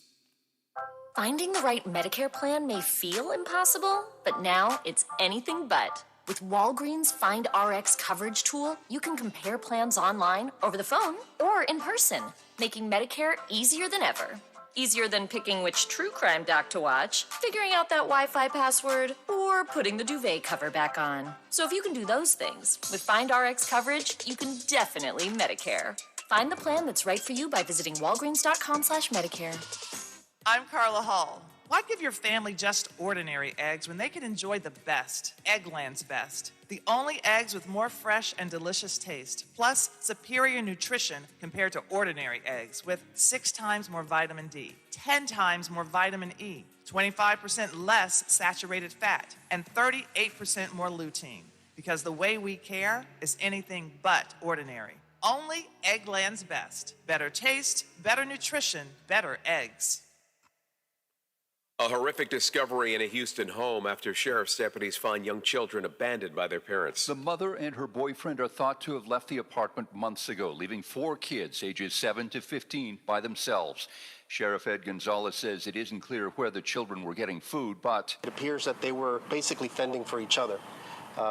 Finding the right Medicare plan may feel impossible, but now it's anything but. With Walgreens Find RX coverage tool, you can compare plans online, over the phone, or in person, making Medicare easier than ever. Easier than picking which true crime doc to watch, figuring out that Wi-Fi password, or putting the duvet cover back on. So if you can do those things, with Find RX coverage, you can definitely Medicare. Find the plan that's right for you by visiting walgreens.com/Medicare. I'm Carla Hall. Why give your family just ordinary eggs when they can enjoy the best, Eggland's Best? The only eggs with more fresh and delicious taste, plus superior nutrition compared to ordinary eggs with 6 times more vitamin D, 10 times more vitamin E, 25% less saturated fat, and 38% more lutein. Because the way we care is anything but ordinary. Only Eggland's Best. Better taste, better nutrition, better eggs. A horrific discovery in a Houston home after sheriff's deputies find young children abandoned by their parents. The mother and her boyfriend are thought to have left the apartment months ago, leaving 4 kids ages 7 to 15 by themselves. Sheriff Ed Gonzalez says it isn't clear where the children were getting food, but it appears that they were basically fending for each other,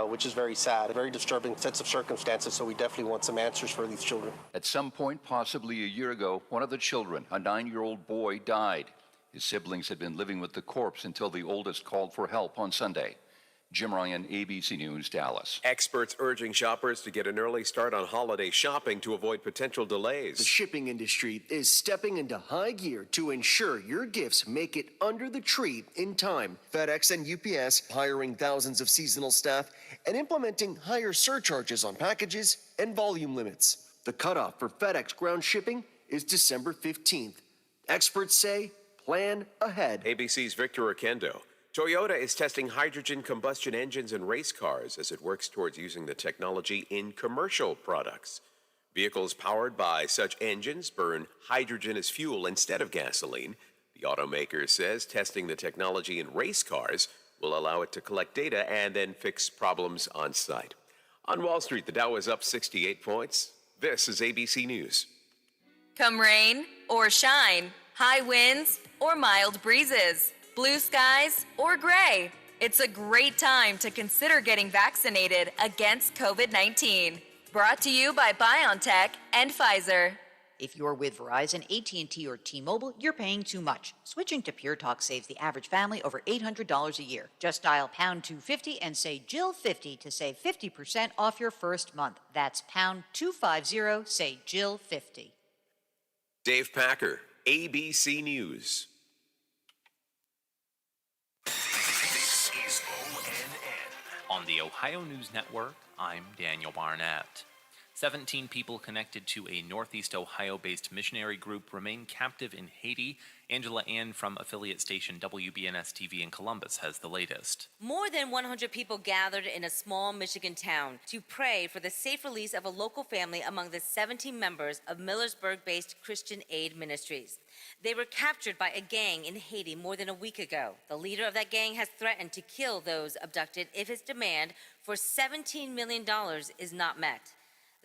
which is very sad. A very disturbing sense of circumstances, so we definitely want some answers for these children. At some point, possibly a year ago, one of the children, a 9-year-old boy, died. His siblings had been living with the corpse until the oldest called for help on Sunday. Jim Ryan, ABC News, Dallas. Experts urging shoppers to get an early start on holiday shopping to avoid potential delays. The shipping industry is stepping into high gear to ensure your gifts make it under the tree in time. FedEx and UPS hiring thousands of seasonal staff and implementing higher surcharges on packages and volume limits. The cutoff for FedEx ground shipping is December 15th. Experts say plan ahead. ABC's Victor Oquendo. Toyota is testing hydrogen combustion engines in race cars as it works towards using the technology in commercial products. Vehicles powered by such engines burn hydrogen as fuel instead of gasoline. The automaker says testing the technology in race cars will allow it to collect data and then fix problems on site. On Wall Street, the Dow is up 68 points. This is ABC News. Come rain or shine, high winds or mild breezes, blue skies or gray, it's a great time to consider getting vaccinated against COVID-19. Brought to you by BioNTech and Pfizer. If you're with Verizon, AT&T, or T-Mobile, you're paying too much. Switching to Pure Talk saves the average family over $800 a year. Just dial pound 250 and say Jill 50 to save 50% off your first month. That's pound 250, say Jill 50. Dave Packer, ABC News. This is ONN. On the Ohio News Network, I'm Daniel Barnett. 17 people connected to a Northeast Ohio-based missionary group remain captive in Haiti. Angela Ann from affiliate station WBNS-TV in Columbus has the latest. More than 100 people gathered in a small Michigan town to pray for the safe release of a local family among the 17 members of Millersburg-based Christian Aid Ministries. They were captured by a gang in Haiti more than a week ago. The leader of that gang has threatened to kill those abducted if his demand for $17 million is not met.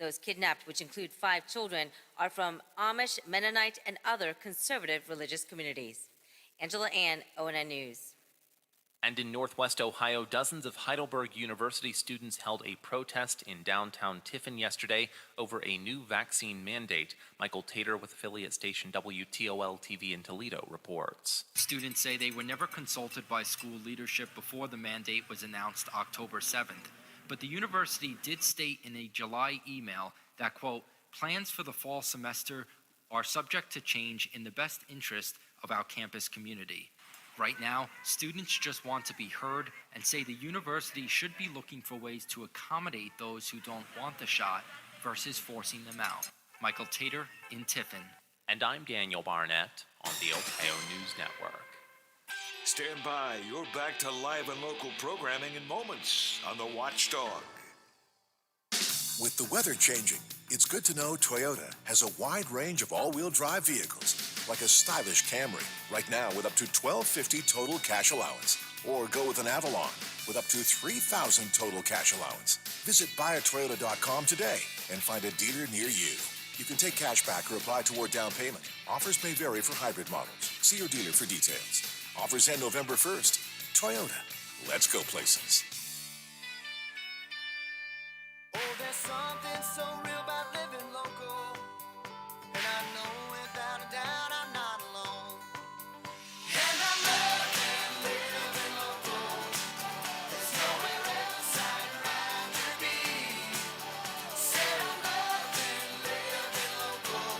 Those kidnapped, which include 5 children, are from Amish, Mennonite, and other conservative religious communities. Angela Ann, ONN News. And in Northwest Ohio, dozens of Heidelberg University students held a protest in downtown Tiffin yesterday over a new vaccine mandate. Michael Tater with affiliate station WTOL-TV in Toledo reports. Students say they were never consulted by school leadership before the mandate was announced October 7th. But the university did state in a July email that, quote, plans for the fall semester are subject to change in the best interest of our campus community. Right now, students just want to be heard and say the university should be looking for ways to accommodate those who don't want the shot versus forcing them out. Michael Tater in Tiffin. And I'm Daniel Barnett on the Ohio News Network. Stand by. You're back to live and local programming in moments on the Watchdog. With the weather changing, it's good to know Toyota has a wide range of all-wheel drive vehicles, like a stylish Camry, right now with up to $1,250 total cash allowance. Or go with an Avalon with up to $3,000 total cash allowance. Visit buyatoyota.com today and find a dealer near you. You can take cash back or apply toward down payment. Offers may vary for hybrid models. See your dealer for details. Offers end November 1st. Toyota. Let's go places. Oh, there's something so real about living local. And I know without a doubt I'm not alone. And I love living local. There's nowhere else I'd rather be. Said I love living local.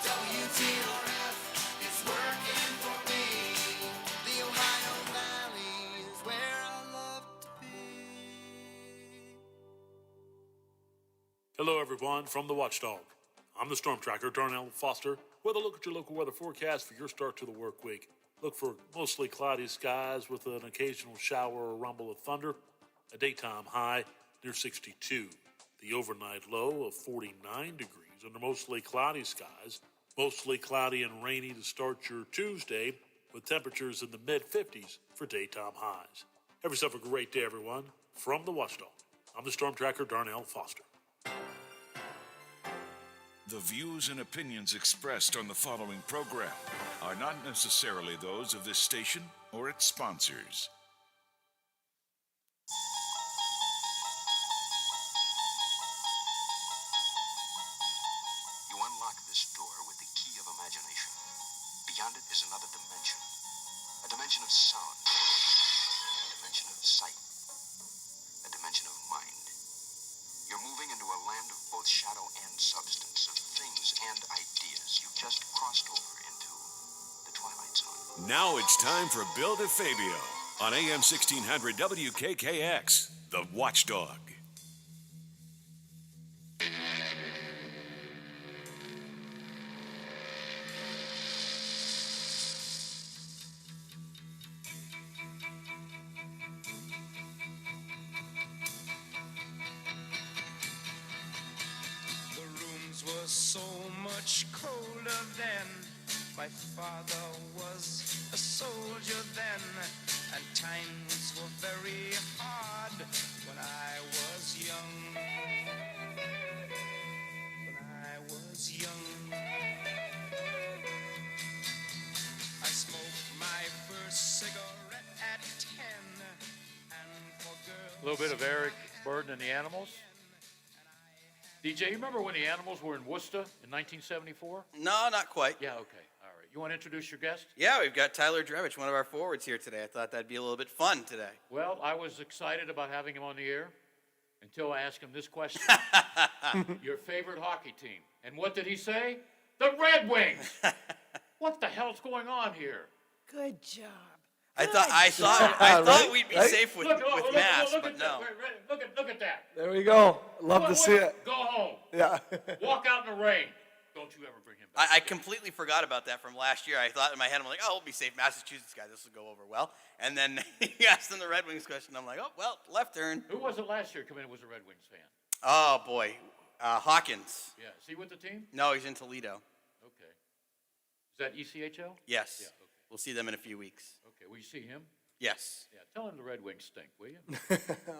WTRF is working for me. The Ohio Valley is where I love to be. Hello, everyone, from the Watchdog. I'm the Storm Tracker, Darnell Foster, with a look at your local weather forecast for your start to the work week. Look for mostly cloudy skies with an occasional shower or rumble of thunder, a daytime high near 62, the overnight low of 49 degrees under mostly cloudy skies, mostly cloudy and rainy to start your Tuesday, with temperatures in the mid-50s for daytime highs. Have yourself a great day, everyone. From the Watchdog, I'm the Storm Tracker, Darnell Foster. The views and opinions expressed on the following program are not necessarily those of this station or its sponsors. You unlock this door with the key of imagination. Beyond it is another dimension. A dimension of sound. A dimension of sight. both shadow and substance, of things and ideas. You've just crossed over into the Twilight Zone. Now it's time for Bill DeFabio on AM 1600 WKKX, The Watchdog. The rooms were so much colder then. My father was a soldier then, and times were very hard when I was young. When I was young, I smoked my first cigarette at 10, and for girls. A little bit of Eric Burden and the Animals. DJ, you remember when the Animals were in Worcester in 1974? No, not quite. Yeah, okay. All right. You want to introduce your guest? Yeah, we've got Tyler Drevich, one of our forwards here today. I thought that'd be a little bit fun today. Well, I was excited about having him on the air until I asked him this question. Your favorite hockey team. And what did he say? The Red Wings. What the hell's going on here? Good job. I thought we'd be safe with masks, but no. Look at that. There we go. Love to see it. Go home. Yeah. Walk out in the rain. Don't you ever bring him back. I completely forgot about that from last year. I thought in my head, I'm like, oh, we'll be safe. Massachusetts guy, this will go over well. And then he asked him the Red Wings question. I'm like, oh, well, left turn. Who was it last year come in and was a Red Wings fan? Oh, boy. Hawkins. Yeah. Is he with the team? No, he's in Toledo. Okay. Is that ECHL? Yes. Yeah, okay. We'll see them in a few weeks. Okay. Will you see him? Yes. Yeah. Tell him the Red Wings stink, will you?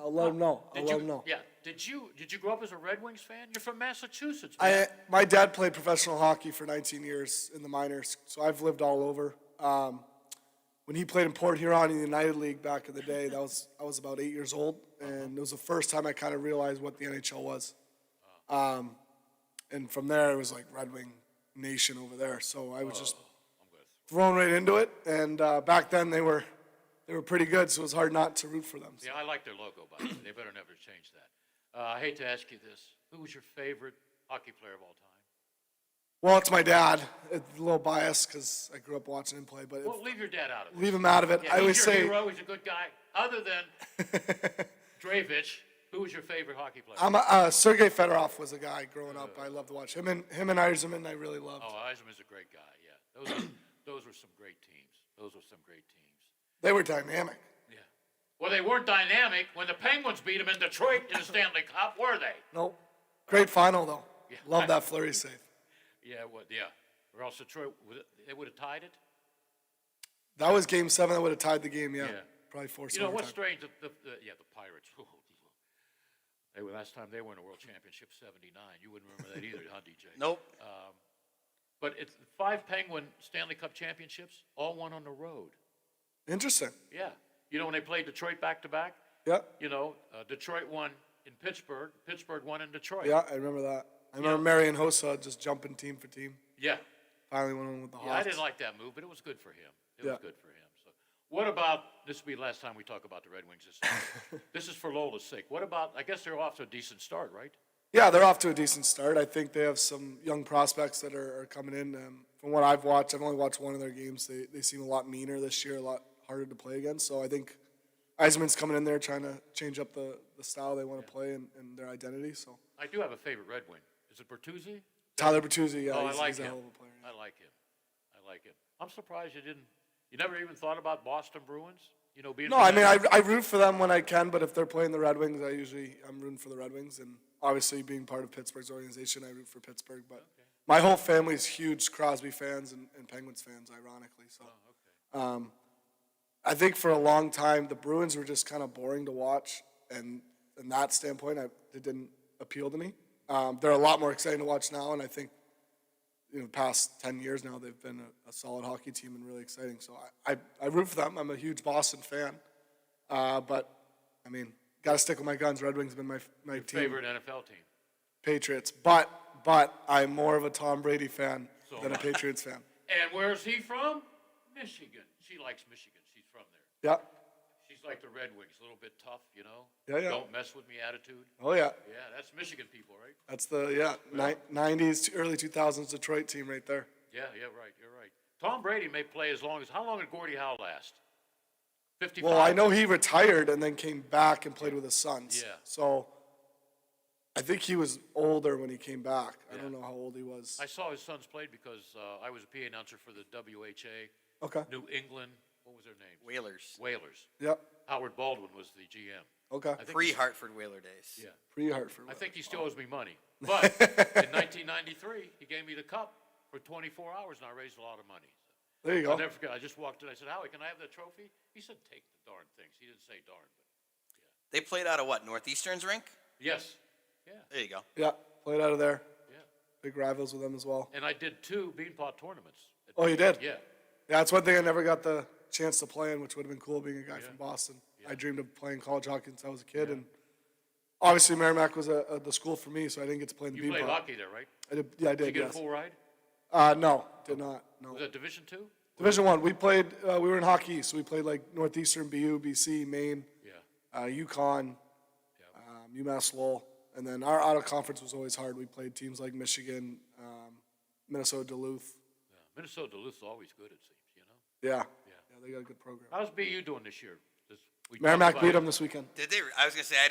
I'll let him know. I'll let him know. Yeah. Did you grow up as a Red Wings fan? You're from Massachusetts, man. My dad played professional hockey for 19 years in the minors, so I've lived all over. When he played in Port Huron in the United League back in the day, I was about 8 years old, and it was the first time I kind of realized what the NHL was. And from there, it was like Red Wing Nation over there. So I was just thrown right into it. And back then, they were pretty good, so it was hard not to root for them. Yeah, I like their logo, by the way. They better never change that. I hate to ask you this. Who was your favorite hockey player of all time? Well, it's my dad. It's a little biased because I grew up watching him play. But Well, leave your dad out of it. leave him out of it. Yeah, I always he's your say hero. He's a good guy. Other than Drevich, who was your favorite hockey player? Sergei Fedorov was a guy growing up. I loved to watch him and Yzerman. I really loved. Oh, Yzerman's a great guy. Yeah, those were some great teams. Those were some great teams. They were dynamic. Yeah. Well, they weren't dynamic when the Penguins beat them in Detroit in the Stanley Cup, were they? Nope. Great final though. Yeah. Love that Fleury save. Yeah. Yeah. Or else Detroit, they would have tied it. That was Game 7. That would have tied the game. Yeah. Probably forced. You know what's overtime. strange? The Pirates. They were last time they were in a World Championship '79. You wouldn't remember that either, huh, DJ? Nope. But it's 5 Penguin Stanley Cup championships, all won on the road. Interesting. Yeah. You know when they played Detroit back to back? Yeah. You know, Detroit won in Pittsburgh. Pittsburgh won in Detroit. Yeah, I remember that. I remember Marian Hossa just jumping team for team. Yeah. Finally went on with the Hawks. Yeah, I didn't like that move, but it was good for him. It Yeah. was good for him. So, what about this? Will be the last time we talk about the Red Wings this summer. This is for Lola's sake. What about? I guess they're off to a decent start, right? Yeah, they're off to a decent start. I think they have some young prospects that are coming in. From what I've watched, I've only watched one of their games. They seem a lot meaner this year, a lot harder to play against. So I think Yzerman's coming in there trying to change up the style they want to play and their identity. So I do have a favorite Red Wing. Is it Bertuzzi? Tyler Bertuzzi, yeah, Oh, he's I like a him. hell of a player. I like him. I like him. I'm surprised you didn't. You never even thought about Boston Bruins? You know, being. No, I mean I root for them when I can, but if they're playing the Red Wings, I'm rooting for the Red Wings, and obviously being part of Pittsburgh's organization, I root for Pittsburgh. But my whole family's huge Crosby fans and Penguins fans, ironically. So, I think for a long time the Bruins were just kind of boring to watch, and in that standpoint, it didn't appeal to me. They're a lot more exciting to watch now, and I think the past 10 years now they've been a solid hockey team and really exciting. So I root for them. I'm a huge Boston fan, but I mean, got to stick with my guns. Red Wings have been my Your team. favorite NFL team. Patriots, but I'm more of a Tom Brady fan than a am I. Patriots fan. And where's he from? Michigan. She likes Michigan. She's from there. Yeah. She's like the Red Wings, a little bit tough, you know? Yeah, yeah. Don't mess with me attitude. Oh, yeah. Yeah, that's Michigan people, right? That's the 90s to early 2000s Detroit team right there. Yeah, right, you're right. Tom Brady may play how long did Gordie Howe last? 55? Well, I know he retired and then came back and played with his sons. Yeah. So I think he was older when he came back. I don't know how old he was. I saw his sons played because I was a PA announcer for the WHA. Okay. New England, what was their name? Whalers. Yep. Howard Baldwin was the GM. Okay. Pre-Hartford Whaler days. Yeah. Pre-Hartford. I think he still owes me money. But in 1993, he gave me the cup for 24 hours, and I raised a lot of money. So There you go. I'll never forget. I just walked in. I said, Howie, can I have the trophy? He said, take the darn things. He didn't say darn, but They played out of what? Northeastern's rink? yes. Yeah. There you go. Yeah, played out of there. Yeah. Big rivals with them as well. And I did 2 beanpot tournaments. Oh, you did? Yeah. Yeah, that's one thing I never got the chance to play in, which would have been cool being a guy from Boston. I dreamed of playing college hockey since I was a kid, and obviously Merrimack was the school for me, so I didn't get to play in the You played beanpot. hockey there, right? I did. Yeah, I did. Did you get yes. a full ride? No, did not. No. Was that Division II? Division One. We played. We were in hockey, so we played like Northeastern, BU, BC, Maine, Yukon, UMass Lowell, and then our out of conference was always hard. We played teams like Michigan, Minnesota, Duluth. Yeah. Minnesota Duluth's always good, it seems, you know? Yeah. Yeah, they got a good program. How's BU doing this year? We talked Merrimack about beat it. them this weekend. Did they? I was gonna say I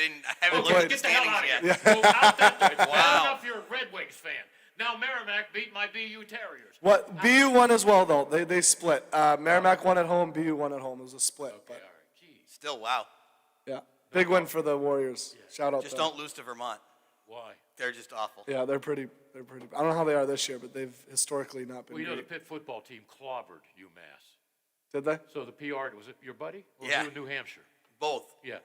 haven't They looked at played. the Get the hell standings out of yet. here. Go out that way. Wow. Bad enough you're a Red Wings fan. Now Merrimack beat my BU Terriers. What BU won as well though. They split. Merrimack won at home. BU won at home. It was a split. But Still, wow. yeah, big win for the Warriors. Shout out. Just to them. don't lose to Vermont. Why? They're just awful. Yeah, they're pretty. I don't know how they are this year, but they've historically not been Well, you know, the great. Pitt football team clobbered UMass. Did they? So the PR, was it your buddy? Or Yeah. you in New Hampshire? Both. Yeah.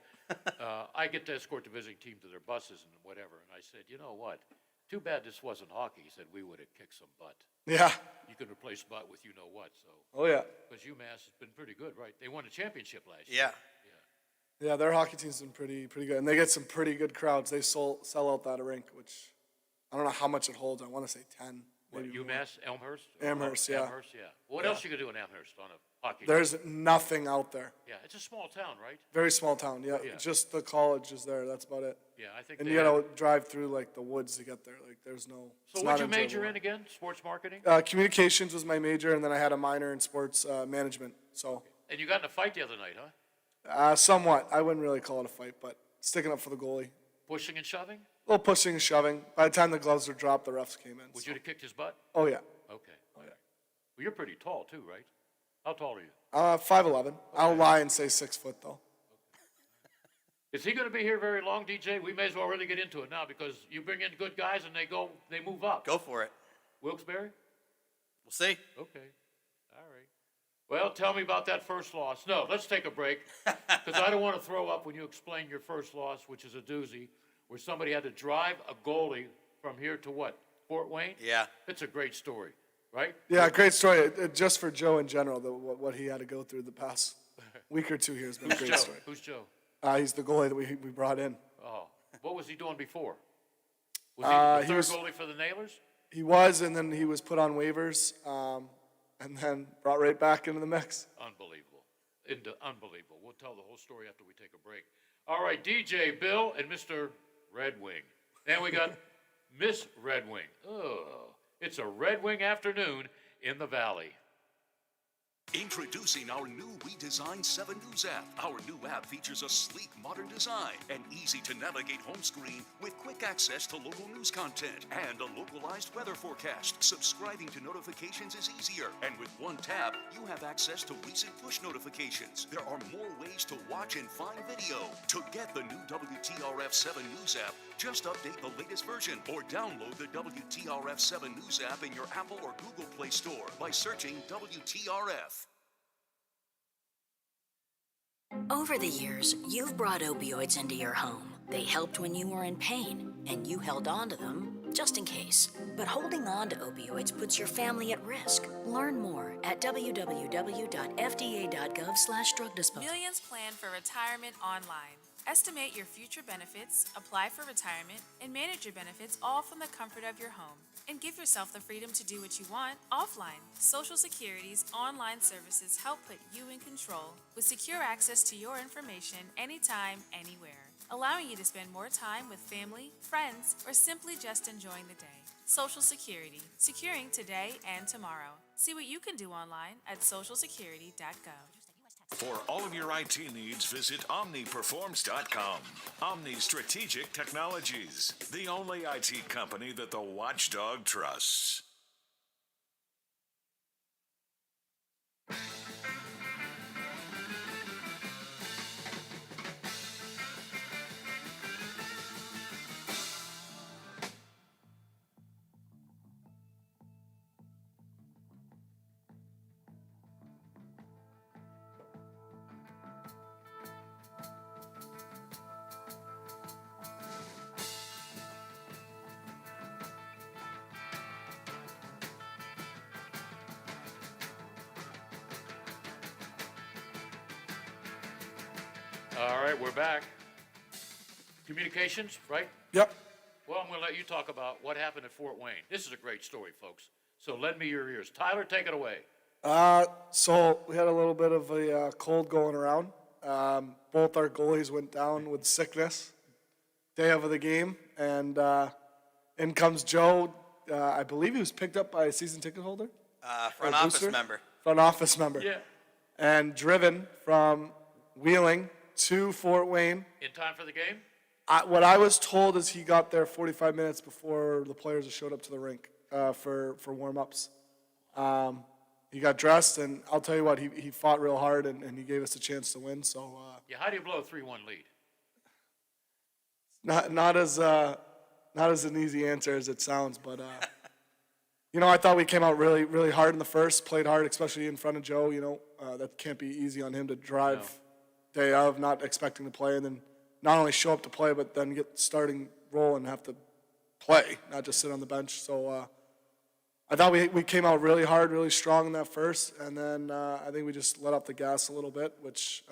I get to escort the visiting team to their buses and whatever, and I said, you know what? Too bad this wasn't hockey. He said, we would have kicked some butt. Yeah. You could replace butt with you-know-what, so. Oh yeah. Because UMass has been pretty good, right? They won a championship last year. Yeah. Yeah, their hockey team's been pretty good, and they get some pretty good crowds. They sell out that rink, which I don't know how much it holds. I want to say 10. What, maybe more. UMass, Elmhurst? Amherst, yeah. Amherst, yeah. What else you could do in Amherst on a hockey There's team? nothing out there. Yeah, it's a small town, right? Very small town. Yeah, Yeah. just the college is there. That's about it. Yeah, I think And they you gotta have- drive through like the woods to get there. Like there's no. So it's what'd you not major enjoyable. in again? Sports marketing? Communications was my major, and then I had a minor in sports management. So And you got in a fight the other night, huh? somewhat. I wouldn't really call it a fight, but sticking up for the goalie. Pushing and shoving? A little pushing and shoving. By the time the gloves were dropped, the refs came in. Would so- you have kicked his butt? Oh yeah. Okay. Oh, yeah. Well, you're pretty tall too, right? How tall are you? 5'11". I'll lie and say 6 foot though. Is he going to be here very long, DJ? We may as well really get into it now because you bring in good guys and they move up. Go for it. Wilkes-Barre? We'll see. Okay. All right. Well, tell me about that first loss. No, let's take a break because I don't want to throw up when you explain your first loss, which is a doozy, where somebody had to drive a goalie from here to what? Fort Wayne? Yeah. It's a great story, right? Yeah, great story. Just for Joe in general, what he had to go through the past week or 2 here has been a Who's great Joe? story. Who's Joe? He's the goalie that we brought in. Oh, what was he doing before? Was he the he third was- goalie for the Nailers? He was, and then he was put on waivers, and then brought right back into the mix. Unbelievable. Unbelievable. We'll tell the whole story after we take a break. All right, DJ, Bill, and Mr. Red Wing. Then we got Miss Red Wing. Oh, it's a Red Wing afternoon in the Valley. Introducing our new redesigned 7 News app. Our new app features a sleek, modern design, an easy-to-navigate home screen with quick access to local news content and a localized weather forecast. Subscribing to notifications is easier, and with one tap, you have access to recent push notifications. There are more ways to watch and find video. To get the new WTRF 7 News app, just update the latest version or download the WTRF 7 News app in your Apple or Google Play Store by searching WTRF. Over the years, you've brought opioids into your home. They helped when you were in pain, and you held on to them just in case. But holding on to opioids puts your family at risk. Learn more at www.fda.gov/drug disposal. Millions plan for retirement online. Estimate your future benefits, apply for retirement, and manage your benefits all from the comfort of your home. And give yourself the freedom to do what you want offline. Social Security's online services help put you in control with secure access to your information anytime, anywhere, allowing you to spend more time with family, friends, or simply just enjoying the day. Social Security, securing today and tomorrow. See what you can do online at socialsecurity.gov. For all of your IT needs, visit OmniPerforms.com. Omni Strategic Technologies, the only IT company that the Watchdog trusts. All right, we're back. Communications, right? Yep. Well, I'm going to let you talk about what happened at Fort Wayne. This is a great story, folks. So lend me your ears. Tyler, take it away. So we had a little bit of a cold going around. Both our goalies went down with sickness day of the game, and in comes Joe. I believe he was picked up by a season ticket holder. Front office member. Front office member. Yeah. And driven from Wheeling to Fort Wayne. In time for the game? What I was told is he got there 45 minutes before the players showed up to the rink for warm-ups. He got dressed, and I'll tell you what, he fought real hard, and he gave us a chance to win. So Yeah, how do you blow a 3-1 lead? not as an easy answer as it sounds, but I thought we came out really, really hard in the first, played hard, especially in front of Joe. That can't be easy on him to drive day of, not expecting to play, and then not only show up to play, but then get starting role and have to play, not just sit on the bench. So I thought we came out really hard, really strong in that first, and then I think we just let off the gas a little bit, which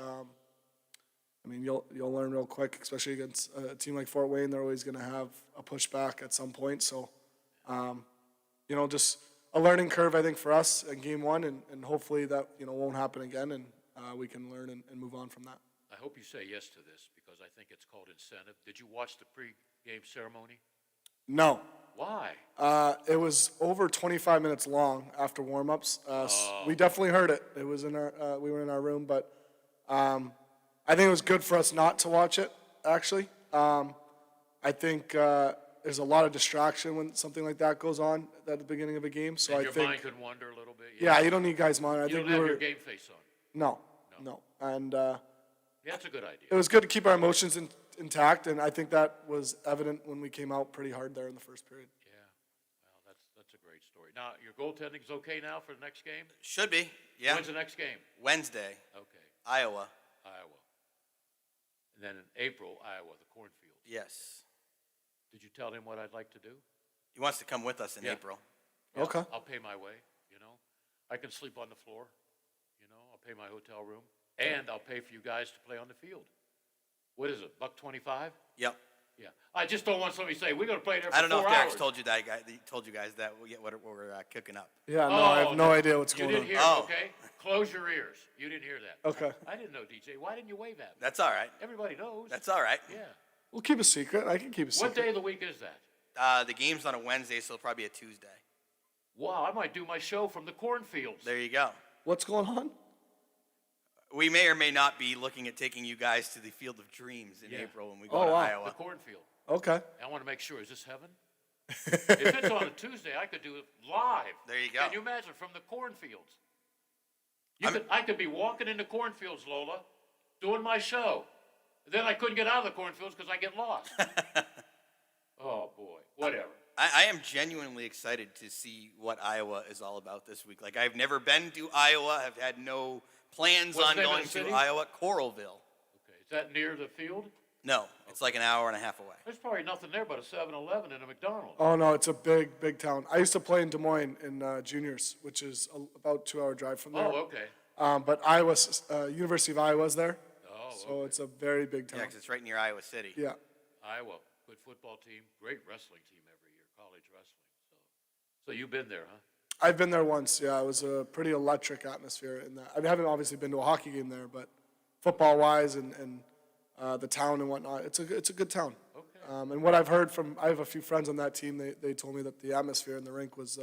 you'll learn real quick, especially against a team like Fort Wayne. They're always going to have a pushback at some point. So just a learning curve, I think, for us in game one, and hopefully that won't happen again, and we can learn and move on from that. I hope you say yes to this because I think it's called incentive. Did you watch the pre-game ceremony? No. Why? It was over 25 minutes long after warm-ups. We definitely heard it. It was in our we were in our room, but I think it was good for us not to watch it. Actually, I think there's a lot of distraction when something like that goes on at the beginning of a game. So and I your think mind could wander a little bit. Yeah, you don't need guys' mind. You don't have your game face on. No, and yeah, that's a good idea. It was good to keep our emotions intact, and I think that was evident when we came out pretty hard there in the first period. Yeah, well, that's a great story. Now, your goaltending's okay now for the next game? Should be, yeah. When's the next game? Wednesday. Okay. Iowa. And then in April, Iowa, the cornfield. Yes. Did you tell him what I'd like to do? He wants to come with us in April. Yeah, okay. I'll pay my way, I can sleep on the floor, I'll pay my hotel room, and I'll pay for you guys to play on the field. What is it, $1.25? Yep. Yeah. I just don't want somebody to say, we're going to play there for 4 hours. I don't know if Derek's told you guys that what we're cooking up. Yeah, no, I have no idea what's going on. You didn't hear, okay? Close your ears. You didn't hear that. Okay. I didn't know, DJ. Why didn't you wave at me? That's all right. Everybody knows. That's all right. Yeah. We'll keep a secret. I can keep a secret. What day of the week is that? The game's on a Wednesday, so it'll probably be a Tuesday. Wow, I might do my show from the cornfields. There you go. What's going on? We may or may not be looking at taking you guys to the Field of Dreams in April when we go to Iowa. The cornfield. Okay. I want to make sure, is this heaven? If it's on a Tuesday, I could do it live. There you go. Can you imagine from the cornfields? I could be walking in the cornfields, Lola, doing my show. Then I couldn't get out of the cornfields because I get lost. Oh, boy. Whatever. I am genuinely excited to see what Iowa is all about this week. Like, I've never been to Iowa. I've had no plans on going to Iowa. Coralville. Okay. Is that near the field? No. It's like an hour and a half away. There's probably nothing there but a 7-Eleven and a McDonald's. Oh, no, it's a big, big town. I used to play in Des Moines in juniors, which is about a 2-hour drive from there. Oh, okay. But Iowa, University of Iowa's there. So it's a very big town. Yeah, 'cause it's right near Iowa City. Yeah. Iowa, good football team, great wrestling team every year, college wrestling. So you've been there, huh? I've been there once. Yeah, it was a pretty electric atmosphere in that. I haven't obviously been to a hockey game there, but football-wise and the town and whatnot, it's a good town. Okay. And what I've heard from, I have a few friends on that team. They told me that the atmosphere in the rink was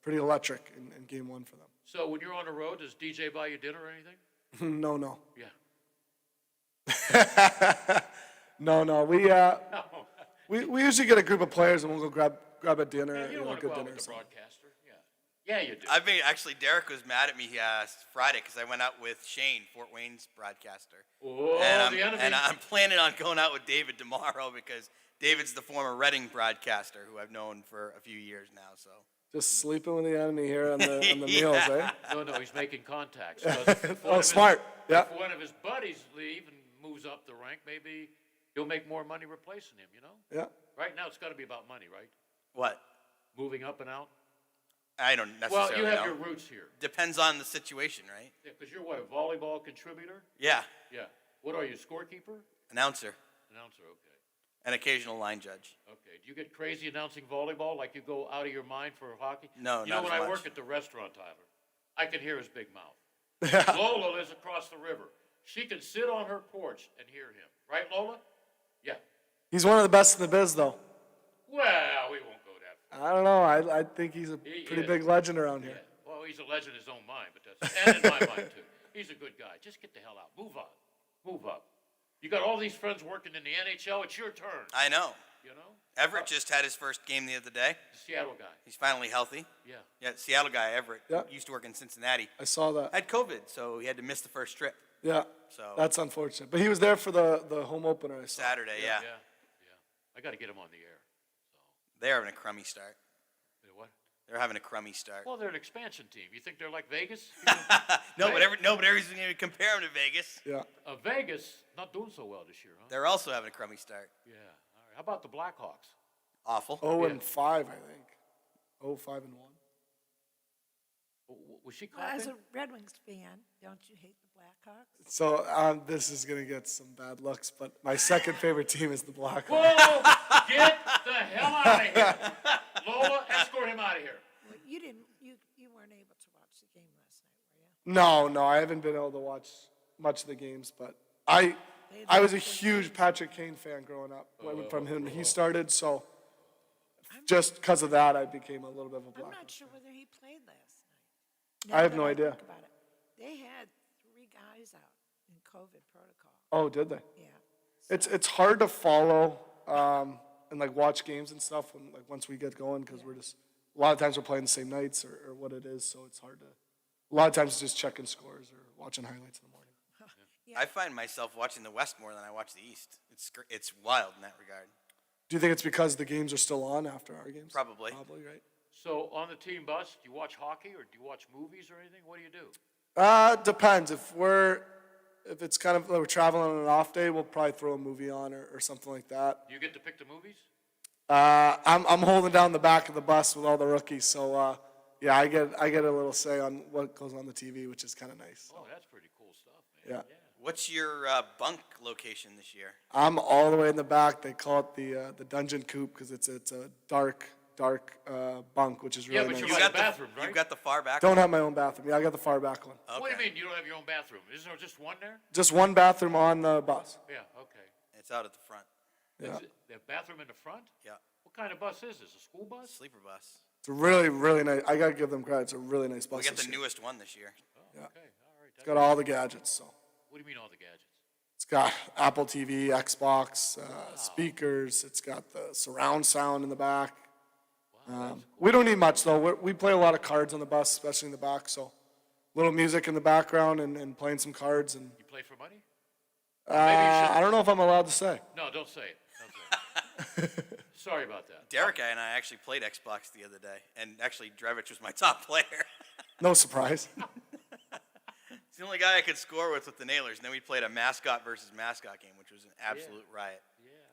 pretty electric in game one for them. So when you're on the road, does DJ buy you dinner or anything? No. Yeah. No. We usually get a group of players and we'll go grab a dinner. Yeah, you don't want to good go out dinner. with the broadcaster. Yeah, you do. I've been actually. Derek was mad at me Friday because I went out with Shane, Fort Wayne's broadcaster. Oh, and the enemy. And I'm planning on going out with David tomorrow because David's the former Reading broadcaster who I've known for a few years now. So Just sleeping with the enemy here on the meals, eh? No, he's making contacts. Smart. Yeah. If one of his buddies leave and moves up the rank, maybe he'll make more money replacing him, you know? Yeah. Right now, it's got to be about money, right? What? Moving up and out? I don't necessarily Well, you have know. your roots here. Depends on the situation, right? Yeah, because you're what, a volleyball contributor? Yeah. Yeah. What are you, scorekeeper? Announcer. Announcer, okay. An occasional line judge. Okay. Do you get crazy announcing volleyball like you go out of your mind for hockey? No, You know, not when as I much. work at the restaurant, Tyler, I can hear his big mouth. Lola lives across the river. She can sit on her porch and hear him. Right, Lola? Yeah. He's one of the best in the biz, though. Well, we won't go that far. I don't know. I think he's a pretty is. big legend around here. Yeah. Well, he's a legend in his own mind, but and in my mind, too. He's a good guy. Just get the hell out. Move on. Move up. You got all these friends working in the NHL. It's your turn. I know. You know? Everett just had his first game the other day. The Seattle guy. He's finally healthy. Yeah. Yeah, Seattle guy, Everett. Yeah. Used to work in Cincinnati. I saw that. Had COVID, so he had to miss the first trip. Yeah. So That's unfortunate. But he was there for the home opener, I saw. Saturday, yeah. I got to get him on the air. They're having a crummy start. What? They're having a crummy start. Well, they're an expansion team. You think they're like Vegas? No, but everybody's going to compare them to Vegas. Yeah. Vegas not doing so well this year, huh? They're also having a crummy start. Yeah. All right. How about the Blackhawks? Awful. 0-5, I think. 0-5-1. Was she Well, as clapping? a Red Wings fan, don't you hate the Blackhawks? So this is going to get some bad looks, but my second favorite team is the Blackhawks. Whoa! Get the hell out of here. Lola, escort him out of here. Well, you weren't able to watch the game last night, were you? No, I haven't been able to watch much of the games, but I was a huge Patrick Kane fan growing up from him. He started, so just because of that, I became a little bit of a I'm Blackhawks. not sure whether he played last night. I have that no idea. think about it, they had 3 guys out in COVID protocol. Oh, did they? Yeah. It's hard to follow and like watch games and stuff when once we get going because we're just a lot of times we're playing the same nights or what it is, so it's hard to. A lot of times it's just checking scores or watching highlights in the morning. I find myself watching the West more than I watch the East. It's wild in that regard. Do you think it's because the games are still on after our games? Probably. Probably, right? So on the team bus, do you watch hockey or do you watch movies or anything? What do you do? Depends. If it's kind of like we're traveling on an off day, we'll probably throw a movie on or something like that. Do you get to pick the movies? I'm holding down the back of the bus with all the rookies, so yeah, I get a little say on what goes on the TV, which is kind of nice. Oh, that's pretty cool stuff, man. Yeah. What's your bunk location this year? I'm all the way in the back. They call it the dungeon coop because it's a dark bunk, which is really but nice. you got the bathroom, right? You've got the far back Don't one? have my own bathroom. Yeah, I got the far back one. What do you mean you don't have your own bathroom? Isn't there just one there? Just one bathroom on the bus. Yeah, okay. It's out at the front. Yeah. They have bathroom in the front? Yeah. What kind of bus is this? A school bus? Sleeper bus. It's a really, really nice. I gotta give them credit. It's a really nice bus. We got this the year. newest one this year. Yeah. Okay, all right. It's got all the gadgets. So What do you mean all the gadgets? it's got Apple TV, Xbox, speakers. It's got the surround sound in the back. We don't need much though. We play a lot of cards on the bus, especially in the back. So little music in the background and playing some cards. And You play for money? I don't know if I'm allowed to say. No, don't say it. Don't say it. Sorry about that. Derek and I actually played Xbox the other day, and actually Drevich was my top player. No surprise. It's the only guy I could score with the Nailers, and then we played a mascot versus mascot game, which was an absolute riot.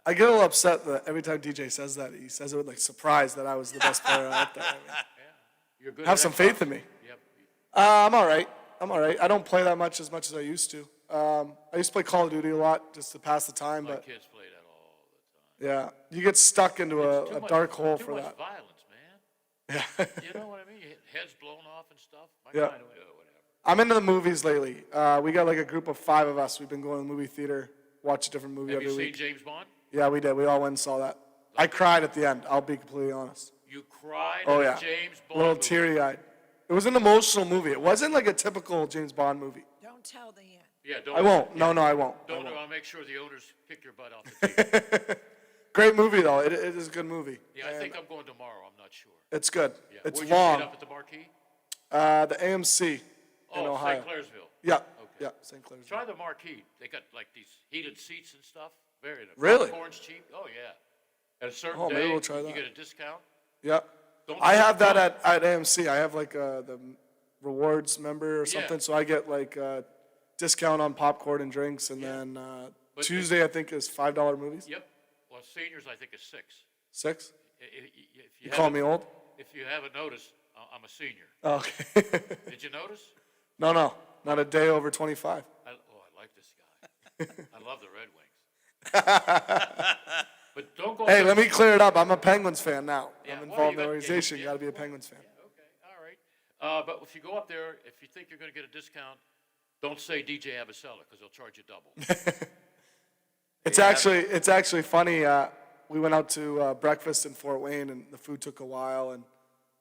I get a little upset that every time DJ says that, he says it with like surprise that I was the best player out there. I mean, You're good have at some Xbox? faith in me. Yep. I'm all right. I don't play that much as I used to. I used to play Call of Duty a lot just to pass the time, My but kids play that all the time. yeah, you get stuck into It's a too dark much, hole too for much that. violence, man. Yeah. You know what I mean? Heads blown off and stuff. My Yeah. kind of, whatever. I'm into the movies lately. We got like a group of 5 of us. We've been going to the movie theater, watch a different movie Have every you seen week. James Bond? Yeah, we did. We all went and saw that. I cried at the end. I'll be completely honest. You cried Oh at yeah, a James a Bond little movie. teary-eyed. It was an emotional movie. It wasn't like a typical James Bond movie. Don't tell the end. Yeah, don't. I won't. Yeah. No, I won't. Don't. I'll make sure the owners kick your butt off the table. Great movie though. It is a good movie. Yeah, I think I'm going tomorrow. I'm not sure. It's good. Yeah. It's Where'd long. You see it up at the Marquee? The AMC in Ohio. St. Clairsville. Yeah. Yeah, St. Clairsville. Try the Marquee. They got like these heated seats and stuff. Very nice. Really? Popcorn's cheap. Oh yeah. At a certain Oh, day, maybe we'll try you that. get a discount. Yeah. Don't I say have that no. at AMC. I have like the rewards member or something, Yeah. so I get like a discount on popcorn and drinks, and then But Tuesday I think is $5 movies. Yep. Well, seniors I think is 6. 6? If You call haven't- me old? If you haven't noticed, I'm a senior. Oh, okay. Did you notice? No, not a day over 25. I like this guy. I love the Red Wings. But don't go. Hey, let me clear it up. I'm a Penguins fan now. Yeah, I'm well, involved in you the got- organization. yeah, You got to be a Penguins fan. All right. But if you go up there, if you think you're going to get a discount, don't say DJ Abasella because they'll charge you double. It's actually funny. We went out to breakfast in Fort Wayne, and the food took a while,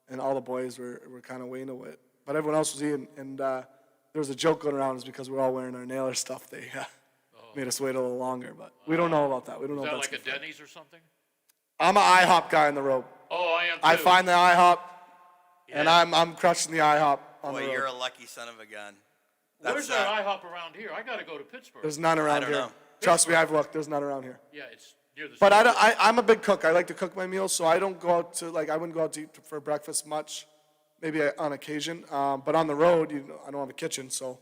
and all the boys were kind of waiting to it. But everyone else was eating, and there was a joke going around. Is because we're all wearing our Nailer stuff. They made us wait a little longer, but we don't know about that. We don't know Is if that that's like a good. Denny's or something? I'm an IHOP guy on the road. Oh, I am too. I find the IHOP, and I'm crushing the IHOP on Boy, the road. you're a lucky son of a gun. Where's that IHOP around here? I got to go to Pittsburgh. There's none around don't here. know. Trust me, I've looked. There's none around here. Yeah, it's near the. But stadium. I'm a big cook. I like to cook my meals, so I don't go out to I wouldn't go out to eat for breakfast much, maybe on occasion. But on the road, I don't have a kitchen, so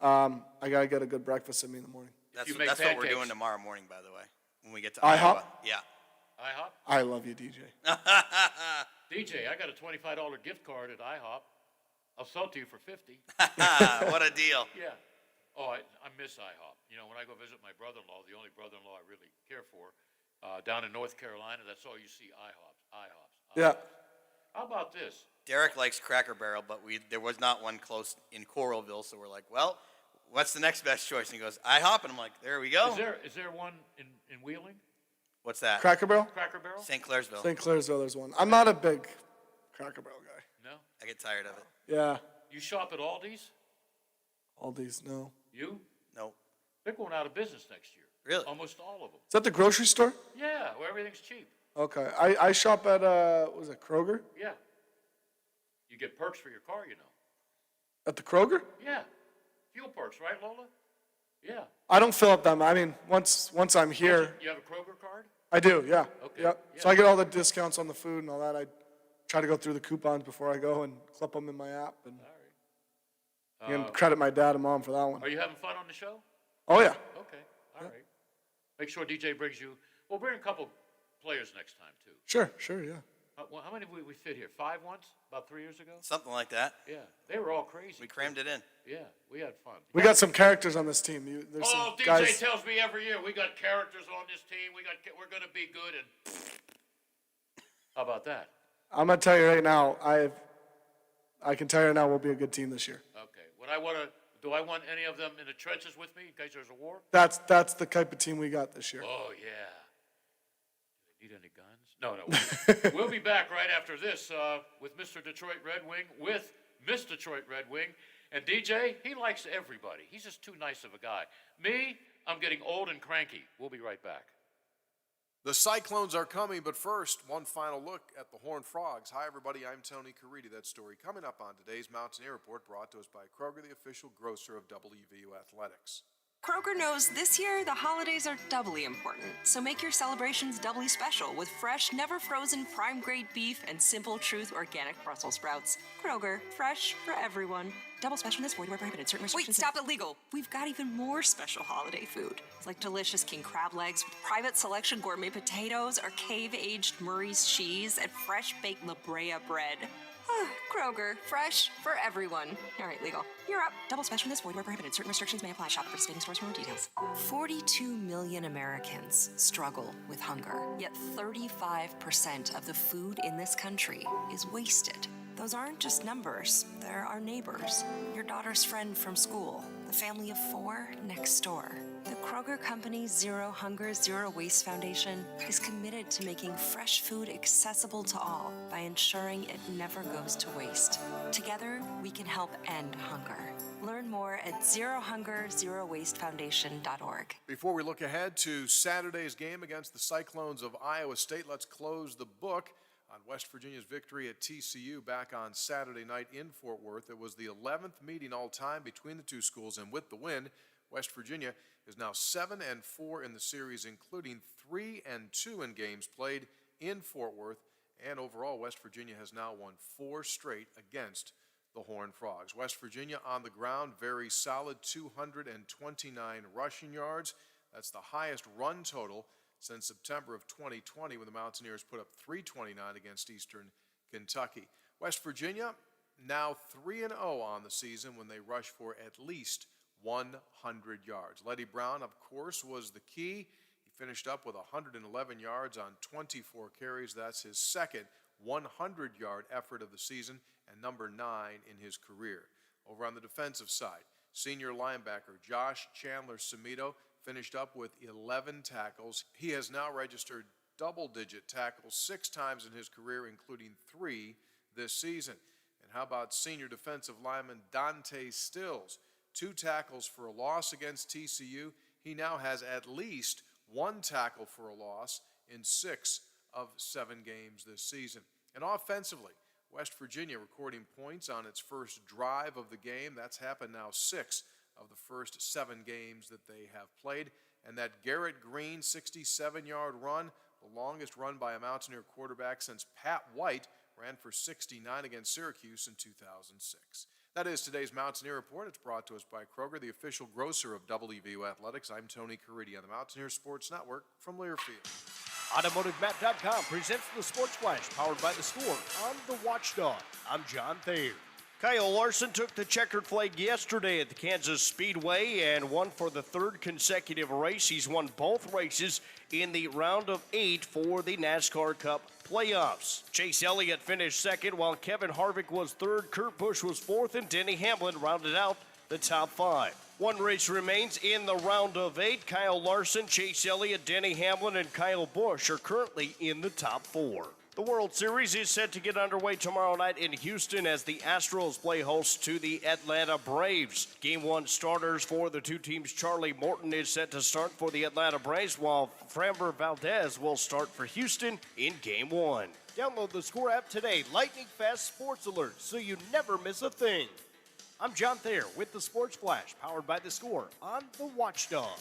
I gotta get a good breakfast in me in the morning. That's You what, make that's what we're pancakes. doing tomorrow morning, by the way, when we get to IHOP? Iowa. Yeah. IHOP? I love you, DJ. DJ, I got a $25 gift card at IHOP. I'll sell it to you for $50. What a deal. Yeah. Oh, I miss IHOP. You know, when I go visit my brother-in-law, the only brother-in-law I really care for, down in North Carolina, that's all you see, IHOPs. Yeah. How about this? Derek likes Cracker Barrel, but there was not one close in Coralville, so we're like, well, what's the next best choice? And he goes, IHOP, and I'm like, there we go. Is there one in Wheeling? What's that? Cracker Barrel? Cracker Barrel? St. Clairsville. St. Clairsville, there's one. I'm not a big Cracker Barrel guy. No? I get tired of it. Yeah. You shop at Aldi's? Aldi's, no. You? No. They're going out of business next year. Really? Almost all of them. Is that the grocery store? Yeah, where everything's cheap. Okay. I shop at, was it Kroger? Yeah. You get perks for your car, you know. At the Kroger? Yeah. Fuel perks, right, Lola? Yeah. I don't fill up them. I mean, once I'm here, You have a Kroger card? I do, yeah. Okay. Yep. So I get all the discounts on the food and all that. I try to go through the coupons before I go and clip them in my app. And you can credit my dad and mom for that one. Are you having fun on the show? Oh, yeah. Okay. All right. Make sure DJ brings you. We'll bring a couple players next time, too. Sure, yeah. How many did we fit here? 5 once? About 3 years ago? Something like that. Yeah. They were all crazy. We crammed it in. Yeah. We had fun. We got some characters on this team. There's some DJ guys. tells me every year we got characters on this team. We're going to be good. And how about that? I'm going to tell you right now, I can tell you right now we'll be a good team this year. Okay. Do I want any of them in the trenches with me in case there's a war? That's the type of team we got this year. Oh, yeah. Do they need any guns? No. We'll be back right after this with Mr. Detroit Red Wing, with Miss Detroit Red Wing. And DJ, he likes everybody. He's just too nice of a guy. Me, I'm getting old and cranky. We'll be right back. The Cyclones are coming, but first, one final look at the Horned Frogs. Hi, everybody. I'm Tony Caridi. That story coming up on today's Mountaineer Report, brought to us by Kroger, the official grocer of WVU Athletics. Kroger knows this year the holidays are doubly important, so make your celebrations doubly special with fresh, never frozen, prime grade beef and Simple Truth organic Brussels sprouts. Kroger, fresh for everyone. Double specialness, void where prohibited. Certain restrictions. Wait, stop, illegal. We've got even more special holiday food. It's like delicious king crab legs with private selection gourmet potatoes or cave-aged Murray's cheese and fresh baked La Brea bread. Kroger, fresh for everyone. All right, legal. You're up. Double special in this void where prohibited. Certain restrictions may apply. Shop at participating stores for more details. 42 million Americans struggle with hunger, yet 35% of the food in this country is wasted. Those aren't just numbers, they're our neighbors, your daughter's friend from school, the family of 4 next door. The Kroger Company's Zero Hunger, Zero Waste Foundation is committed to making fresh food accessible to all by ensuring it never goes to waste. Together, we can help end hunger. Learn more at zerohungerzerowastefoundation.org. Before we look ahead to Saturday's game against the Cyclones of Iowa State, let's close the book on West Virginia's victory at TCU back on Saturday night in Fort Worth. It was the 11th meeting all-time between the two schools, and with the win, West Virginia is now 7-4 in the series, including 3-2 in games played in Fort Worth. And overall, West Virginia has now won 4 straight against the Horned Frogs. West Virginia on the ground, very solid, 229 rushing yards. That's the highest run total since September of 2020, when the Mountaineers put up 329 against Eastern Kentucky. West Virginia now 3-0 on the season when they rush for at least 100 yards. Letty Brown, of course, was the key. He finished up with 111 yards on 24 carries. That's his second 100-yard effort of the season and number 9 in his career. Over on the defensive side, senior linebacker Josh Chandler-Samito finished up with 11 tackles. He has now registered double-digit tackles 6 times in his career, including 3 this season. And how about senior defensive lineman Dante Stills? 2 tackles for a loss against TCU. He now has at least 1 tackle for a loss in 6 of 7 games this season. And offensively, West Virginia recording points on its first drive of the game. That's happened now 6 of the first 7 games that they have played. And that Garrett Green 67-yard run, the longest run by a Mountaineer quarterback since Pat White ran for 69 against Syracuse in 2006. That is today's Mountaineer Report. It's brought to us by Kroger, the official grocer of WVU Athletics. I'm Tony Caridi on the Mountaineer Sports Network from Learfield. AutomotiveMap.com presents the Sports Flash, powered by The Score. I'm the Watchdog. I'm John Thayer. Kyle Larson took the checkered flag yesterday at the Kansas Speedway and won for the 3rd consecutive race. He's won both races in the round of 8 for the NASCAR Cup playoffs. Chase Elliott finished 2nd, while Kevin Harvick was 3rd, Kurt Busch was 4th, and Denny Hamlin rounded out the top 5. One race remains in the round of 8. Kyle Larson, Chase Elliott, Denny Hamlin, and Kyle Busch are currently in the top 4. The World Series is set to get underway tomorrow night in Houston as the Astros play host to the Atlanta Braves. Game 1 starters for the two teams. Charlie Morton is set to start for the Atlanta Braves, while Framber Valdez will start for Houston in Game 1. Download the Score app today. Lightning fast sports alerts so you never miss a thing. I'm John Thayer with the Sports Flash, powered by The Score on the Watchdog.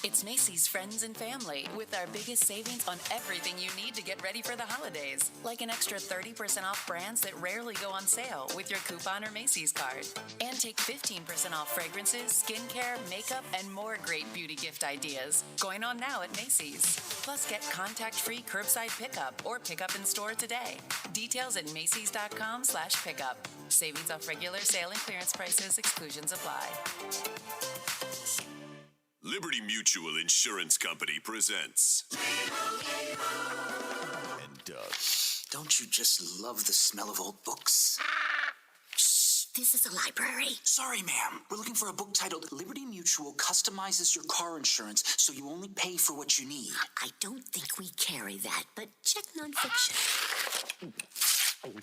It's Macy's Friends and Family with our biggest savings on everything you need to get ready for the holidays. Like an extra 30% off brands that rarely go on sale with your coupon or Macy's card. And take 15% off fragrances, skincare, makeup, and more great beauty gift ideas. Going on now at Macy's. Plus, get contact-free curbside pickup or pickup in store today. Details at Macys.com/pickup. Savings off regular sale and clearance prices. Exclusions apply. Liberty Mutual Insurance Company presents. And Doug. Don't you just love the smell of old books? Shh, this is a library. Sorry, ma'am. We're looking for a book titled Liberty Mutual Customizes Your Car Insurance so you only pay for what you need. I don't think we carry that, but check nonfiction.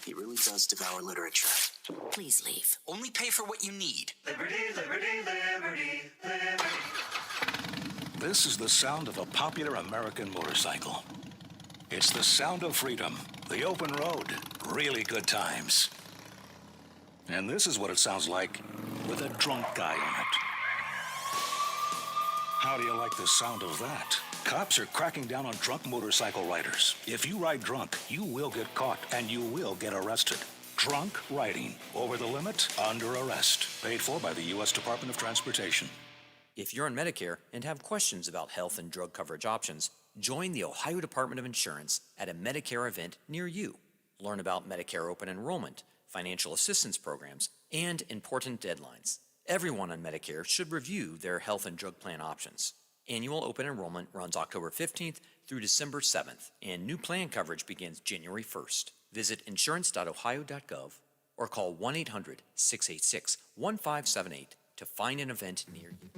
He really does devour literature. Please leave. Only pay for what you need. Liberty, liberty, liberty, liberty. This is the sound of a popular American motorcycle. It's the sound of freedom, the open road, really good times. And this is what it sounds like with a drunk guy in it. How do you like the sound of that? Cops are cracking down on drunk motorcycle riders. If you ride drunk, you will get caught and you will get arrested. Drunk riding, over the limit, under arrest. Paid for by the U.S. Department of Transportation. If you're on Medicare and have questions about health and drug coverage options, join the Ohio Department of Insurance at a Medicare event near you. Learn about Medicare open enrollment, financial assistance programs, and important deadlines. Everyone on Medicare should review their health and drug plan options. Annual open enrollment runs October 15th through December 7th, and new plan coverage begins January 1st. Visit insurance.ohio.gov or call 1-800-686-1578 to find an event near you.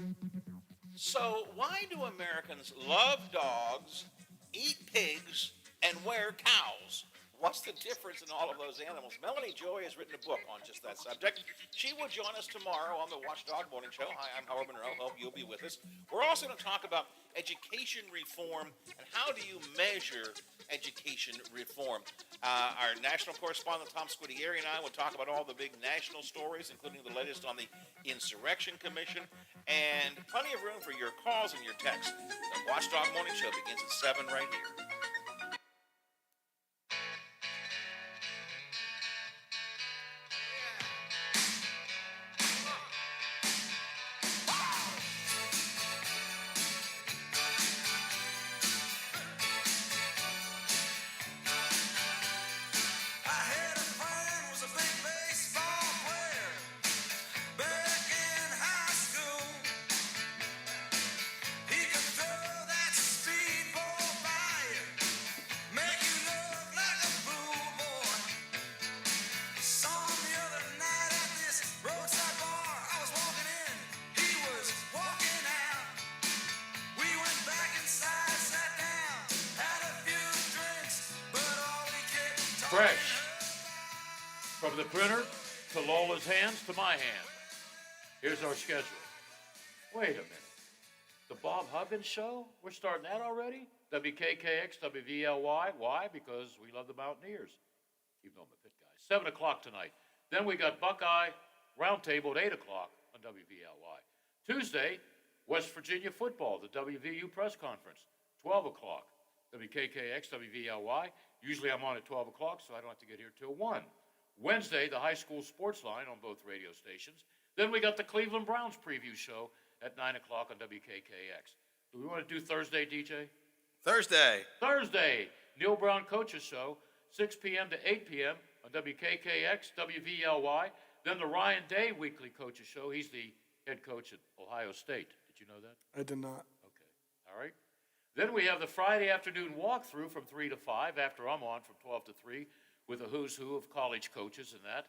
So why do Americans love dogs, eat pigs, and wear cows? What's the difference in all of those animals? Melanie Joy has written a book on just that subject. She will join us tomorrow on the Watchdog Morning Show. Hi, I'm Howard Monroe. Hope you'll be with us. We're also going to talk about education reform and how do you measure education reform. Our national correspondent Tom Squitieri and I will talk about all the big national stories, including the latest on the Insurrection Commission, and plenty of room for your calls and your texts. The Watchdog Morning Show begins at 7 right here. Fresh. From the printer to Lola's hands to my hand. Here's our schedule. Wait a minute. The Bob Huggins Show? We're starting that already? WKKX, WVLY. Why? Because we love the Mountaineers. Even though I'm a pit guy. 7 o'clock tonight. Then we got Buckeye Roundtable at 8 o'clock on WVLY. Tuesday, West Virginia football, the WVU press conference, 12 o'clock. WKKX, WVLY. Usually I'm on at 12 o'clock, so I don't have to get here till 1. Wednesday, the high school sports line on both radio stations. Then we got the Cleveland Browns preview show at 9 o'clock on WKKX. Do we want to do Thursday, DJ? Thursday. Neil Brown Coaches Show, 6 p.m. to 8 p.m. on WKKX, WVLY. Then the Ryan Day Weekly Coaches Show. He's the head coach at Ohio State. Did you know that? I did not. Okay. All right. Then we have the Friday afternoon walkthrough from 3 to 5, after I'm on from 12 to 3, with a who's who of college coaches and that.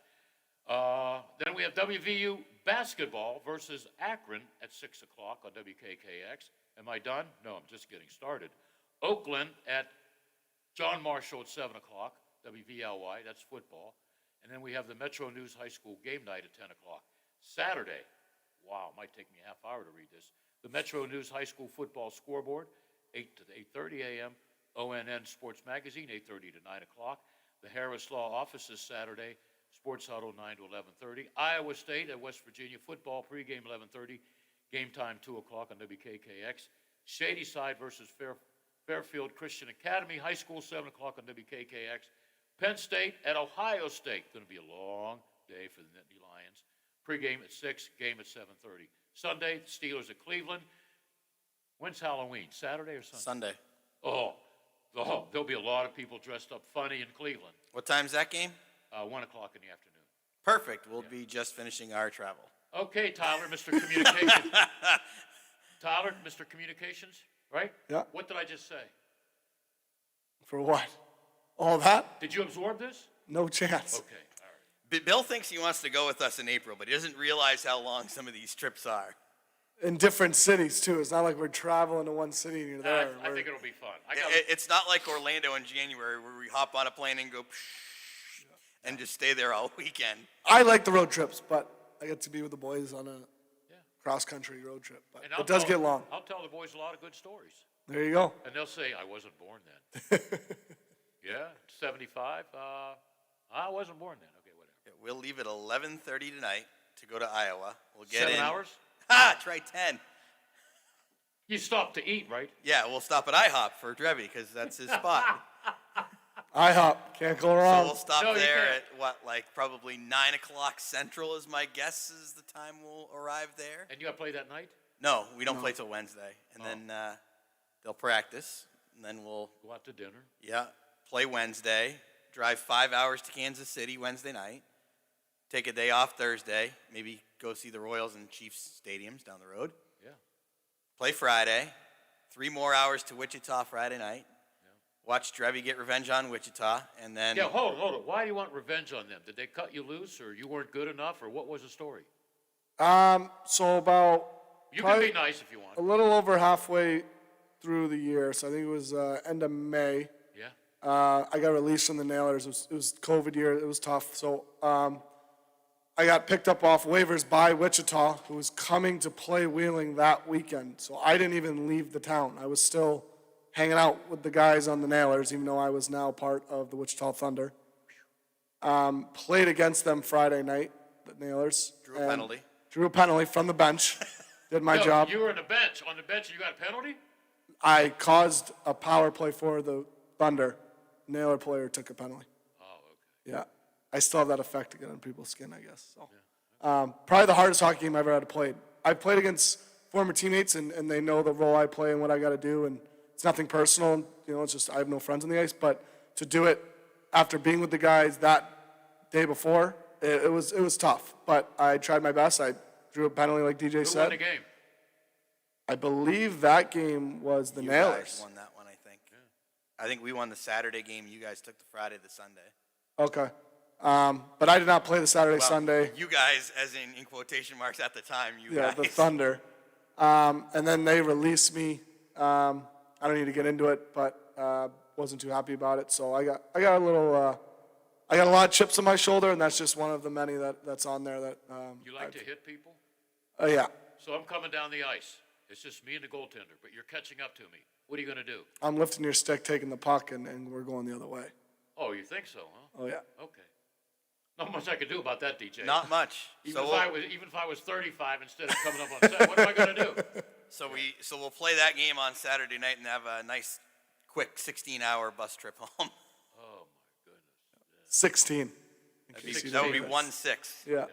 Then we have WVU basketball versus Akron at 6 o'clock on WKKX. Am I done? No, I'm just getting started. Oakland at John Marshall at 7 o'clock, WVLY, that's football. And then we have the Metro News High School game night at 10 o'clock. Saturday, wow, it might take me a half hour to read this. The Metro News High School football scoreboard, 8 to 8:30 a.m. ONN Sports Magazine, 8:30 to 9 o'clock. The Harris Law Offices Saturday, Sports Huddle, 9 to 11:30. Iowa State at West Virginia football, pregame 11:30. Game time, 2 o'clock on WKKX. Shadyside versus Fairfield Christian Academy, high school, 7 o'clock on WKKX. Penn State at Ohio State. Going to be a long day for the Nittany Lions. Pregame at 6, game at 7:30. Sunday, Steelers at Cleveland. When's Halloween? Saturday or Sunday? Sunday. Oh, there'll be a lot of people dressed up funny in Cleveland. What time's that game? 1 o'clock in the afternoon. Perfect. We'll be just finishing our travel. Okay, Tyler, Mr. Communications. Tyler, Mr. Communications, right? Yeah. What did I just say? For what? All that? Did you absorb this? No chance. Okay. Bill thinks he wants to go with us in April, but he doesn't realize how long some of these trips are. In different cities, too. It's not like we're traveling to one city and you're there. I think it'll be fun. It's not like Orlando in January where we hop on a plane and go and just stay there all weekend. I like the road trips, but I get to be with the boys on a cross-country road trip. But it does get long. I'll tell the boys a lot of good stories. There you go. And they'll say, I wasn't born then. Yeah, 75. I wasn't born then. Okay, whatever. Yeah, we'll leave at 11:30 tonight to go to Iowa. We'll get 7 in. hours? Try 10. You stop to eat, right? Yeah, we'll stop at IHOP for Drebby because that's his spot. IHOP, can't go wrong. So we'll stop there at probably 9 o'clock Central is my guess is the time we'll arrive there. And you got to play that night? No, we don't play till Wednesday. And then they'll practice. and then we'll Go out to dinner. play Wednesday, drive 5 hours to Kansas City Wednesday night, take a day off Thursday, maybe go see the Royals and Chiefs stadiums down the road. Yeah. Play Friday, 3 more hours to Wichita Friday night. Watch Drevy get revenge on Wichita, and then... Yeah, hold on. Why do you want revenge on them? Did they cut you loose, or you weren't good enough, or what was the story? So about... You can be nice if you want. A little over halfway through the year, so I think it was end of May. Yeah. I got released from the Nailers. It was COVID year. It was tough. So I got picked up off waivers by Wichita, who was coming to play Wheeling that weekend. So I didn't even leave the town. I was still hanging out with the guys on the Nailers, even though I was now part of the Wichita Thunder. Played against them Friday night, the Nailers. Drew a penalty. Drew a penalty from the bench. Did my job. You were on the bench, and you got a penalty? I caused a power play for the Thunder. Nailer player took a penalty. Oh, okay. Yeah. I still have that effect to get on people's skin, I guess. So, probably the hardest hockey game I've ever had to play. I've played against former teammates, and they know the role I play and what I got to do, and it's nothing personal. It's just I have no friends on the ice. But to do it after being with the guys that day before, it was tough. But I tried my best. I drew a penalty like DJ said. Who won the game? I believe that game was the Nailers. You guys won that one, I think. Yeah. I think we won the Saturday game. You guys took the Friday, the Sunday. Okay. But I did not play the Saturday, Well, Sunday. You guys, as in quotation marks at the time, you Yeah, guys. the Thunder. And then they released me. I don't need to get into it, but wasn't too happy about it. So I got a little, I got a lot of chips on my shoulder, and that's just one of the many that's on there. That You like to hit people? Yeah. So I'm coming down the ice. It's just me and the goaltender, but you're catching up to me. What are you going to do? I'm lifting your stick, taking the puck, and we're going the other way. Oh, you think so, huh? Oh yeah. Okay. Not much I could do about that, DJ. Not much. Even if I was 35 instead of coming up on set, what am I going to do? So we'll play that game on Saturday night and have a nice, quick 16-hour bus trip home. Oh my goodness. 16. That would be 1-6. Yeah.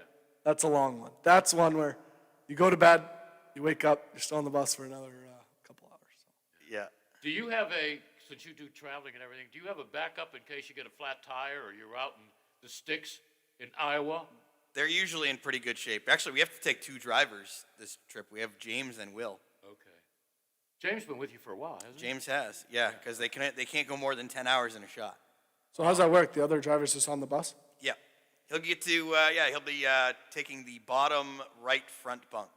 That's a long one. That's one where you go to bed, you wake up, you're still on the bus for another couple hours. So. Yeah. Do you have since you do traveling and everything, do you have a backup in case you get a flat tire or you're out in the sticks in Iowa? They're usually in pretty good shape. Actually, we have to take 2 drivers this trip. We have James and Will. Okay. James been with you for a while, hasn't he? James has, yeah, because they can't go more than 10 hours in a shot. So how's that work? The other driver's just on the bus? Yeah. He'll get to, he'll be taking the bottom right front bunk.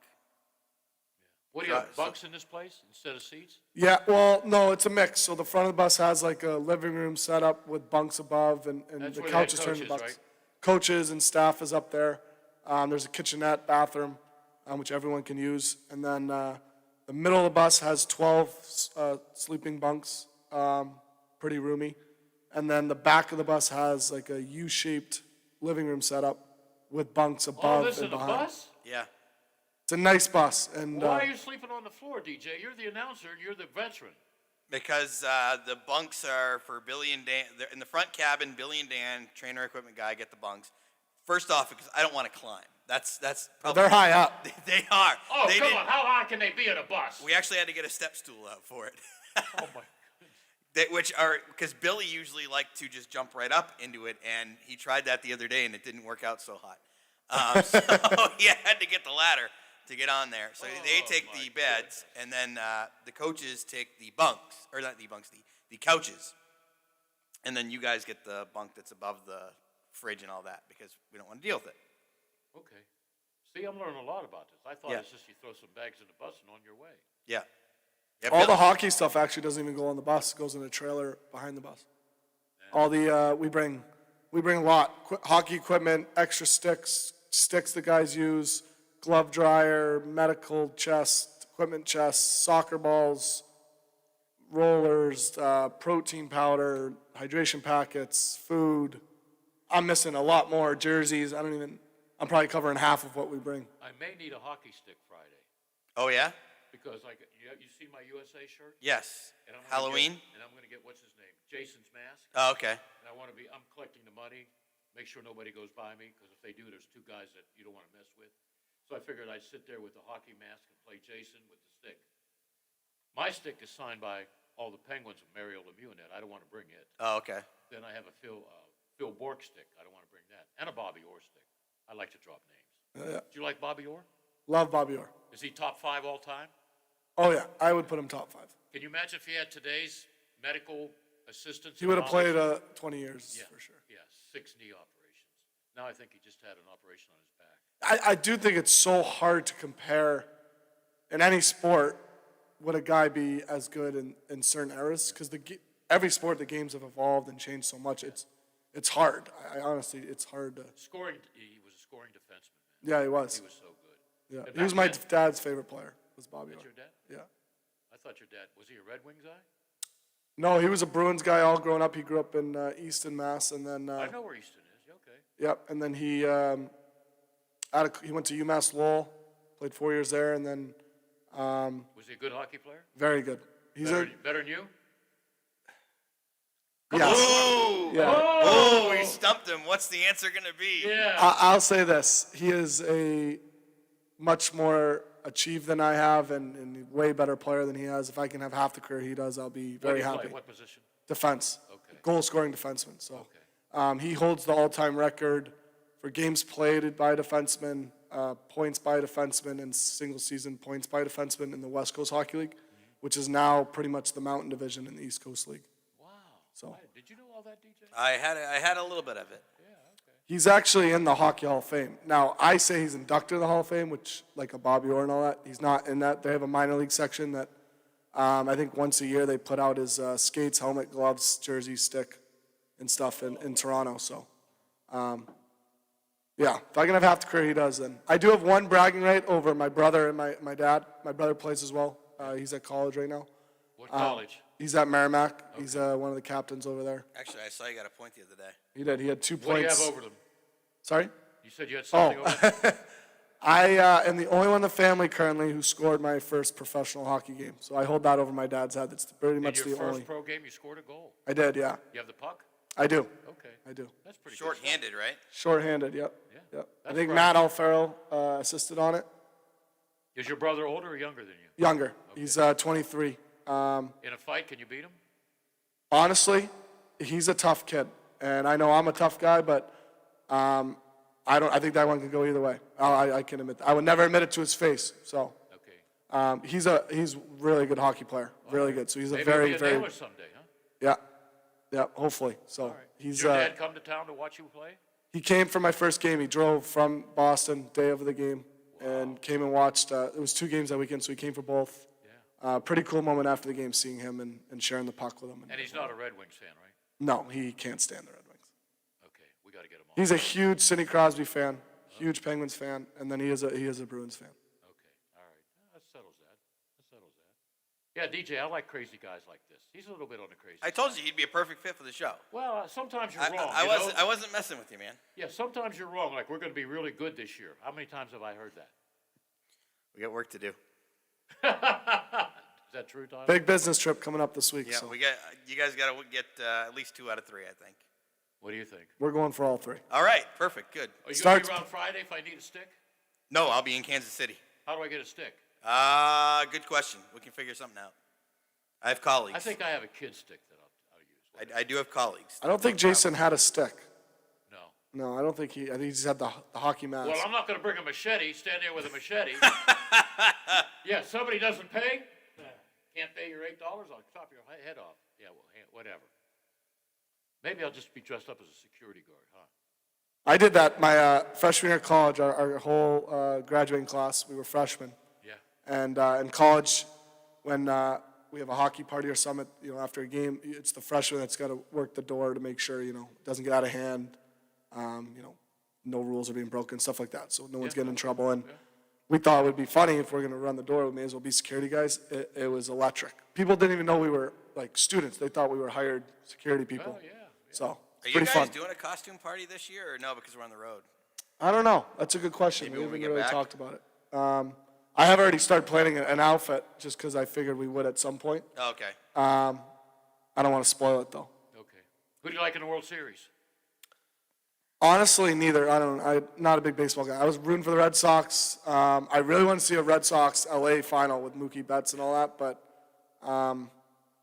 What do you have, bunks in this place instead of seats? Yeah, well, no, it's a mix. So the front of the bus has like a living room set up with bunks above, and That's the where they couches had turn into coaches, bunks. right? Coaches and staff is up there. There's a kitchenette, bathroom, which everyone can use. And then the middle of the bus has 12 sleeping bunks, pretty roomy. And then the back of the bus has like a U-shaped living room set up with bunks above All this and in a behind. bus? Yeah. It's a nice bus. And Why are you sleeping on the floor, DJ? You're the announcer and you're the veteran. Because the bunks are for Billy and Dan. They're in the front cabin, Billy and Dan, trainer equipment guy, get the bunks. First off, because I don't want to climb. That's probably, they're high up. They are. Oh, They come didn't- on. How high can they be in a bus? We actually had to get a step stool out for it. Oh, my Because Billy usually liked to just jump right up into it, and he tried that the other day, and it didn't work out so hot. So he had to get the ladder to get on there. So they take the beds, and then the coaches take the bunks, or not the bunks, the couches. And then you guys get the bunk that's above the fridge and all that, because we don't want to deal with it. Okay. See, I'm learning a lot about this. I thought Yeah. it's just you throw some bags in the bus and on your way. Yeah. All the hockey stuff actually doesn't even go on the bus. It goes in a trailer behind the bus. All the we bring a lot. Hockey equipment, extra sticks the guys use, glove dryer, medical chest, equipment chest, soccer balls, rollers, protein powder, hydration packets, food. I'm missing a lot more. Jerseys. I'm probably covering half of what we bring. I may need a hockey stick Friday Oh, yeah? because you see my USA shirt? Yes. And I'm Halloween? I'm going to get, what's his name? Jason's mask. Oh, okay. And I'm collecting the money, make sure nobody goes by me, because if they do, there's 2 guys that you don't want to mess with. So I figured I'd sit there with the hockey mask and play Jason with the stick. My stick is signed by all the Penguins with Mario Lemieux in it. I don't want to bring it. Oh, okay. Then I have a Phil Bork stick. I don't want to bring that. And a Bobby Orr stick. I like to drop names. Yeah. Do you like Bobby Orr? Love Bobby Orr. Is he top 5 all time? Oh, yeah. I would put him top 5. Can you imagine if he had today's medical assistance? He would have and played knowledge? 20 years Yeah, for sure. Yeah, 6 knee operations. Now I think he just had an operation on his back. I do think it's so hard to compare in any sport. Would a guy be as good in certain eras? Because every sport, the games have evolved and changed so much. It's hard. I honestly, it's hard to. Scoring, he was a scoring defenseman. Yeah, he was. He was so good. Yeah, And he was back my then- dad's favorite player. Was Bobby That's Orr. your dad? Yeah. I thought your dad, was he a Red Wings guy? No, he was a Bruins guy all growing up. He grew up in Easton, Mass, and then. I know where Easton is. Okay. Yep, and then he he went to UMass Lowell, played 4 years there, and then. Was he a good hockey player? Very good. He's Better than you? Yes. Ooh. Yeah. Oh, we stumped him. What's the answer going to be? Yeah. I'll say this: he is a much more achieved than I have, and a way better player than he has. If I can have half the career he does, I'll be very What do you happy. play? What position? Defense. Okay. Goal-scoring defenseman. So, he holds the all-time record for games played by a defenseman, points by a defenseman, and single-season points by a defenseman in the West Coast Hockey League, which is now pretty much the Mountain Division in the East Coast League. Wow. So. Did you know all that, DJ? I had a little bit of it. He's actually in the Hockey Hall of Fame. Now, I say he's inducted to the Hall of Fame, which, like a Bobby Orr and all that, he's not in that. They have a minor league section that I think once a year they put out his skates, helmet, gloves, jersey, stick, and stuff in Toronto. So, yeah, if I can have half the career he does, then. I do have one bragging right over my brother and my dad. My brother plays as well. He's at college right now. What college? He's at Merrimack. Okay. He's one of the captains over there. Actually, I saw you got a point the other day. He did. He had 2 points. What do you have over them? Sorry? You said you had something over them? I am the only one in the family currently who scored my first professional hockey game. So I hold that over my dad's head. That's pretty much In the your first only. pro game, you scored a goal. I did, yeah. You have the puck? I do. Okay. I do. That's pretty Short-handed, right? Short-handed, yep. Yeah. Yep. I That's think right. Matt Alfaro assisted on it. Is your brother older or younger than you? Younger. He's 23. In a fight, can you beat him? Honestly, he's a tough kid, and I know I'm a tough guy, but I think that one can go either way. I can admit that. I would never admit it to his face. So. Okay. He's really good hockey player, really good. So he's a Maybe very he'll be a very. nailer someday, huh? Yeah, yeah. Hopefully. So he's. Did your dad come to town to watch you play? He came for my first game. He drove from Boston day of the game and came and watched. It was 2 games that weekend, so he came for both. Yeah. Pretty cool moment after the game, seeing him and sharing the puck with him. And he's not a Red Wings fan, right? No, he can't stand the Red Wings. Okay, we got to get him on. He's a huge Sidney Crosby fan, huge Penguins fan, and then he is a Bruins fan. Okay, all right. That settles that. Yeah, DJ, I like crazy guys like this. He's a little bit on the crazy I told you he'd be a perfect fit for the show. Well, sometimes you're wrong. I wasn't messing with you, man. Yeah, sometimes you're wrong. Like, we're going to be really good this year. How many times have I heard that? We got work to do. Is that true, Tom? Big business trip coming up this week. Yeah, so you guys got to get at least 2 out of 3, I think. What do you think? we're going for all 3. All right, perfect, good. Are you going to Starts- be around Friday if I need a stick? No, I'll be in Kansas City. How do I get a stick? Good question. We can figure something out. I have colleagues. I think I have a kid stick that I'll use. I do have colleagues. I don't think Jason had a stick. No. No, I don't think he. I think he just had the hockey mask. Well, I'm not going to bring a machete, stand there with a machete. Yeah, somebody doesn't pay, can't pay your $8, I'll chop your head off. Yeah, well, whatever. Maybe I'll just be dressed up as a security guard, huh? I did that my freshman year of college. Our whole graduating class, we were freshmen. Yeah. And in college, when we have a hockey party or summit, after a game, it's the freshman that's got to work the door to make sure, it doesn't get out of hand. No rules are being broken, stuff like that. So no one's getting in trouble. And we thought it would be funny if we're going to run the door, we may as well be security guys. It was electric. People didn't even know we were like students. They thought we were hired security people. Well, yeah. So Are you pretty guys fun. doing a costume party this year, or no, because we're on the road? I don't know. That's a good question. Maybe We when we haven't get really back? talked about it. I have already started planning an outfit just because I figured we would at some point. Oh, okay. I don't want to spoil it though. Okay. Who do you like in the World Series? Honestly, neither. I'm not a big baseball guy. I was rooting for the Red Sox. I really want to see a Red Sox LA final with Mookie Betts and all that, but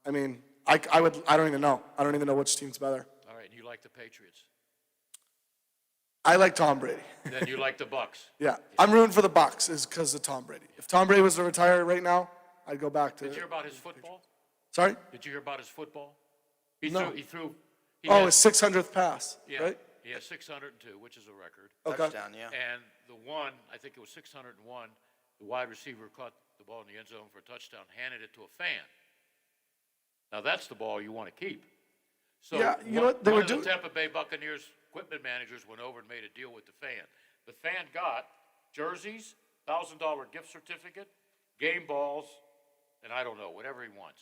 I mean, I don't even know. I don't even know which team's better. All right, and you like the Patriots. I like Tom Brady. Then you like the Bucks. Yeah, I'm rooting for the Bucks is because of Tom Brady. If Tom Brady was to retire right now, I'd go back to. Did you hear about his football? Sorry? Did you hear about his football? No. He threw. His 600th pass, Yeah, right? he has 602, which is a record. Okay. Touchdown, yeah. And the one, I think it was 601, the wide receiver caught the ball in the end zone for a touchdown, handed it to a fan. Now that's the ball you want to keep. So Yeah, you know what they one were of doing? the Tampa Bay Buccaneers equipment managers went over and made a deal with the fan. The fan got jerseys, $1,000 gift certificate, game balls, and I don't know, whatever he wants.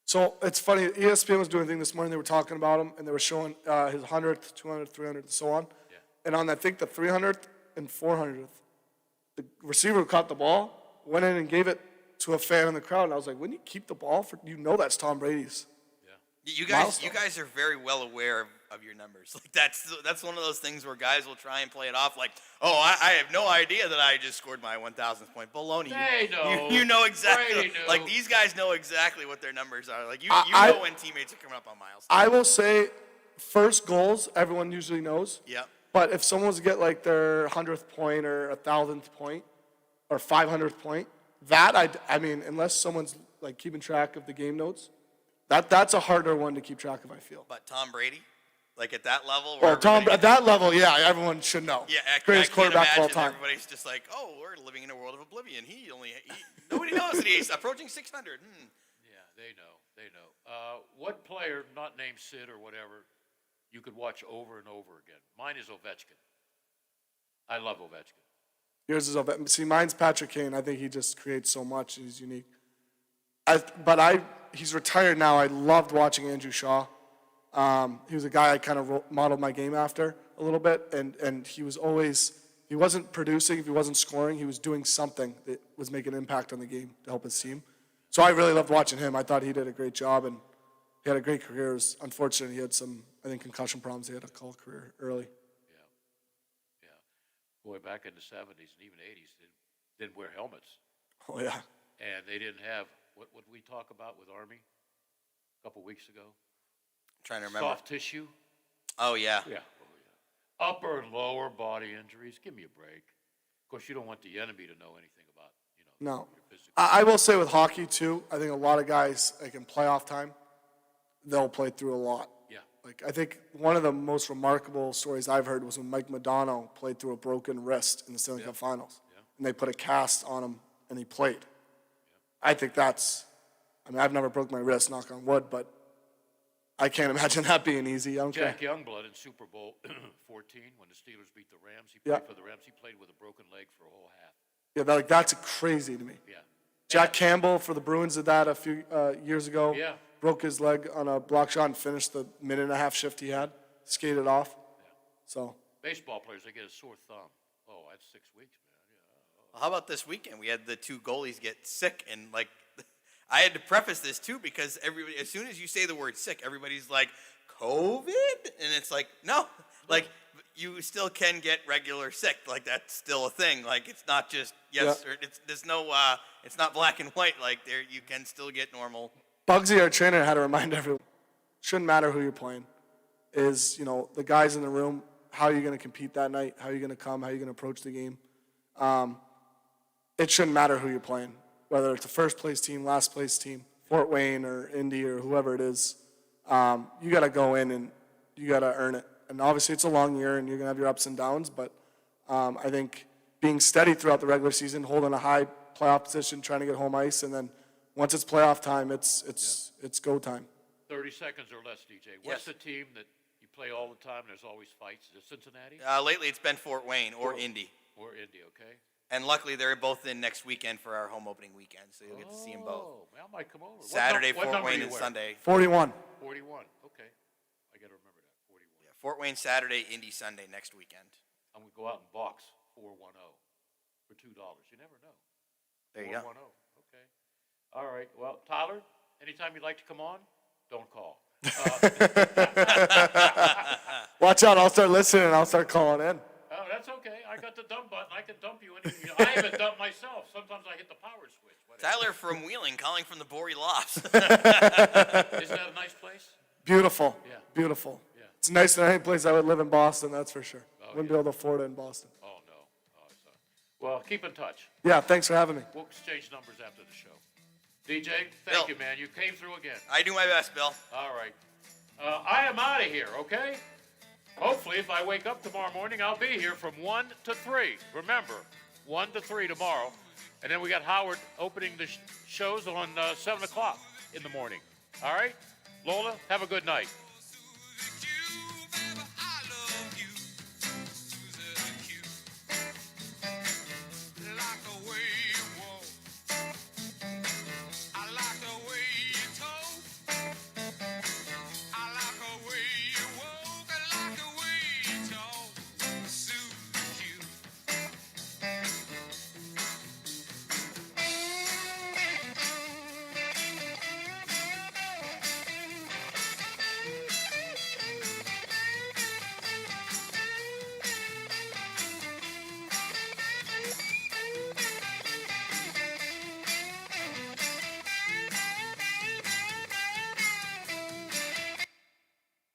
So it's funny, ESPN was doing a thing this morning, they were talking about him, and they were showing his 100th, 200th, 300th, and so on. Yeah. And on, I think, the 300th and 400th, the receiver who caught the ball went in and gave it to a fan in the crowd, and I was like, wouldn't you keep the ball? That's Tom Brady's. You milestone. guys are very well aware of your numbers. Like that's one of those things where guys will try and play it off like, oh, I have no idea that I just scored my 1,000th point. Baloney. They know. You know exactly. Brady knew. Like these guys know exactly what their numbers are. Like you know when teammates are coming up on miles. I will say, first goals, everyone usually knows. Yep. But if someone was to get like their 100th point or 1,000th point or 500th point, I mean, unless someone's like keeping track of the game notes, that's a harder one to keep track of, I feel. But Tom Brady, like at that level. Well, Tom, at that level, yeah, everyone should know. Yeah, Greatest I can't quarterback of all imagine time. everybody's just like, oh, we're living in a world of oblivion. Nobody knows that he's approaching 600. Yeah, they know. What player, not named Sid or whatever, you could watch over and over again? Mine is Ovechkin. I love Ovechkin. Yours is Ovechkin. See, mine's Patrick Kane. I think he just creates so much. He's unique. He's retired now. I loved watching Andrew Shaw. He was a guy I kind of modeled my game after a little bit, and he wasn't producing, if he wasn't scoring, he was doing something that was making an impact on the game to help his team. So I really loved watching him. I thought he did a great job, and he had a great career. It was unfortunate he had some, I think, concussion problems. He had to call a career early. Boy, back in the 70s and even 80s, they didn't wear helmets. Oh, yeah. And they didn't have, what would we talk about with Army a couple weeks ago? Trying to remember. Soft tissue. Oh, yeah. Yeah. Upper and lower body injuries. Give me a break. Of course, you don't want the enemy to know anything about, No. I will say with hockey, too, I think a lot of guys, like in playoff time, they'll play through a lot. Yeah. Like, I think one of the most remarkable stories I've heard was when Mike Modano played through a broken wrist in the Stanley Cup Finals. Yeah. And they put a cast on him, and he played. I think I've never broke my wrist, knock on wood, but I can't imagine that being easy. I don't Jack care. Youngblood in Super Bowl 14, when the Steelers beat the Rams, he played for the Rams. He played with a broken leg for a whole half. Yeah, that's crazy to me. Yeah. Jack Campbell for the Bruins did that a few years ago. Yeah. Broke his leg on a block shot and finished the minute-and-a-half shift he had. Skated off. Yeah. So. Baseball players, they get a sore thumb. Oh, that's 6 weeks, man. Well, how about this weekend? We had the two goalies get sick, and like, I had to preface this too because everybody, as soon as you say the word sick, everybody's like, COVID? And it's like, no, like, you still can get regular sick. Like, that's still a thing. Like, it's not just yes, or it's not black and white. Like, you can still get normal. Bugsy, our trainer, had to remind everyone, shouldn't matter who you're playing. Is, the guys in the room, how are you going to compete that night? How are you going to come? How are you going to approach the game? It shouldn't matter who you're playing, whether it's a first-place team, last-place team, Fort Wayne or Indy or whoever it is. You got to go in and you got to earn it. And obviously it's a long year and you're going to have your ups and downs, but I think being steady throughout the regular season, holding a high playoff position, trying to get home ice, and then once it's playoff time, it's go time. 30 seconds or less, DJ. What's the team that you play all the time and there's always fights? Is it Cincinnati? Lately it's been Fort Wayne or Indy. Or Indy, okay. And luckily they're both in next weekend for our home opening weekend, so you'll get to see them both. Oh, I might come over. Saturday, what Fort number Wayne, you and wear? Sunday. 41. 41, okay. I got to remember that, 41. Yeah, Fort Wayne Saturday, Indy Sunday next weekend. I'm going to go out and box 410 for $2. You never know. There you go. 410, okay. All right, well, Tyler, anytime you'd like to come on, don't call. Watch out, I'll start listening and I'll start calling in. Oh, that's that's okay. I got the dump button. I can dump you. I haven't dumped myself. Sometimes I hit the power switch. Whatever. Tyler from Wheeling calling from the Bory Lofts. Isn't that a nice place? Beautiful. Yeah. Beautiful. Yeah. It's nicer than any place I would live in Boston, that's for sure. Wouldn't be able to afford it in Boston. Oh, no. Well, keep in touch. Yeah, thanks for having me. We'll exchange numbers after the show. DJ, thank you, man. You came through again. I do my best, Bill. All right. I am out of here, okay? Hopefully, if I wake up tomorrow morning, I'll be here from 1 to 3. Remember, 1 to 3 tomorrow. And then we got Howard opening the shows on 7 o'clock in the morning. All right? Lola, have a good night.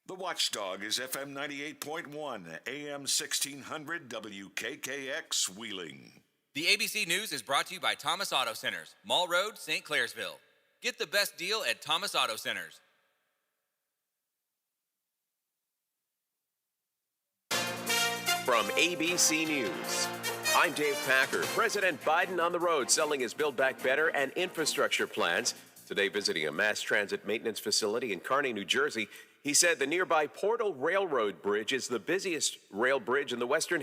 The Watchdog is FM 98.1, AM 1600 WKKX Wheeling. The ABC News is brought to you by Thomas Auto Centers, Mall Road, St. Clairsville. Get the best deal at Thomas Auto Centers. From ABC News, I'm Dave Packer. President Biden on the road selling his Build Back Better and infrastructure plans. Today visiting a mass transit maintenance facility in Kearney, New Jersey. He said the nearby Portal Railroad Bridge is the busiest rail bridge in the western